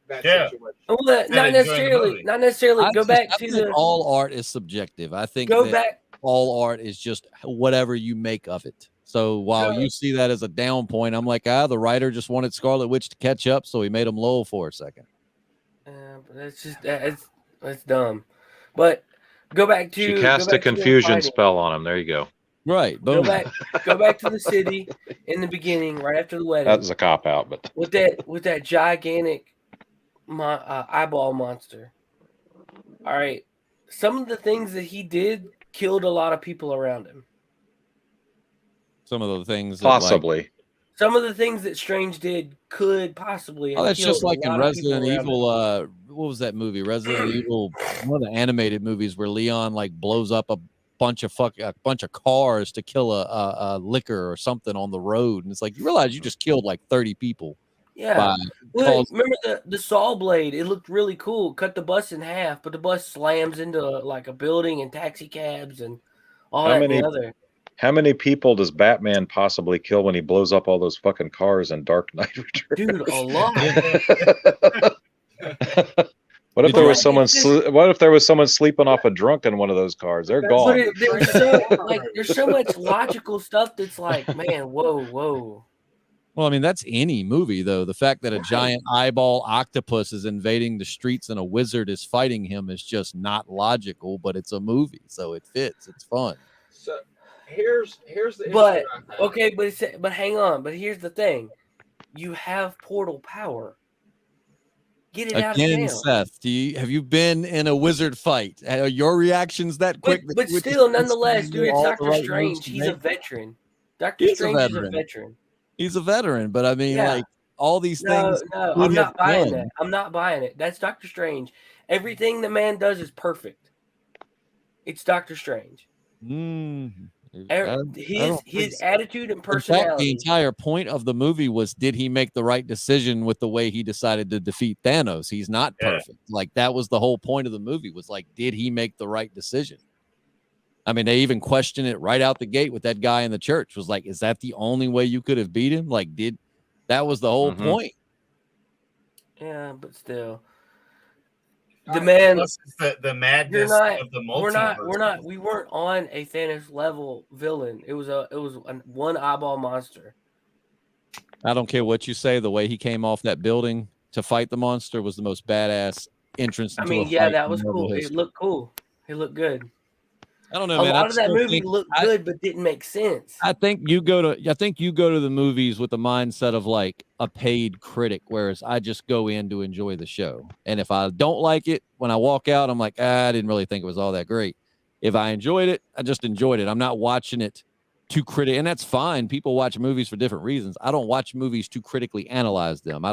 that situation. Well, not necessarily. Not necessarily. Go back I to think the. all art is subjective. I think Go that back. all art is just whatever you make of it. So while you see that as a down point, I'm like, the writer just wanted Scarlet Witch to catch up, so he made him lull for a second. But that's just that's dumb. But go back to. She cast a confusion spell on him. There you go. Right. Boom. Go back to the city in the beginning, right after the wedding. That was a cop out, but with that gigantic eyeball monster. All right, some of the things that he did killed a lot of people around him. Some of the things possibly. Some of the things that Strange did could possibly. Oh, that's just like in Resident Evil. What was that movie? Resident Evil, one of the animated movies where Leon like blows up a bunch of cars to kill a liquor or something on the road, and it's like you realize you just killed like 30 people. Yeah. Remember the saw blade? It looked really cool. Cut the bus in half, but the bus slams into like a building and taxi cabs and all that and the other. How many people does Batman possibly kill when he blows up all those fucking cars in Dark Knight Returns? Dude, a lot. What if there was someone? What if there was someone sleeping off a drunk in one of those cars? They're gone. There's so much logical stuff that's like, man, whoa. Well, I mean, that's any movie, though. The fact that a giant eyeball octopus is invading the streets and a wizard is fighting him is just not logical, but it's a movie, so it fits. It's fun. So here's the issue. But hang on. But here's the thing: you have portal power. Get it out of town. Seth, have you been in a wizard fight? Are your reactions that quick? But still, nonetheless, dude, it's Doctor Strange. He's a veteran. Doctor Strange is a veteran. He's a veteran, but I mean, like all these things. No, I'm not buying that. I'm not buying it. That's Doctor Strange. Everything the man does is perfect. It's Doctor Strange. His attitude and personality. In fact, the entire point of the movie was, did he make the right decision with the way he decided to defeat Thanos? He's not perfect. Like that was the whole point of the movie, was like, did he make the right decision? I mean, they even questioned it right out the gate with that guy in the church. Was like, is that the only way you could have beat him? Like, that was the whole point. Yeah, but still. The man, the madness of the multiverse. We weren't on a Thanos level villain. It was a one eyeball monster. I don't care what you say. The way he came off that building to fight the monster was the most badass entrance. I mean, yeah, that was cool. It looked cool. It looked good. I don't know, a man. A lot of that movie looked good, but didn't make sense. I think you go to the movies with the mindset of like a paid critic, whereas I just go in to enjoy the show. And if I don't like it, when I walk out, I'm like, I didn't really think it was all that great. If I enjoyed it, I just enjoyed it. I'm not watching it too critic, and that's fine. People watch movies for different reasons. I don't watch movies to critically analyze them. I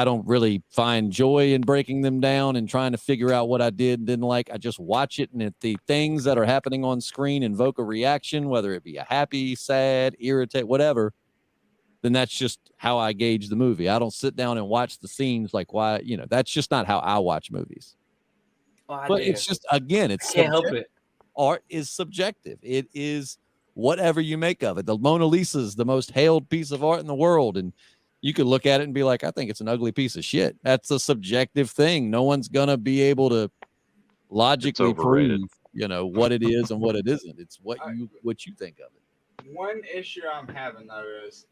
don't really find joy in breaking them down and trying to figure out what I did and didn't like. I just watch it, and if the things that are happening on screen invoke a reaction, whether it be a happy, sad, irritate, whatever, then that's just how I gauge the movie. I don't sit down and watch the scenes like why, that's just not how I watch movies. But it's just, again, it's can't help it. Art is subjective. It is whatever you make of it. The Mona Lisa is the most hailed piece of art in the world, and you could look at it and be like, I think it's an ugly piece of shit. That's a subjective thing. No one's going to be able to logically prove, what it is and what it isn't. It's what you think of it. One issue I'm having, though, is...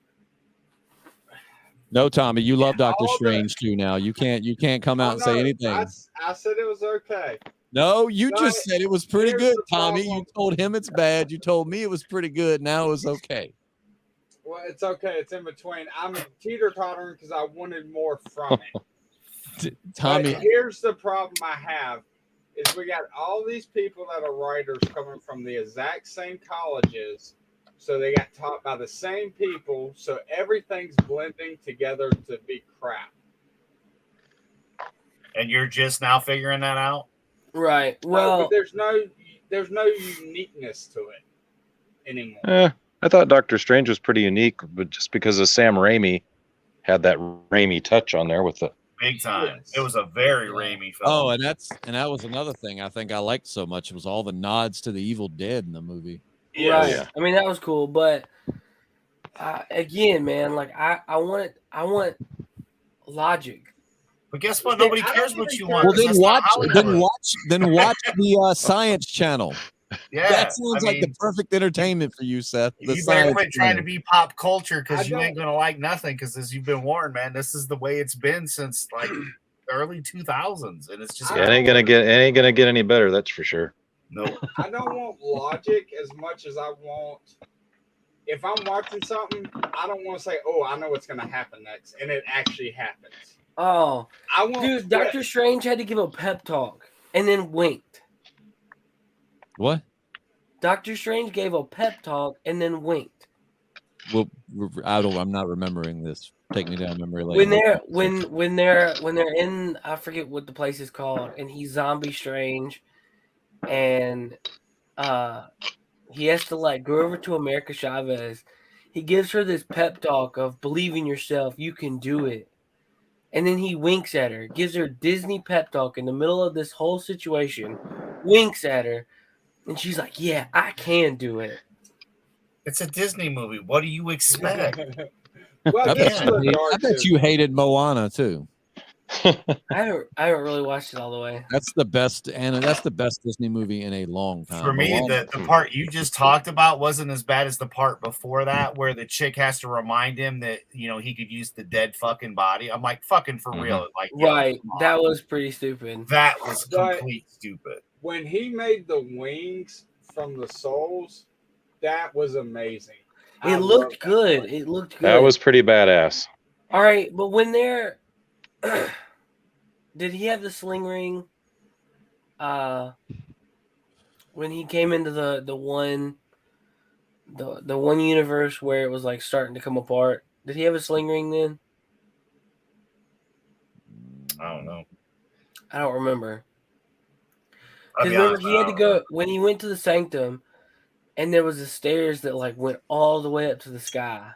No, Tommy, you love Doctor Strange too now. You can't come out and say anything. I said it was okay. No, you just said it was pretty good, Tommy. You told him it's bad. You told me it was pretty good. Now it was okay. Well, it's okay. It's in between. I'm teeter-tottering because I wanted more from it. Tommy, but here's the problem I have is we got all these people that are writers coming from the exact same colleges, so they got taught by the same people, so everything's blending together to be crap. And you're just now figuring that out? Right. But Well, there's no uniqueness to it anymore. I thought Doctor Strange was pretty unique, but just because of Sam Raimi had that Raimi touch on there with the big time. It was a very Raimi film. Oh, and that was another thing I think I liked so much. It was all the nods to the Evil Dead in the movie. right. yeah. I mean, that was cool, but again, man, like I want logic. But guess what? Nobody cares what you want. Well, 'cause then watch the Science Channel. Yeah, that sounds like the perfect entertainment for you, Seth. The You better Science quit trying to Channel. be pop culture because you ain't gonna like nothing. Because as you've been warned, man, this is the way it's been since like the early 2000s, and it's just it ain't gonna get any better. That's for sure. No, I don't want logic as much as I want. If I'm watching something, I don't want to say, "Oh, I know what's gonna happen next," and it actually happens. Oh, I want dude, Doctor Strange had to give a pep talk and then winked. What? Doctor Strange gave a pep talk and then winked. Well, I'm not remembering this. Take me down memory lane. When they're in, I forget what the place is called, and he's Zombie Strange, and he has to like go over to America Chavez. He gives her this pep talk of believe in yourself, you can do it. And then he winks at her, gives her Disney pep talk in the middle of this whole situation, winks at her, and she's like, "Yeah, I can do it." it's a Disney movie. What do you expect? Well, I bet you hated Moana too. I haven't really watched it all the way. That's the best, and that's the best Disney movie in a long time. For me, the part you just talked about wasn't as bad as the part before that, where the chick has to remind him that he could use the dead fucking body. I'm like, fucking for real, like Right, that was pretty stupid. That was complete stupid. When he made the wings from the souls, that was amazing. It looked good. It looked good. That was pretty badass. All right, but when they're did he have the sling ring? When he came into the one universe where it was like starting to come apart, did he have a sling ring then? I don't know. I don't remember. I'll Because be remember honest, he had to go when he went to the sanctum, and there was the stairs that like went all the way up to the sky.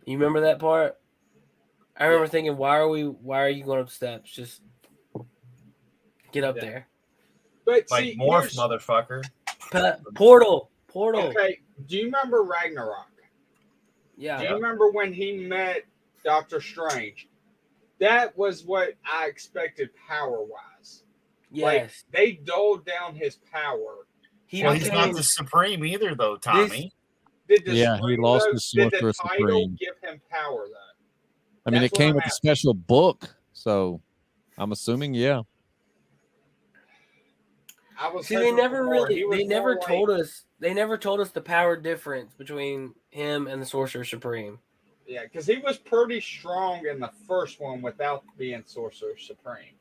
You remember that part? I remember thinking, why are you going up steps? Just get up there. But like see, morph, motherfucker. Portal. Okay, do you remember Ragnarok? Yeah. Do you remember when he met Doctor Strange? That was what I expected power-wise. Yes. Like, they doled down his power. He's not the Supreme either, though, Tommy. He lost his Sorcerer Did the title Supreme. give him power, though? I mean, That's it came what with I'm a special book, so I'm assuming, yeah. I was See, they never told us. They never told us the power difference between him and the Sorcerer Supreme. Yeah, because he was pretty strong in the first one without being Sorcerer Supreme.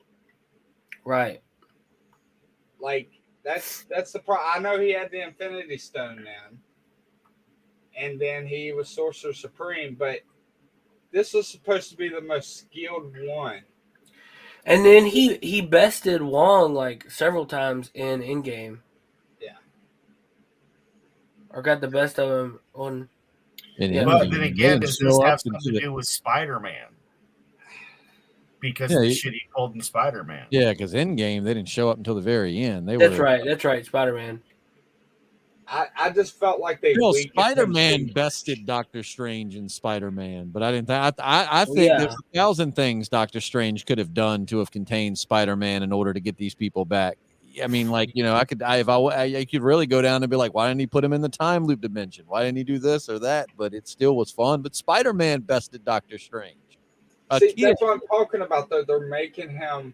Right. Like that's the problem. I know he had the Infinity Stone then, and then he was Sorcerer Supreme, but this was supposed to be the most skilled one. And then he bested Wong like several times in Endgame. Yeah. Or got the best of him on. But then again, does this have something to do with Spider-Man? Because of the shit he pulled in Spider-Man. Yeah, because Endgame, they didn't show up until the very end. That's right, Spider-Man. I just felt like they. No, Spider-Man bested Doctor Strange in Spider-Man, but I didn't. I think there's 1,000 things Doctor Strange could have done to have contained Spider-Man in order to get these people back. I mean, like I could really go down and be like, why didn't he put him in the time loop dimension? Why didn't he do this or that? But it still was fun. But Spider-Man bested Doctor Strange. See, that's what I'm talking about. Though they're making him.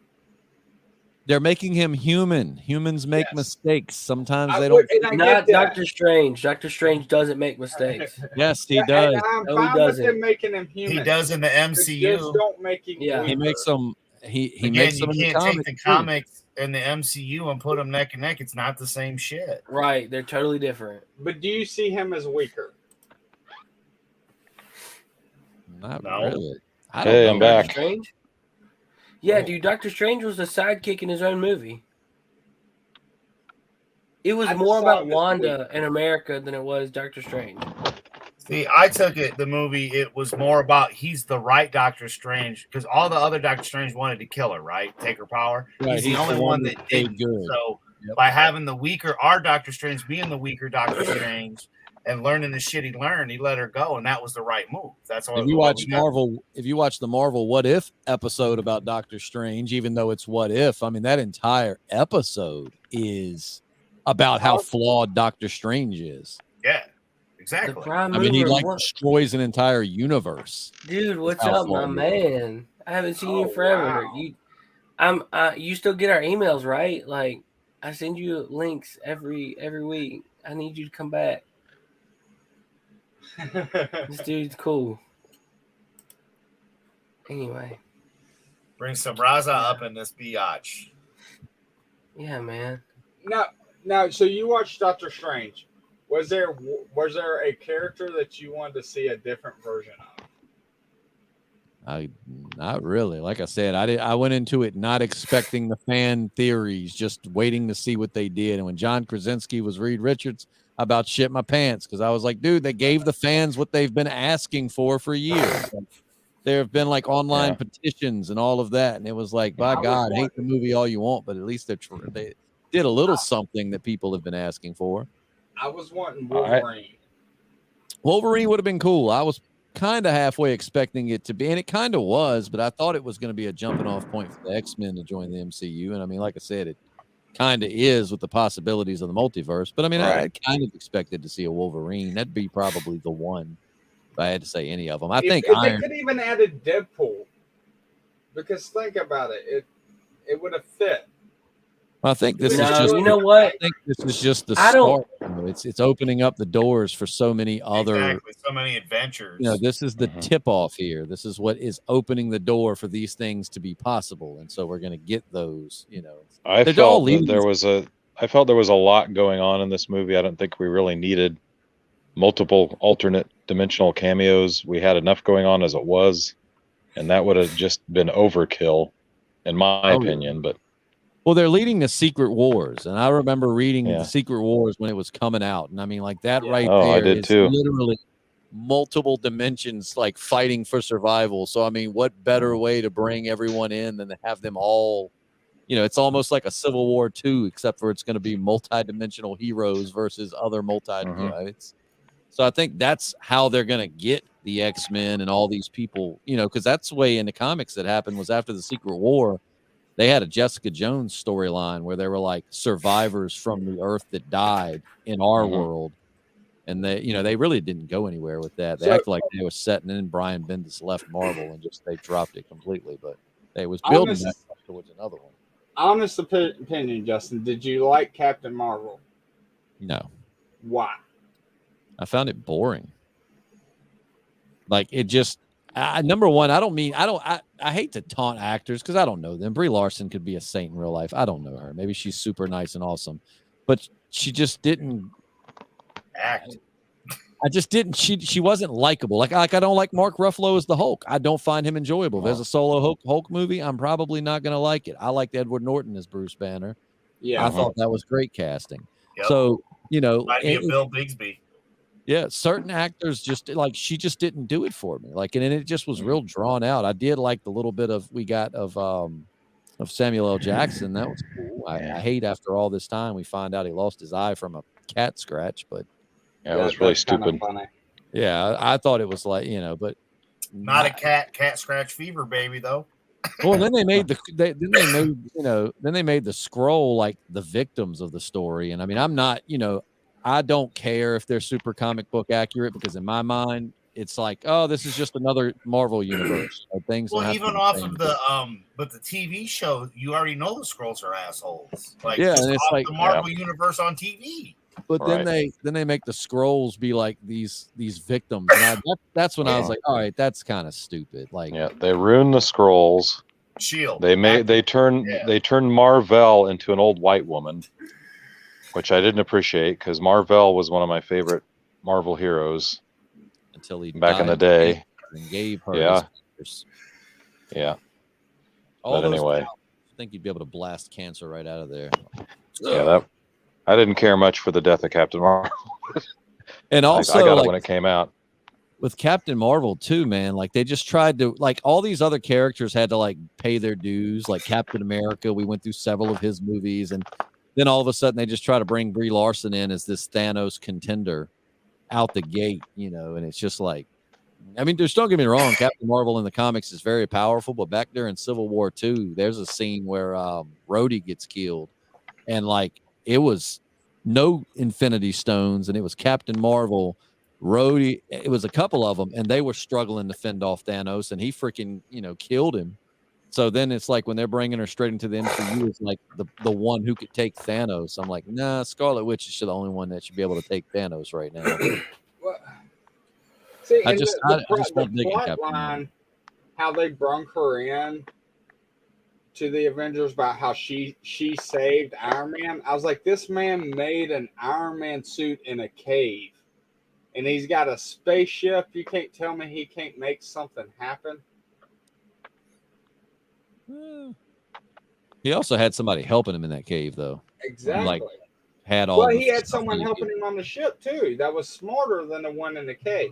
They're making him human. Humans make mistakes. Sometimes they would, don't. Not Doctor Strange. Doctor Strange doesn't make mistakes. Yes, he does. And I'm No, fine he with doesn't. them making him human. He does in the MCU. Just don't make him. Yeah, he makes them. He Again, makes you them in the can't take the comics. comics in the MCU and put them neck and neck. It's not the same shit. Right, they're totally different. But do you see him as weaker? Not No. really. I Hey, don't I'm know. back. Strange. Yeah, dude, Doctor Strange was a sidekick in his own movie. It was more about Wanda and America than it was Doctor Strange. See, I took it, the movie, it was more about he's the right Doctor Strange, because all the other Doctor Strange wanted to kill her, right? Take her power. Right, He's the only one that didn't. good. So by having the weaker, our Doctor Strange being the weaker Doctor Strange and learning the shit he learned, he let her go, and that was the right move. That's all. If you watch Marvel, if you watch the Marvel What If episode about Doctor Strange, even though it's What If, I mean, that entire episode is about how flawed Doctor Strange is. Yeah. Exactly. I mean, he destroys an entire universe. Dude, what's up, my man? I haven't seen you forever. Wow. You still get our emails, right? Like, I send you links every week. I need you to come back. This dude's cool. Anyway, bring some Raza up in this biatch. Yeah, man. Now, so you watched Doctor Strange. Was there a character that you wanted to see a different version of? Not really. Like I said, I went into it not expecting the fan theories, just waiting to see what they did. And when John Krasinski was Reed Richards, I about shit my pants because I was like, dude, they gave the fans what they've been asking for years. There have been like online petitions and all of that, and it was like, by God, hate the movie all you want, but at least they did a little something that people have been asking for. I was wanting Wolverine. Wolverine would have been cool. I was kind of halfway expecting it to be, and it kind of was, but I thought it was going to be a jumping off point for the X-Men to join the MCU. And I mean, like I said, it kind of is with the possibilities of the multiverse. But I mean, I kind of expected to see a Wolverine. That'd be probably the one if I had to say any of them. I think they could even added Deadpool, because think about it, it would have fit. I think this is just. You know what? I think this is just the start. It's opening up the doors for so many other, so many adventures. You know, this is the tip off here. This is what is opening the door for these things to be possible, and so we're going to get those. You know, I felt there was a lot going on in this movie. I don't think we really needed multiple alternate dimensional cameos. We had enough going on as it was, and that would have just been overkill, in my opinion. But. Well, they're leading the Secret Wars, and I remember reading the Secret Wars when it was coming out, and I mean, like that right there is literally multiple dimensions, like fighting for survival. So, I mean, what better way to bring everyone in than to have them all? You know, it's almost like a Civil War II, except for it's going to be multi-dimensional heroes versus other You know, so I think that's how they're going to get the X-Men and all these people. You know, because that's the way in the comics that happened was after the Secret War. They had a Jessica Jones storyline where they were like survivors from the Earth that died in our world. And they really didn't go anywhere with that. They acted like they were setting in. Brian Bendis left Marvel and they dropped it completely, but they was building that towards another one. Honest opinion, Justin, did you like Captain Marvel? No. Why? I found it boring. Like it just, number one, I hate to taunt actors because I don't know them. Brie Larson could be a saint in real life. I don't know her. Maybe she's super nice and awesome, but she just didn't act. I just didn't. She wasn't likable. Like I don't like Mark Ruffalo as the Hulk. I don't find him enjoyable. If there's a solo Hulk movie, I'm probably not going to like it. I liked Edward Norton as Bruce Banner. Yeah, I thought that was great casting. Yep. So Bill Bigsby. Yeah, certain actors just like she just didn't do it for me. Like, and it just was real drawn out. I did like the little bit of we got of Samuel L. Jackson. That was cool. I hate after all this time we find out he lost his eye from a cat scratch, but it was really stupid. Yeah, I thought it was like but not a cat scratch fever, baby though. Well, then they made then they made the scroll like the victims of the story, and I mean I'm not I don't care if they're super comic book accurate because in my mind, it's like, oh, this is just another Marvel universe. Things. Well, even off of but the TV show, you already know the Skrulls are assholes. Like, yeah, and it's like the Marvel universe on TV. But then they make the Skrulls be like these victims. And that's when I was like, all right, that's kind of stupid. Like, yeah, they ruined the Skrulls. Shield. They turned Marvel into an old white woman. Which I didn't appreciate because Marvel was one of my favorite Marvel heroes until he back in the day. And gave her yeah. But anyway, I think you'd be able to blast cancer right out of there. Yeah, I didn't care much for the death of Captain Marvel. And also, I got it like, when it came out. with Captain Marvel too, man, like they just tried to, like, all these other characters had to like pay their dues. Like Captain America, we went through several of his movies, and then all of a sudden they just try to bring Brie Larson in as this Thanos contender out the gate, you know, and it's just like, I mean, just don't get me wrong, Captain Marvel in the comics is very powerful, but back there in Civil War II, there's a scene where Rhodey gets killed, and like it was no Infinity Stones, and it was Captain Marvel, Rhodey, it was a couple of them, and they were struggling to fend off Thanos, and he freaking, you know, killed him. So then it's like when they're bringing her straight into the MCU, it's like the one who could take Thanos. I'm like, nah, Scarlet Witch is the only one that should be able to take Thanos right now. Well, see, I and just won't dig plot Captain Marvel. line, how they brung her in to the Avengers about how she saved Iron Man. I was like, this man made an Iron Man suit in a cave, and he's got a spaceship. You can't tell me he can't make something happen. He also had somebody helping him in that cave, though. Exactly. Like, had all. Well, the he had stuff someone he helping did. him on the ship too. That was smarter than the one in the cave.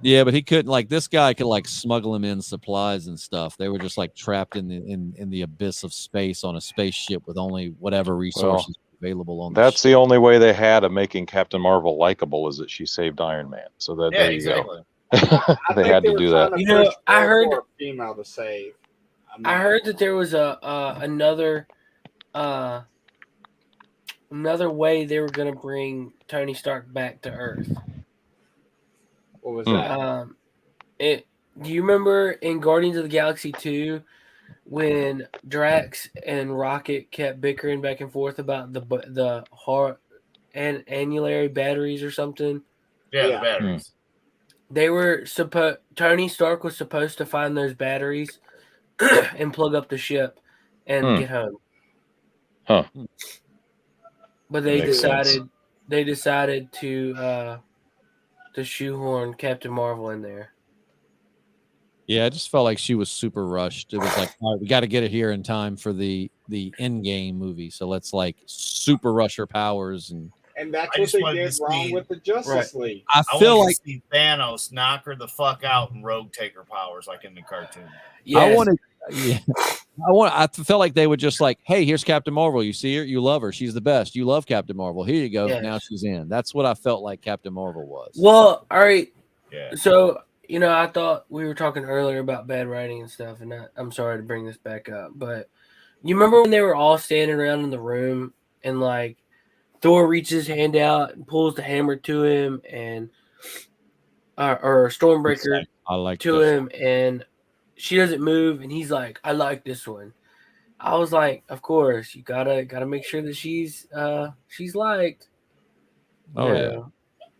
Yeah, but he couldn't. Like, this guy could like smuggle him in supplies and stuff. They were just like trapped in the abyss of space on a spaceship with only whatever resources available on. That's the only way they had of making Captain Marvel likable, is that she saved Iron Man. So that there you go. They had to do that. You know, I heard a female to save. I heard that there was another way they were going to bring Tony Stark back to Earth. What was that? Do you remember in Guardians of the Galaxy 2 when Drax and Rocket kept bickering back and forth about the heart and annulary batteries or something? Yeah, the batteries. They were Tony Stark was supposed to find those batteries and plug up the ship and get home. Huh. But they Makes sense. decided to shoehorn Captain Marvel in there. Yeah, I just felt like she was super rushed. It was like, all right, we got to get it here in time for the Endgame movie, so let's like super rush her powers. And that's I what just they wanted did to wrong see- with the Justice League. I I feel want like to see Thanos knock her the fuck out and Rogue take her powers like in the cartoon. I wanted. Yeah, I felt like they would just like, hey, here's Captain Marvel. You see her, you love her, she's the best. You love Captain Marvel. Here you go. Yes. Now she's in. That's what I felt like Captain Marvel was. Well, all right. Yeah. So, you know, I thought we were talking earlier about bad writing and stuff, and I'm sorry to bring this back up, but you remember when they were all standing around in the room and like Thor reaches his hand out and pulls the hammer to him, and or Stormbreaker I like to him, and she doesn't move, and he's like, "I like this one." I was like, "Of course, you gotta make sure that she's liked." Oh, yeah.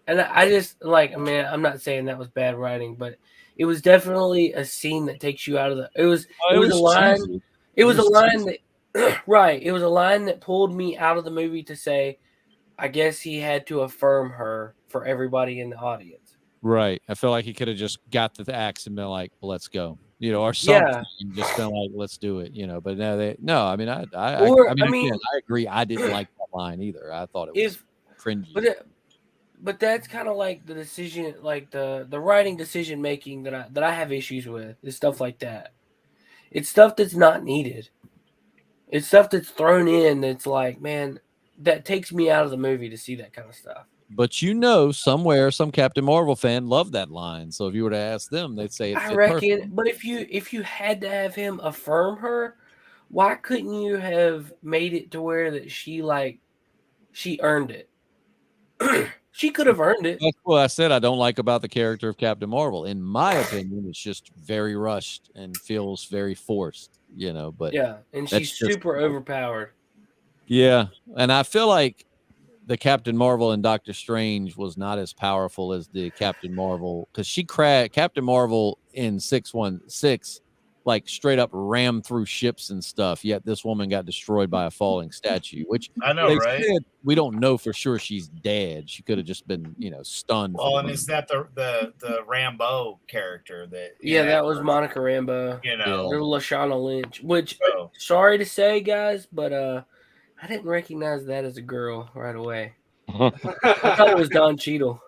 And I just like, I mean, I'm not saying that was bad writing, but it was definitely a scene that takes you out of the. It was a line. cheesy. It was a line that right. It was a line that pulled me out of the movie to say, I guess he had to affirm her for everybody in the audience. Right. I feel like he could have just got the axe and been like, well, let's go, you know, or something. Yeah. And just been like, let's do it, you know. But no, I mean, I mean, again, I agree. I didn't like that line either. I thought it was cringy. But that's kind of like the decision, like the writing decision making that I have issues with is stuff like that. It's stuff that's not needed. It's stuff that's thrown in that's like, man, that takes me out of the movie to see that kind of stuff. But you know, somewhere some Captain Marvel fan loved that line. So if you were to ask them, they'd say it I fit reckon. perfect. But if you had to have him affirm her, why couldn't you have made it to where that she earned it? She could have earned it. That's what I said I don't like about the character of Captain Marvel. In my opinion, it's just very rushed and feels very forced, you know. But Yeah, and that's she's just- super overpowered. Yeah, and I feel like the Captain Marvel and Doctor Strange was not as powerful as the Captain Marvel, because Captain Marvel in 616 like straight up rammed through ships and stuff. Yet this woman got destroyed by a falling statue, which I know, they right? said we don't know for sure she's dead. She could have just been, stunned. Well, and is that the Rambo character that? Yeah, that was Monica Rambeau. You know, or Lashana Lynch. Which, sorry to say, guys, but I didn't recognize that as a girl right away. I thought it was Don Cheadle.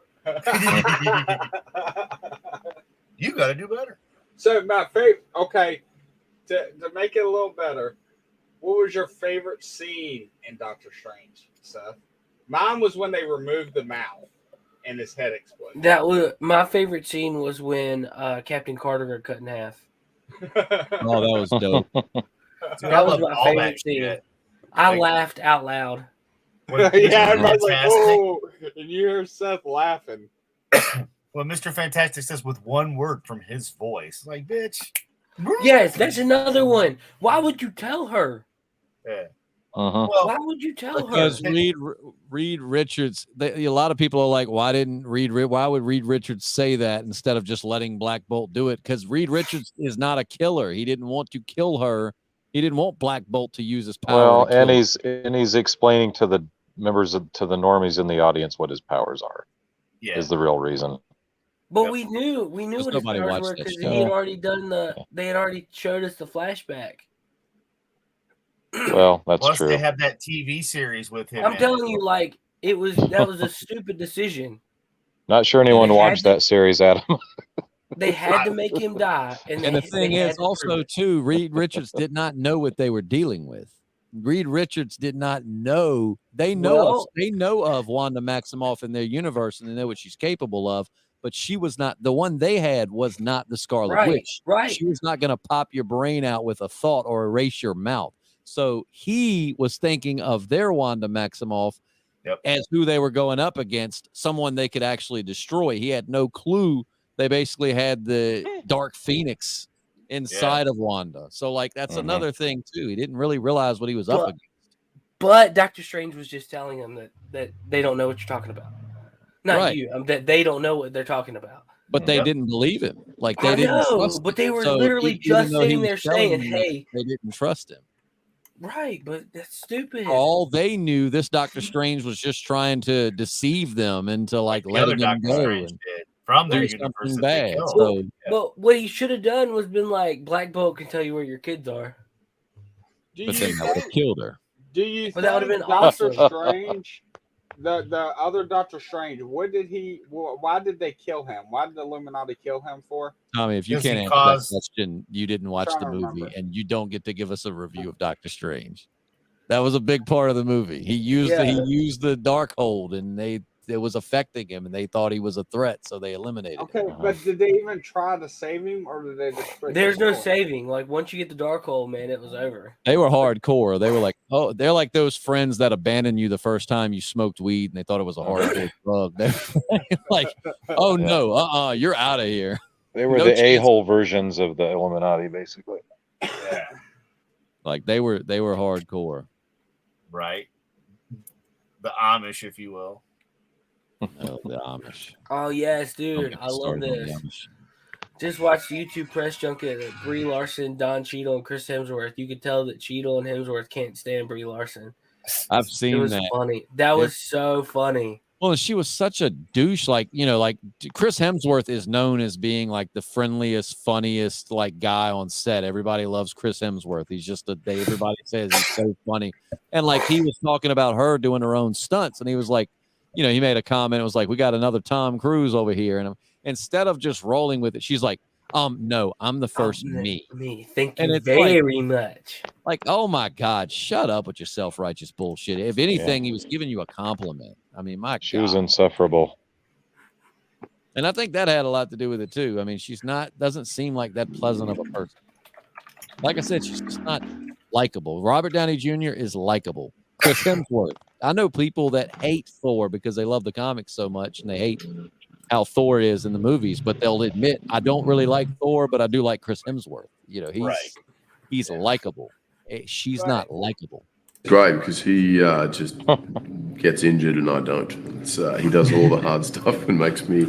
You got to do better. So my favorite. Okay, to make it a little better, what was your favorite scene in Doctor Strange, Seth? Mine was when they removed the mouth and his head exploded. That was my favorite scene. Was when Captain Carter got cut in half. Oh, that was dope. That was my favorite scene. I laughed out loud. Yeah, everybody's like, "Oh!" And you hear Seth laughing. Well, Mr. Fantastic says with one word from his voice, like, bitch. Yes, that's another one. Why would you tell her? Yeah. Uh-huh. Well, why would you tell because her? Reed Richards, a lot of people are like, why would Reed Richards say that instead of just letting Black Bolt do it? Because Reed Richards is not a killer. He didn't want to kill her. He didn't want Black Bolt to use his power. Well, and he's explaining to the to the normies in the audience what his powers are. Yeah. Is the real reason. But we knew what his nobody powers watched were that because show. he had already they had already showed us the flashback. Well, that's Plus, true. they have that TV series with him. I'm telling you, like that was a stupid decision. Not sure anyone watched that series, Adam. They had to make him die, and the thing is, also too, Reed Richards did not know what they were dealing with. Reed Richards did not know. They know of Wanda Maximoff in their universe, and they know what she's capable of. But she was not the one they had. Was not the Scarlet Witch. Right. She was not going to pop your brain out with a thought or erase your mouth. So he was thinking of their Wanda Maximoff as who they were going up against, someone they could actually destroy. He had no clue. They basically had the Dark Phoenix inside of Wanda. So, like, that's another thing, too. He didn't really realize what he was up against. But Doctor Strange was just telling him that they don't know what you're talking about. Not you. That they don't know what they're talking about. But they didn't believe him. Like, they didn't trust him. But they were So literally even just though he sitting was there telling saying, them, hey. They didn't trust him. Right, but that's stupid. All they knew, this Doctor Strange was just trying to deceive them into like the letting other them Doctor go Strange and did from their do universe something that they bad. killed. So But what he should have done was been like, Black Bolt can tell you where your kids are. but then that would have killed her. Do you But that think would have been Doctor awesome. Strange, the other Doctor Strange, why did they kill him? Why did the Illuminati kill him for? Tommy, if you Because can't he answer caused- that question, you didn't watch Trying the to movie, remember. and you don't get to give us a review of Doctor Strange. That was a big part of the movie. He used the Darkhold, and it was affecting him, and they thought he was a threat, so they eliminated him. Okay, but did they even try to save him, or did they just? There's no saving. Like, once you get the Darkhold, man, it was over. They were hardcore. They were like, oh, they're like those friends that abandoned you the first time you smoked weed, and they thought it was a hardcore drug. They're like, oh no, you're out of here. They were No the chance. a-hole versions of the Illuminati, basically. Yeah. Like they were hardcore. Right. The Amish, if you will. Oh, the Amish. Oh, yes, dude. Don't get I love started on the this. Amish. Just watch the YouTube press junket of Brie Larson, Don Cheadle, and Chris Hemsworth. You could tell that Cheadle and Hemsworth can't stand Brie Larson. I've It seen was that. funny. That was so funny. Well, she was such a douche. Like, like Chris Hemsworth is known as being like the friendliest, funniest like guy on set. Everybody loves Chris Hemsworth. He's just everybody says he's so funny. And like he was talking about her doing her own stunts, and he was like, he made a comment. It was like, we got another Tom Cruise over here, and instead of just rolling with it, she's like, no, I'm the first me. Thank And you it's very much. Like, oh my God, shut up with your self-righteous bullshit. If anything, he was giving you a compliment. I mean, She was insufferable. And I think that had a lot to do with it too. I mean, doesn't seem like that pleasant of a person. Like I said, she's just not likable. Robert Downey Jr. is likable. Chris Hemsworth. I know people that hate Thor because they love the comics so much and they hate how Thor is in the movies, but they'll admit, I don't really like Thor, but I do like Chris Hemsworth. He's likable. She's not likable. Great, because he just gets injured and I don't. He does all the hard stuff and makes me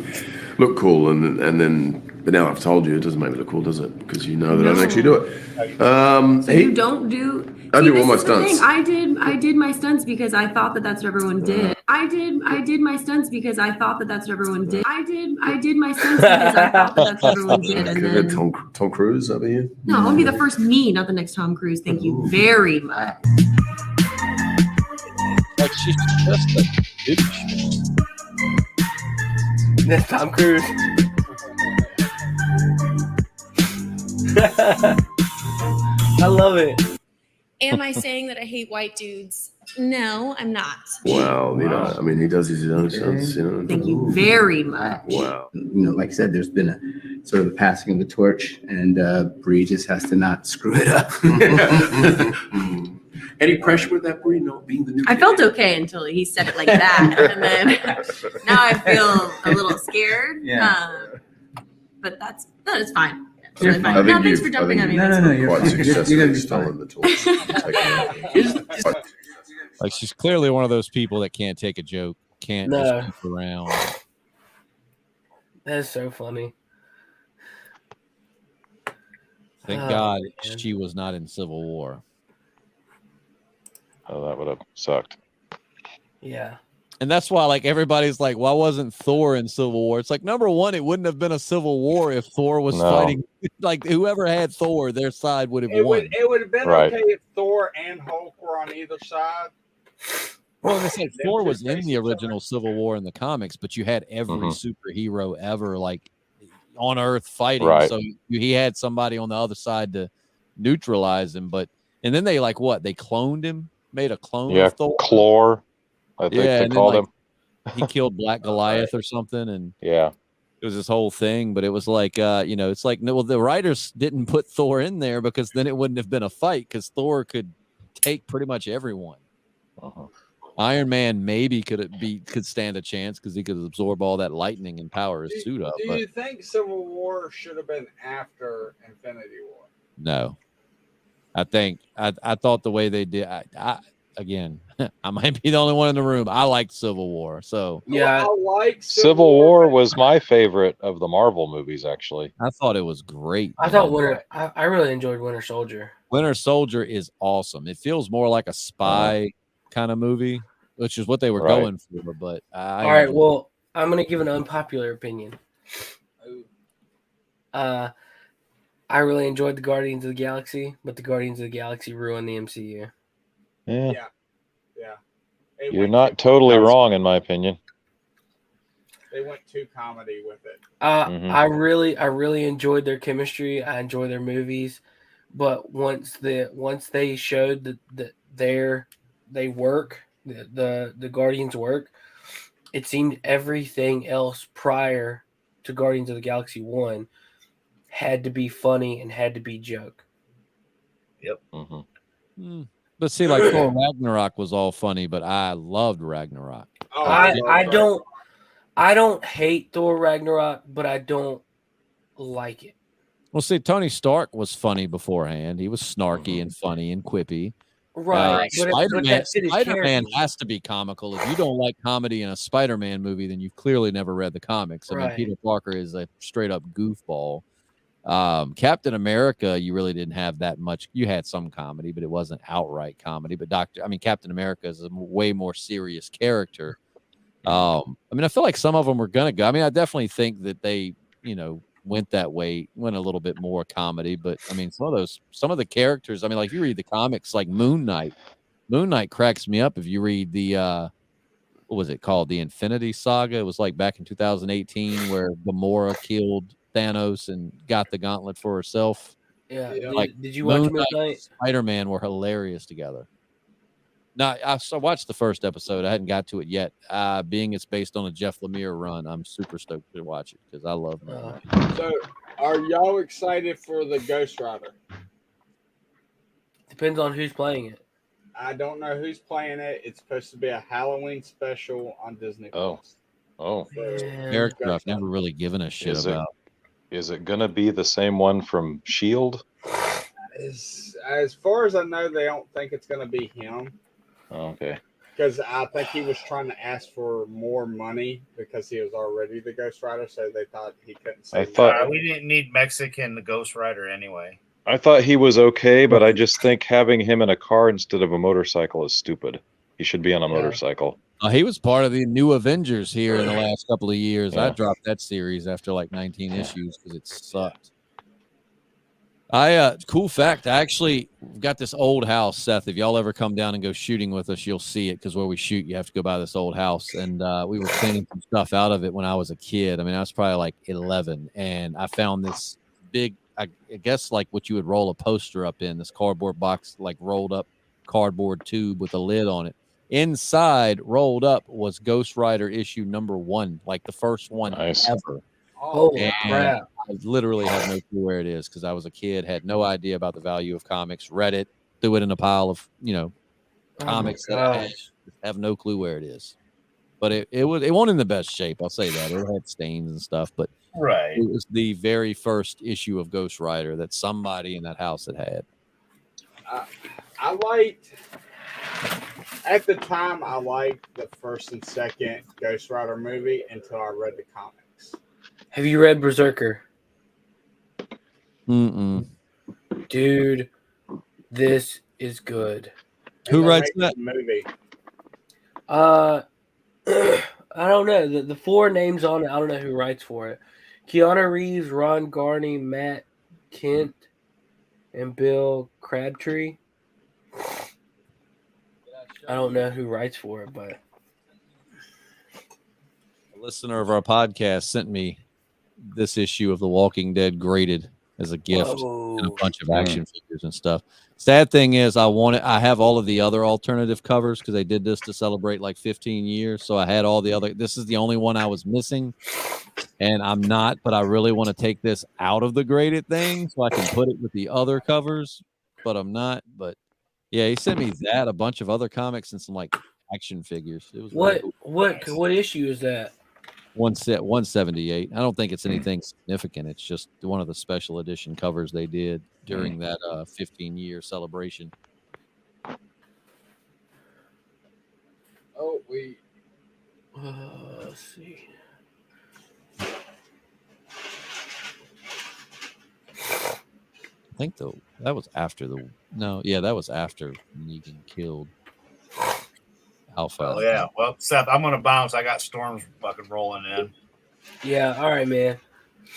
look cool, and then But now I've told you, it doesn't make me look cool, does it? Because you know that I don't actually do it. So you don't do. I See, do all this my is the thing. stunts. I did my stunts because I thought that that's what everyone did. I did my stunts because I thought that that's what everyone did. I did my stunts because I thought that that's what everyone did. And Could then have Tom Cruise over here. no, I'll be the first me, not the next Tom Cruise. Thank you very much. Like she's just a douche. That's Tom Cruise. I love it. Am I saying that I hate white dudes? No, I'm not. Wow, you know, I mean, he does his own stunts, you know. Thank you very much. Wow. You know, like I said, there's been a sort of a passing of the torch, and Bree just has to not screw it up. Any pressure with that, Bree? No, being the new. I felt okay until he said it like that, and then now I feel a little scared. Yeah. But that's fine. You're Totally fine. fine. I think No, thanks for jumping on me. No, you're quite fine. successfully You're gonna be stolen fine. the torch. Like she's clearly one of those people that can't take a joke, can't just goof around. That's so funny. Thank Oh, God man. she was not in Civil War. Oh, that would have sucked. Yeah. And that's why, like, everybody's like, why wasn't Thor in Civil War? It's like, number one, it wouldn't have been a Civil War if Thor was fighting. Like, whoever had Thor, their side would have won. It would have been Right. okay if Thor and Hulk were on either side. Well, they said Thor was in the original Civil War in the comics, but you had every superhero ever, like, on Earth fighting. Right. So he had somebody on the other side to neutralize him. And then they, like, what? They cloned him? Made a clone of Thor? Chlor, I think they and called then, him. He killed Black Goliath or something, and Yeah. it was this whole thing. But it was like, it's like, no, well, the writers didn't put Thor in there because then it wouldn't have been a fight because Thor could take pretty much everyone. Iron Man maybe could stand a chance because he could absorb all that lightning and power his suit up. Do But you think Civil War should have been after Infinity War? no, I think I thought the way they did. Again, I might be the only one in the room. I liked Civil War, so yeah. I like Civil War was my favorite of the Marvel movies, actually. I thought it was great. I thought I really enjoyed Winter Soldier. Winter Soldier is awesome. It feels more like a spy kind of movie, which is what they were going for. But All right, well, I'm gonna give an unpopular opinion. I really enjoyed the Guardians of the Galaxy, but the Guardians of the Galaxy ruined the MCU. Yeah. Yeah. You're not totally wrong, in my opinion. They went too comedy with it. I really enjoyed their chemistry. I enjoy their movies, but once they showed that they work, the Guardians work, it seemed everything else prior to Guardians of the Galaxy 1 had to be funny and had to be joke. Yep. But see, like Thor Ragnarok was all funny, but I loved Ragnarok. Oh, I don't hate Thor Ragnarok, but I don't like it. Well, see, Tony Stark was funny beforehand. He was snarky and funny and quippy. Right. Spider-Man has to be comical. If you don't like comedy in a Spider-Man movie, then you've clearly never read the comics. I mean, Right. Peter Parker is a straight-up goofball. Captain America, you really didn't have that much. You had some comedy, but it wasn't outright comedy. But Captain America is a way more serious character. I mean, I feel like some of them were gonna go. I mean, I definitely think that they, went that way, went a little bit more comedy. But I mean, some of the characters. I mean, like if you read the comics, like Moon Knight cracks me up. If you read the what was it called, the Infinity Saga? It was like back in 2018 where Gamora killed Thanos and got the gauntlet for herself. Yeah. Like, Did you watch Moon Knight? Spider-Man were hilarious together. No, I watched the first episode. I hadn't got to it yet. Being it's based on a Jeff Lemire run, I'm super stoked to watch it because I love Moon Knight. So, are y'all excited for the Ghost Rider? Depends on who's playing it. I don't know who's playing it. It's supposed to be a Halloween special on Disney Plus. Oh, character I've never really given a shit about. Is it gonna be the same one from Shield? As far as I know, they don't think it's going to be him. Okay. because I think he was trying to ask for more money because he was already the Ghost Rider, so they thought he couldn't say. We didn't need Mexican the Ghost Rider anyway. I thought he was okay, but I just think having him in a car instead of a motorcycle is stupid. He should be on a motorcycle. He was part of the new Avengers here in the last couple of years. Yeah. I dropped that series after like 19 issues because it sucked. Cool fact, I actually got this old house, Seth. If y'all ever come down and go shooting with us, you'll see it because where we shoot, you have to go by this old house. And we were cleaning some stuff out of it when I was a kid. I mean, I was probably like 11, and I found this big, I guess like what you would roll a poster up in, this cardboard box, like rolled up cardboard tube with a lid on it. Inside, rolled up, was Ghost Rider issue #1, like the first one ever. Holy crap. I literally have no clue where it is because I was a kid, had no idea about the value of comics, read it, threw it in a pile of, comics that I have no clue where it is. But it wasn't in the best shape, I'll say that. It had stains and stuff, but right. It was the very first issue of Ghost Rider that somebody in that house had. I liked, at the time, I liked the first and second Ghost Rider movie until I read the comics. Have you read Berserker? Mm-mm. Dude, this is good. Who writes that movie? I don't know. The 4 names on it, I don't know who writes for it. Keanu Reeves, Ron Garney, Matt Kent, and Bill Crabtree. I don't know who writes for it, but a listener of our podcast sent me this issue of The Walking Dead graded as a gift and a bunch of action figures and stuff. Sad thing is I have all of the other alternative covers because they did this to celebrate like 15 years. So I had all the other, this is the only one I was missing and I'm not, but I really want to take this out of the graded thing so I can put it with the other covers, but I'm not. But yeah, he sent me that, a bunch of other comics and some like action figures. It was what issue is that? 178. I don't think it's anything significant. It's just one of the special edition covers they did during that 15-year celebration. Oh, wait. Let's see. I think that was after that was after Negan killed Alpha. Oh, yeah. Well, Seth, I'm going to bounce. I got storms fucking rolling in. Yeah. All right, man.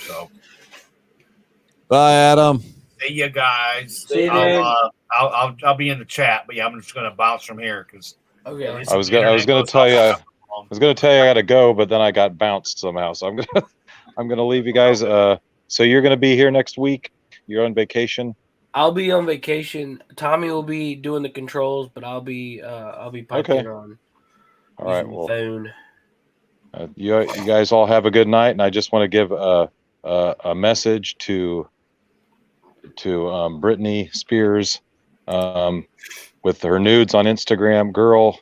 So, bye, Adam. See you guys. See you, I'll be in the chat, but yeah, I'm just going to bounce from here because. Okay. I was gonna tell you I got to go, but then I got bounced somehow. So I'm gonna leave you guys. So you're gonna be here next week. You're on vacation. I'll be on vacation. Tommy will be doing the controls, but I'll be piping on. All right. Well, phone. You guys all have a good night, and I just want to give a message to Britney Spears with her nudes on Instagram. Girl,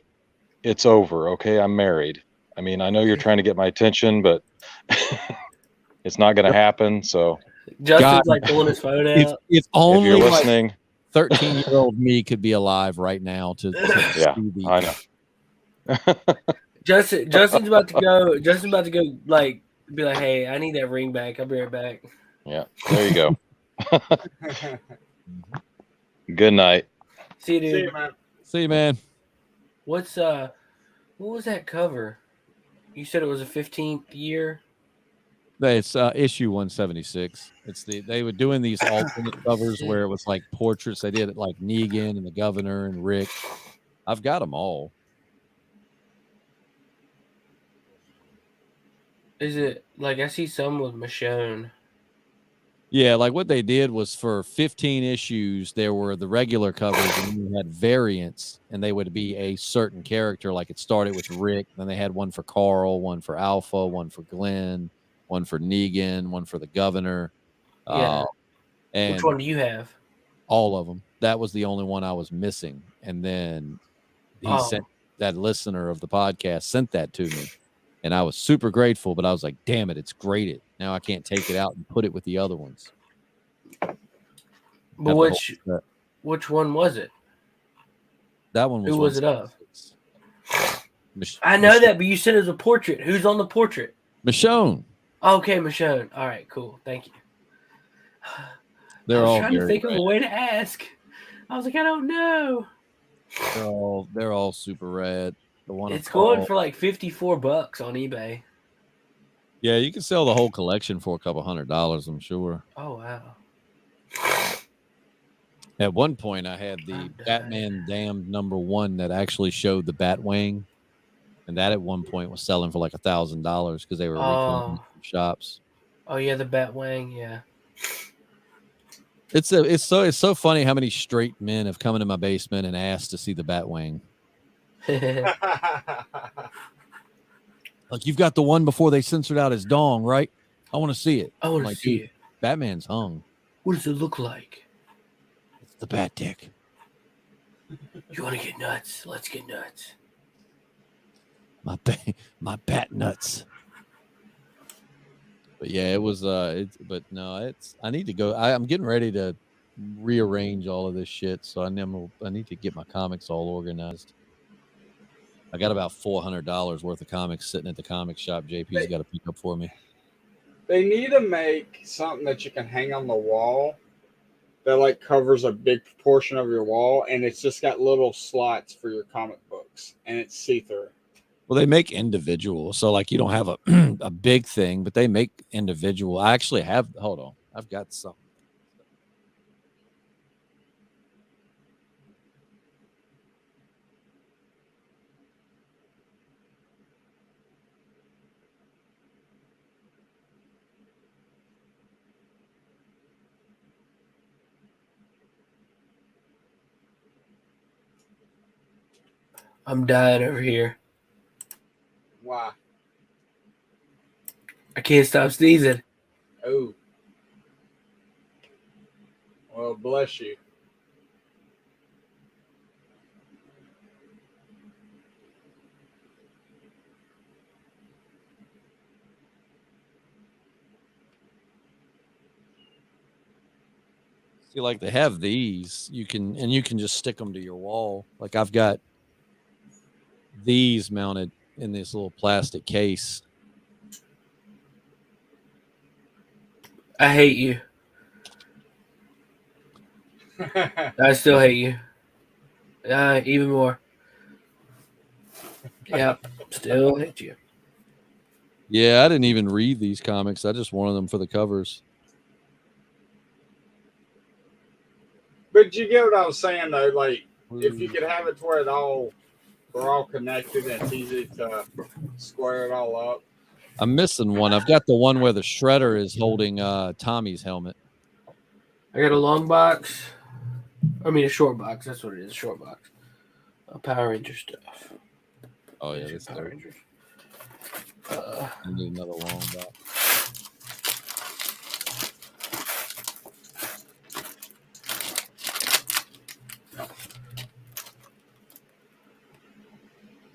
it's over. Okay, I'm married. I mean, I know you're trying to get my attention, but it's not going to happen. So. Justin's like pulling his phone out. If only you're listening, 13-year-old me could be alive right now to yeah, I know. Justin's about to go. Justin's about to go. Like, be like, hey, I need that ring back. I'll be right back. Yeah, there you go. Good night. See you, dude. See you, man. See you, man. What was that cover? You said it was a 15th year. It's issue 176. They were doing these alternate covers where it was like portraits. They did it like Negan and the governor and Rick. I've got them all. Is it like I see some with Michonne? Yeah, like what they did was for 15 issues, there were the regular covers and you had variants, and they would be a certain character. Like it started with Rick, then they had one for Carl, one for Alpha, one for Glenn, one for Negan, one for the governor. Yeah. And which one do you have? All of them. That was the only one I was missing. And then sent that listener of the podcast sent that to me. And I was super grateful, but I was like, damn it, it's graded. Now I can't take it out and put it with the other ones. But which one was it? That one was. Who was it of? I know that, but you said it was a portrait. Who's on the portrait? Michonne. Okay, Michonne. All right, cool. Thank you. They're I was all trying to very think of rad. a way to ask. I was like, I don't know. They're all super rad. The one It's I'm going called- for like $54 on eBay. Yeah, you can sell the whole collection for a couple $100, I'm sure. Oh wow. At one point, I had the Batman Damned #1 that actually showed the Batwing, and that at one point was selling for like $1,000 because they were reclaiming from shops. Oh yeah, the Batwing. Yeah. It's so funny how many straight men have come into my basement and asked to see the Batwing. Like, you've got the one before they censored out his dong, right? I want to see it. I want to like, see dude, it. Batman's hung. What does it look like? It's the Bat Dick. You want to get nuts? Let's get nuts. My bat nuts. But yeah, it was. I need to go. I'm getting ready to rearrange all of this shit. So I need to get my comics all organized. I got about $400 worth of comics sitting at the comic shop. JP's got to pick up for me. They need to make something that you can hang on the wall that like covers a big portion of your wall, and it's just got little slots for your comic books, and it's see-through. Well, they make individual, so like you don't have a a big thing, but they make individual. I actually have. Hold on, I've got some. I'm dying over here. Why? I can't stop sneezing. Oh. Well, bless you. See, like they have these, you can just stick them to your wall. Like I've got these mounted in this little plastic case. I hate you. I still hate you. Even more. Yep, still hate you. Yeah, I didn't even read these comics. I just wanted them for the covers. But you get what I was saying, though. Like, if you could have it to where we're all connected and it's easy to square it all up. I'm missing one. I've got the one where the Shredder is holding Tommy's helmet. I got a long box. I mean, a short box. That's what it is, a short box. A Power Ranger stuff. Oh, yeah. This Power Rangers. I need another long box.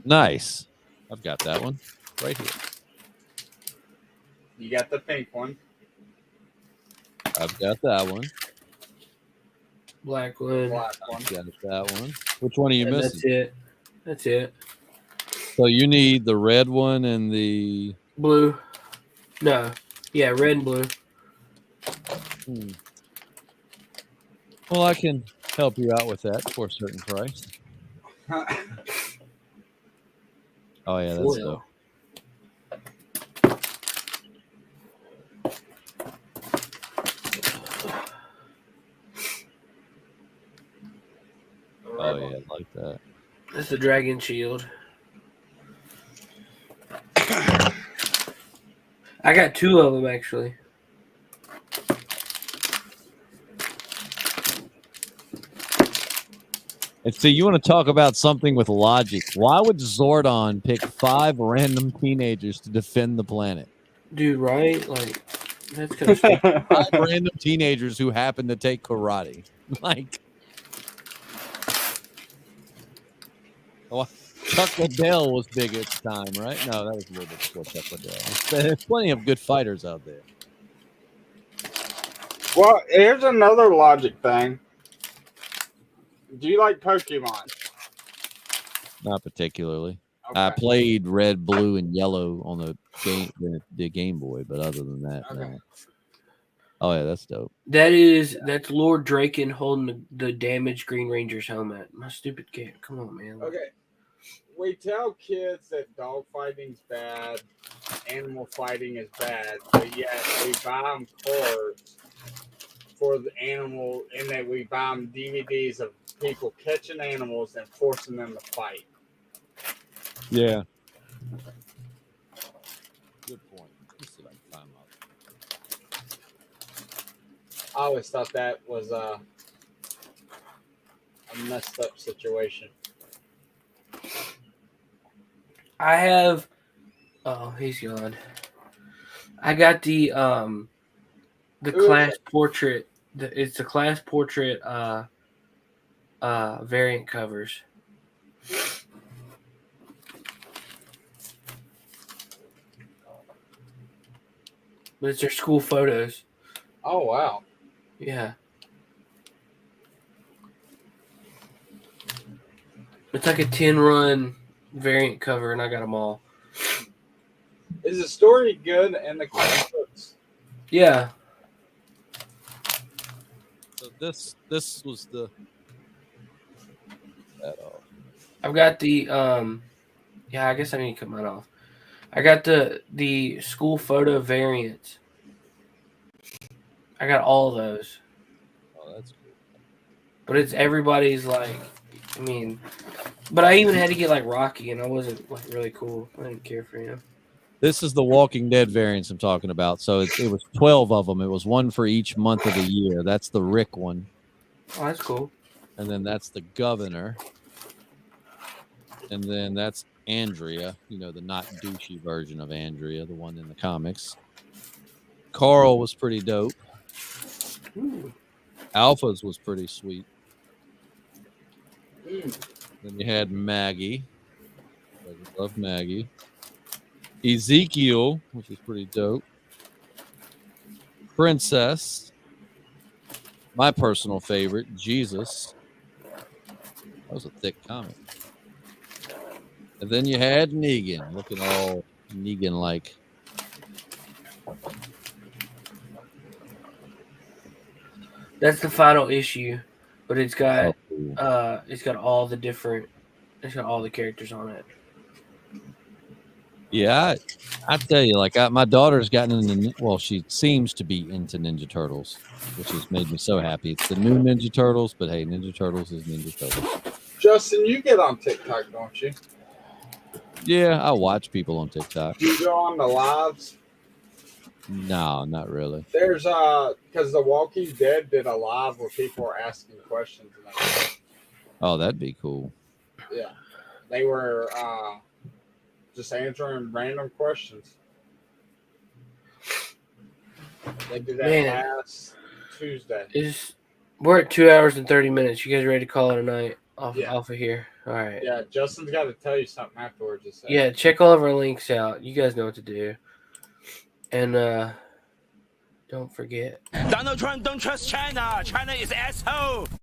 Nice. I've got that one right here. You got the pink one. I've got that one. Black one. Black one. Got that one. Which one are you missing? That's it. That's it. So you need the red one and the blue. No. Yeah, red and blue. Well, I can help you out with that for a certain price. Oh yeah, that's dope. Oh yeah, I like that. That's the Dragon Shield. I got two of them actually. And so you want to talk about something with logic. Why would Zordon pick 5 random teenagers to defend the planet? Dude, right? Like, that's kind of stupid. 5 random teenagers who happen to take karate. Like, well, Chuck Liddell was big at the time, right? No, that was a little bit before Chuck Liddell. There's plenty of good fighters out there. Well, here's another logic thing. Do you like Pokemon? Not particularly. I played red, blue, and yellow on the Game Boy, but other than that, no. Oh yeah, that's dope. That's Lord Draken holding the damaged Green Ranger's helmet. My stupid kid. Come on, man. Okay. We tell kids that dog fighting's bad, animal fighting is bad, but yet we buy them cards for the animal, and that we buy them DVDs of people catching animals and forcing them to fight. Yeah. Good point. Let's see if I can find out. I always thought that was a messed up situation. I have. Oh, he's gone. I got the class portrait. It's the class portrait variant covers. But it's their school photos. Oh wow. Yeah. It's like a 10-run variant cover, and I got them all. Is the story good and the comic books? Yeah. So this was the. I've got the yeah, I guess I need to cut mine off. I got the school photo variants. I got all of those. Oh, that's cool. But it's everybody's like, I mean, but I even had to get like Rocky, and I wasn't like really cool. I didn't care for him. This is the Walking Dead variants I'm talking about. So it was 12 of them. It was one for each month of the year. That's the Rick one. Oh, that's cool. And then that's the Governor. And then that's Andrea, the not douchey version of Andrea, the one in the comics. Carl was pretty dope. Ooh. Alpha's was pretty sweet. Then you had Maggie. I love Maggie. Ezekiel, which is pretty dope. Princess. My personal favorite, Jesus. That was a thick comic. And then you had Negan, looking all Negan-like. That's the final issue, but it's got all the characters on it. Yeah, I tell you, my daughter's gotten into. Well, she seems to be into Ninja Turtles, which has made me so happy. It's the new Ninja Turtles, but hey, Ninja Turtles is Ninja Turtles. Justin, you get on TikTok, don't you? Yeah, I watch people on TikTok. Do you go on the lives? No, not really. There's because The Walking Dead did a live where people were asking questions. Oh, that'd be cool. Yeah, they were just answering random questions. They did that last Tuesday. We're at 2 hours and 30 minutes. You guys ready to call it a night off of here? All right. Yeah, Justin's got to tell you something afterwards. Yeah, check all of our links out. You guys know what to do. And don't forget. Donald Trump don't trust China. China is asshole.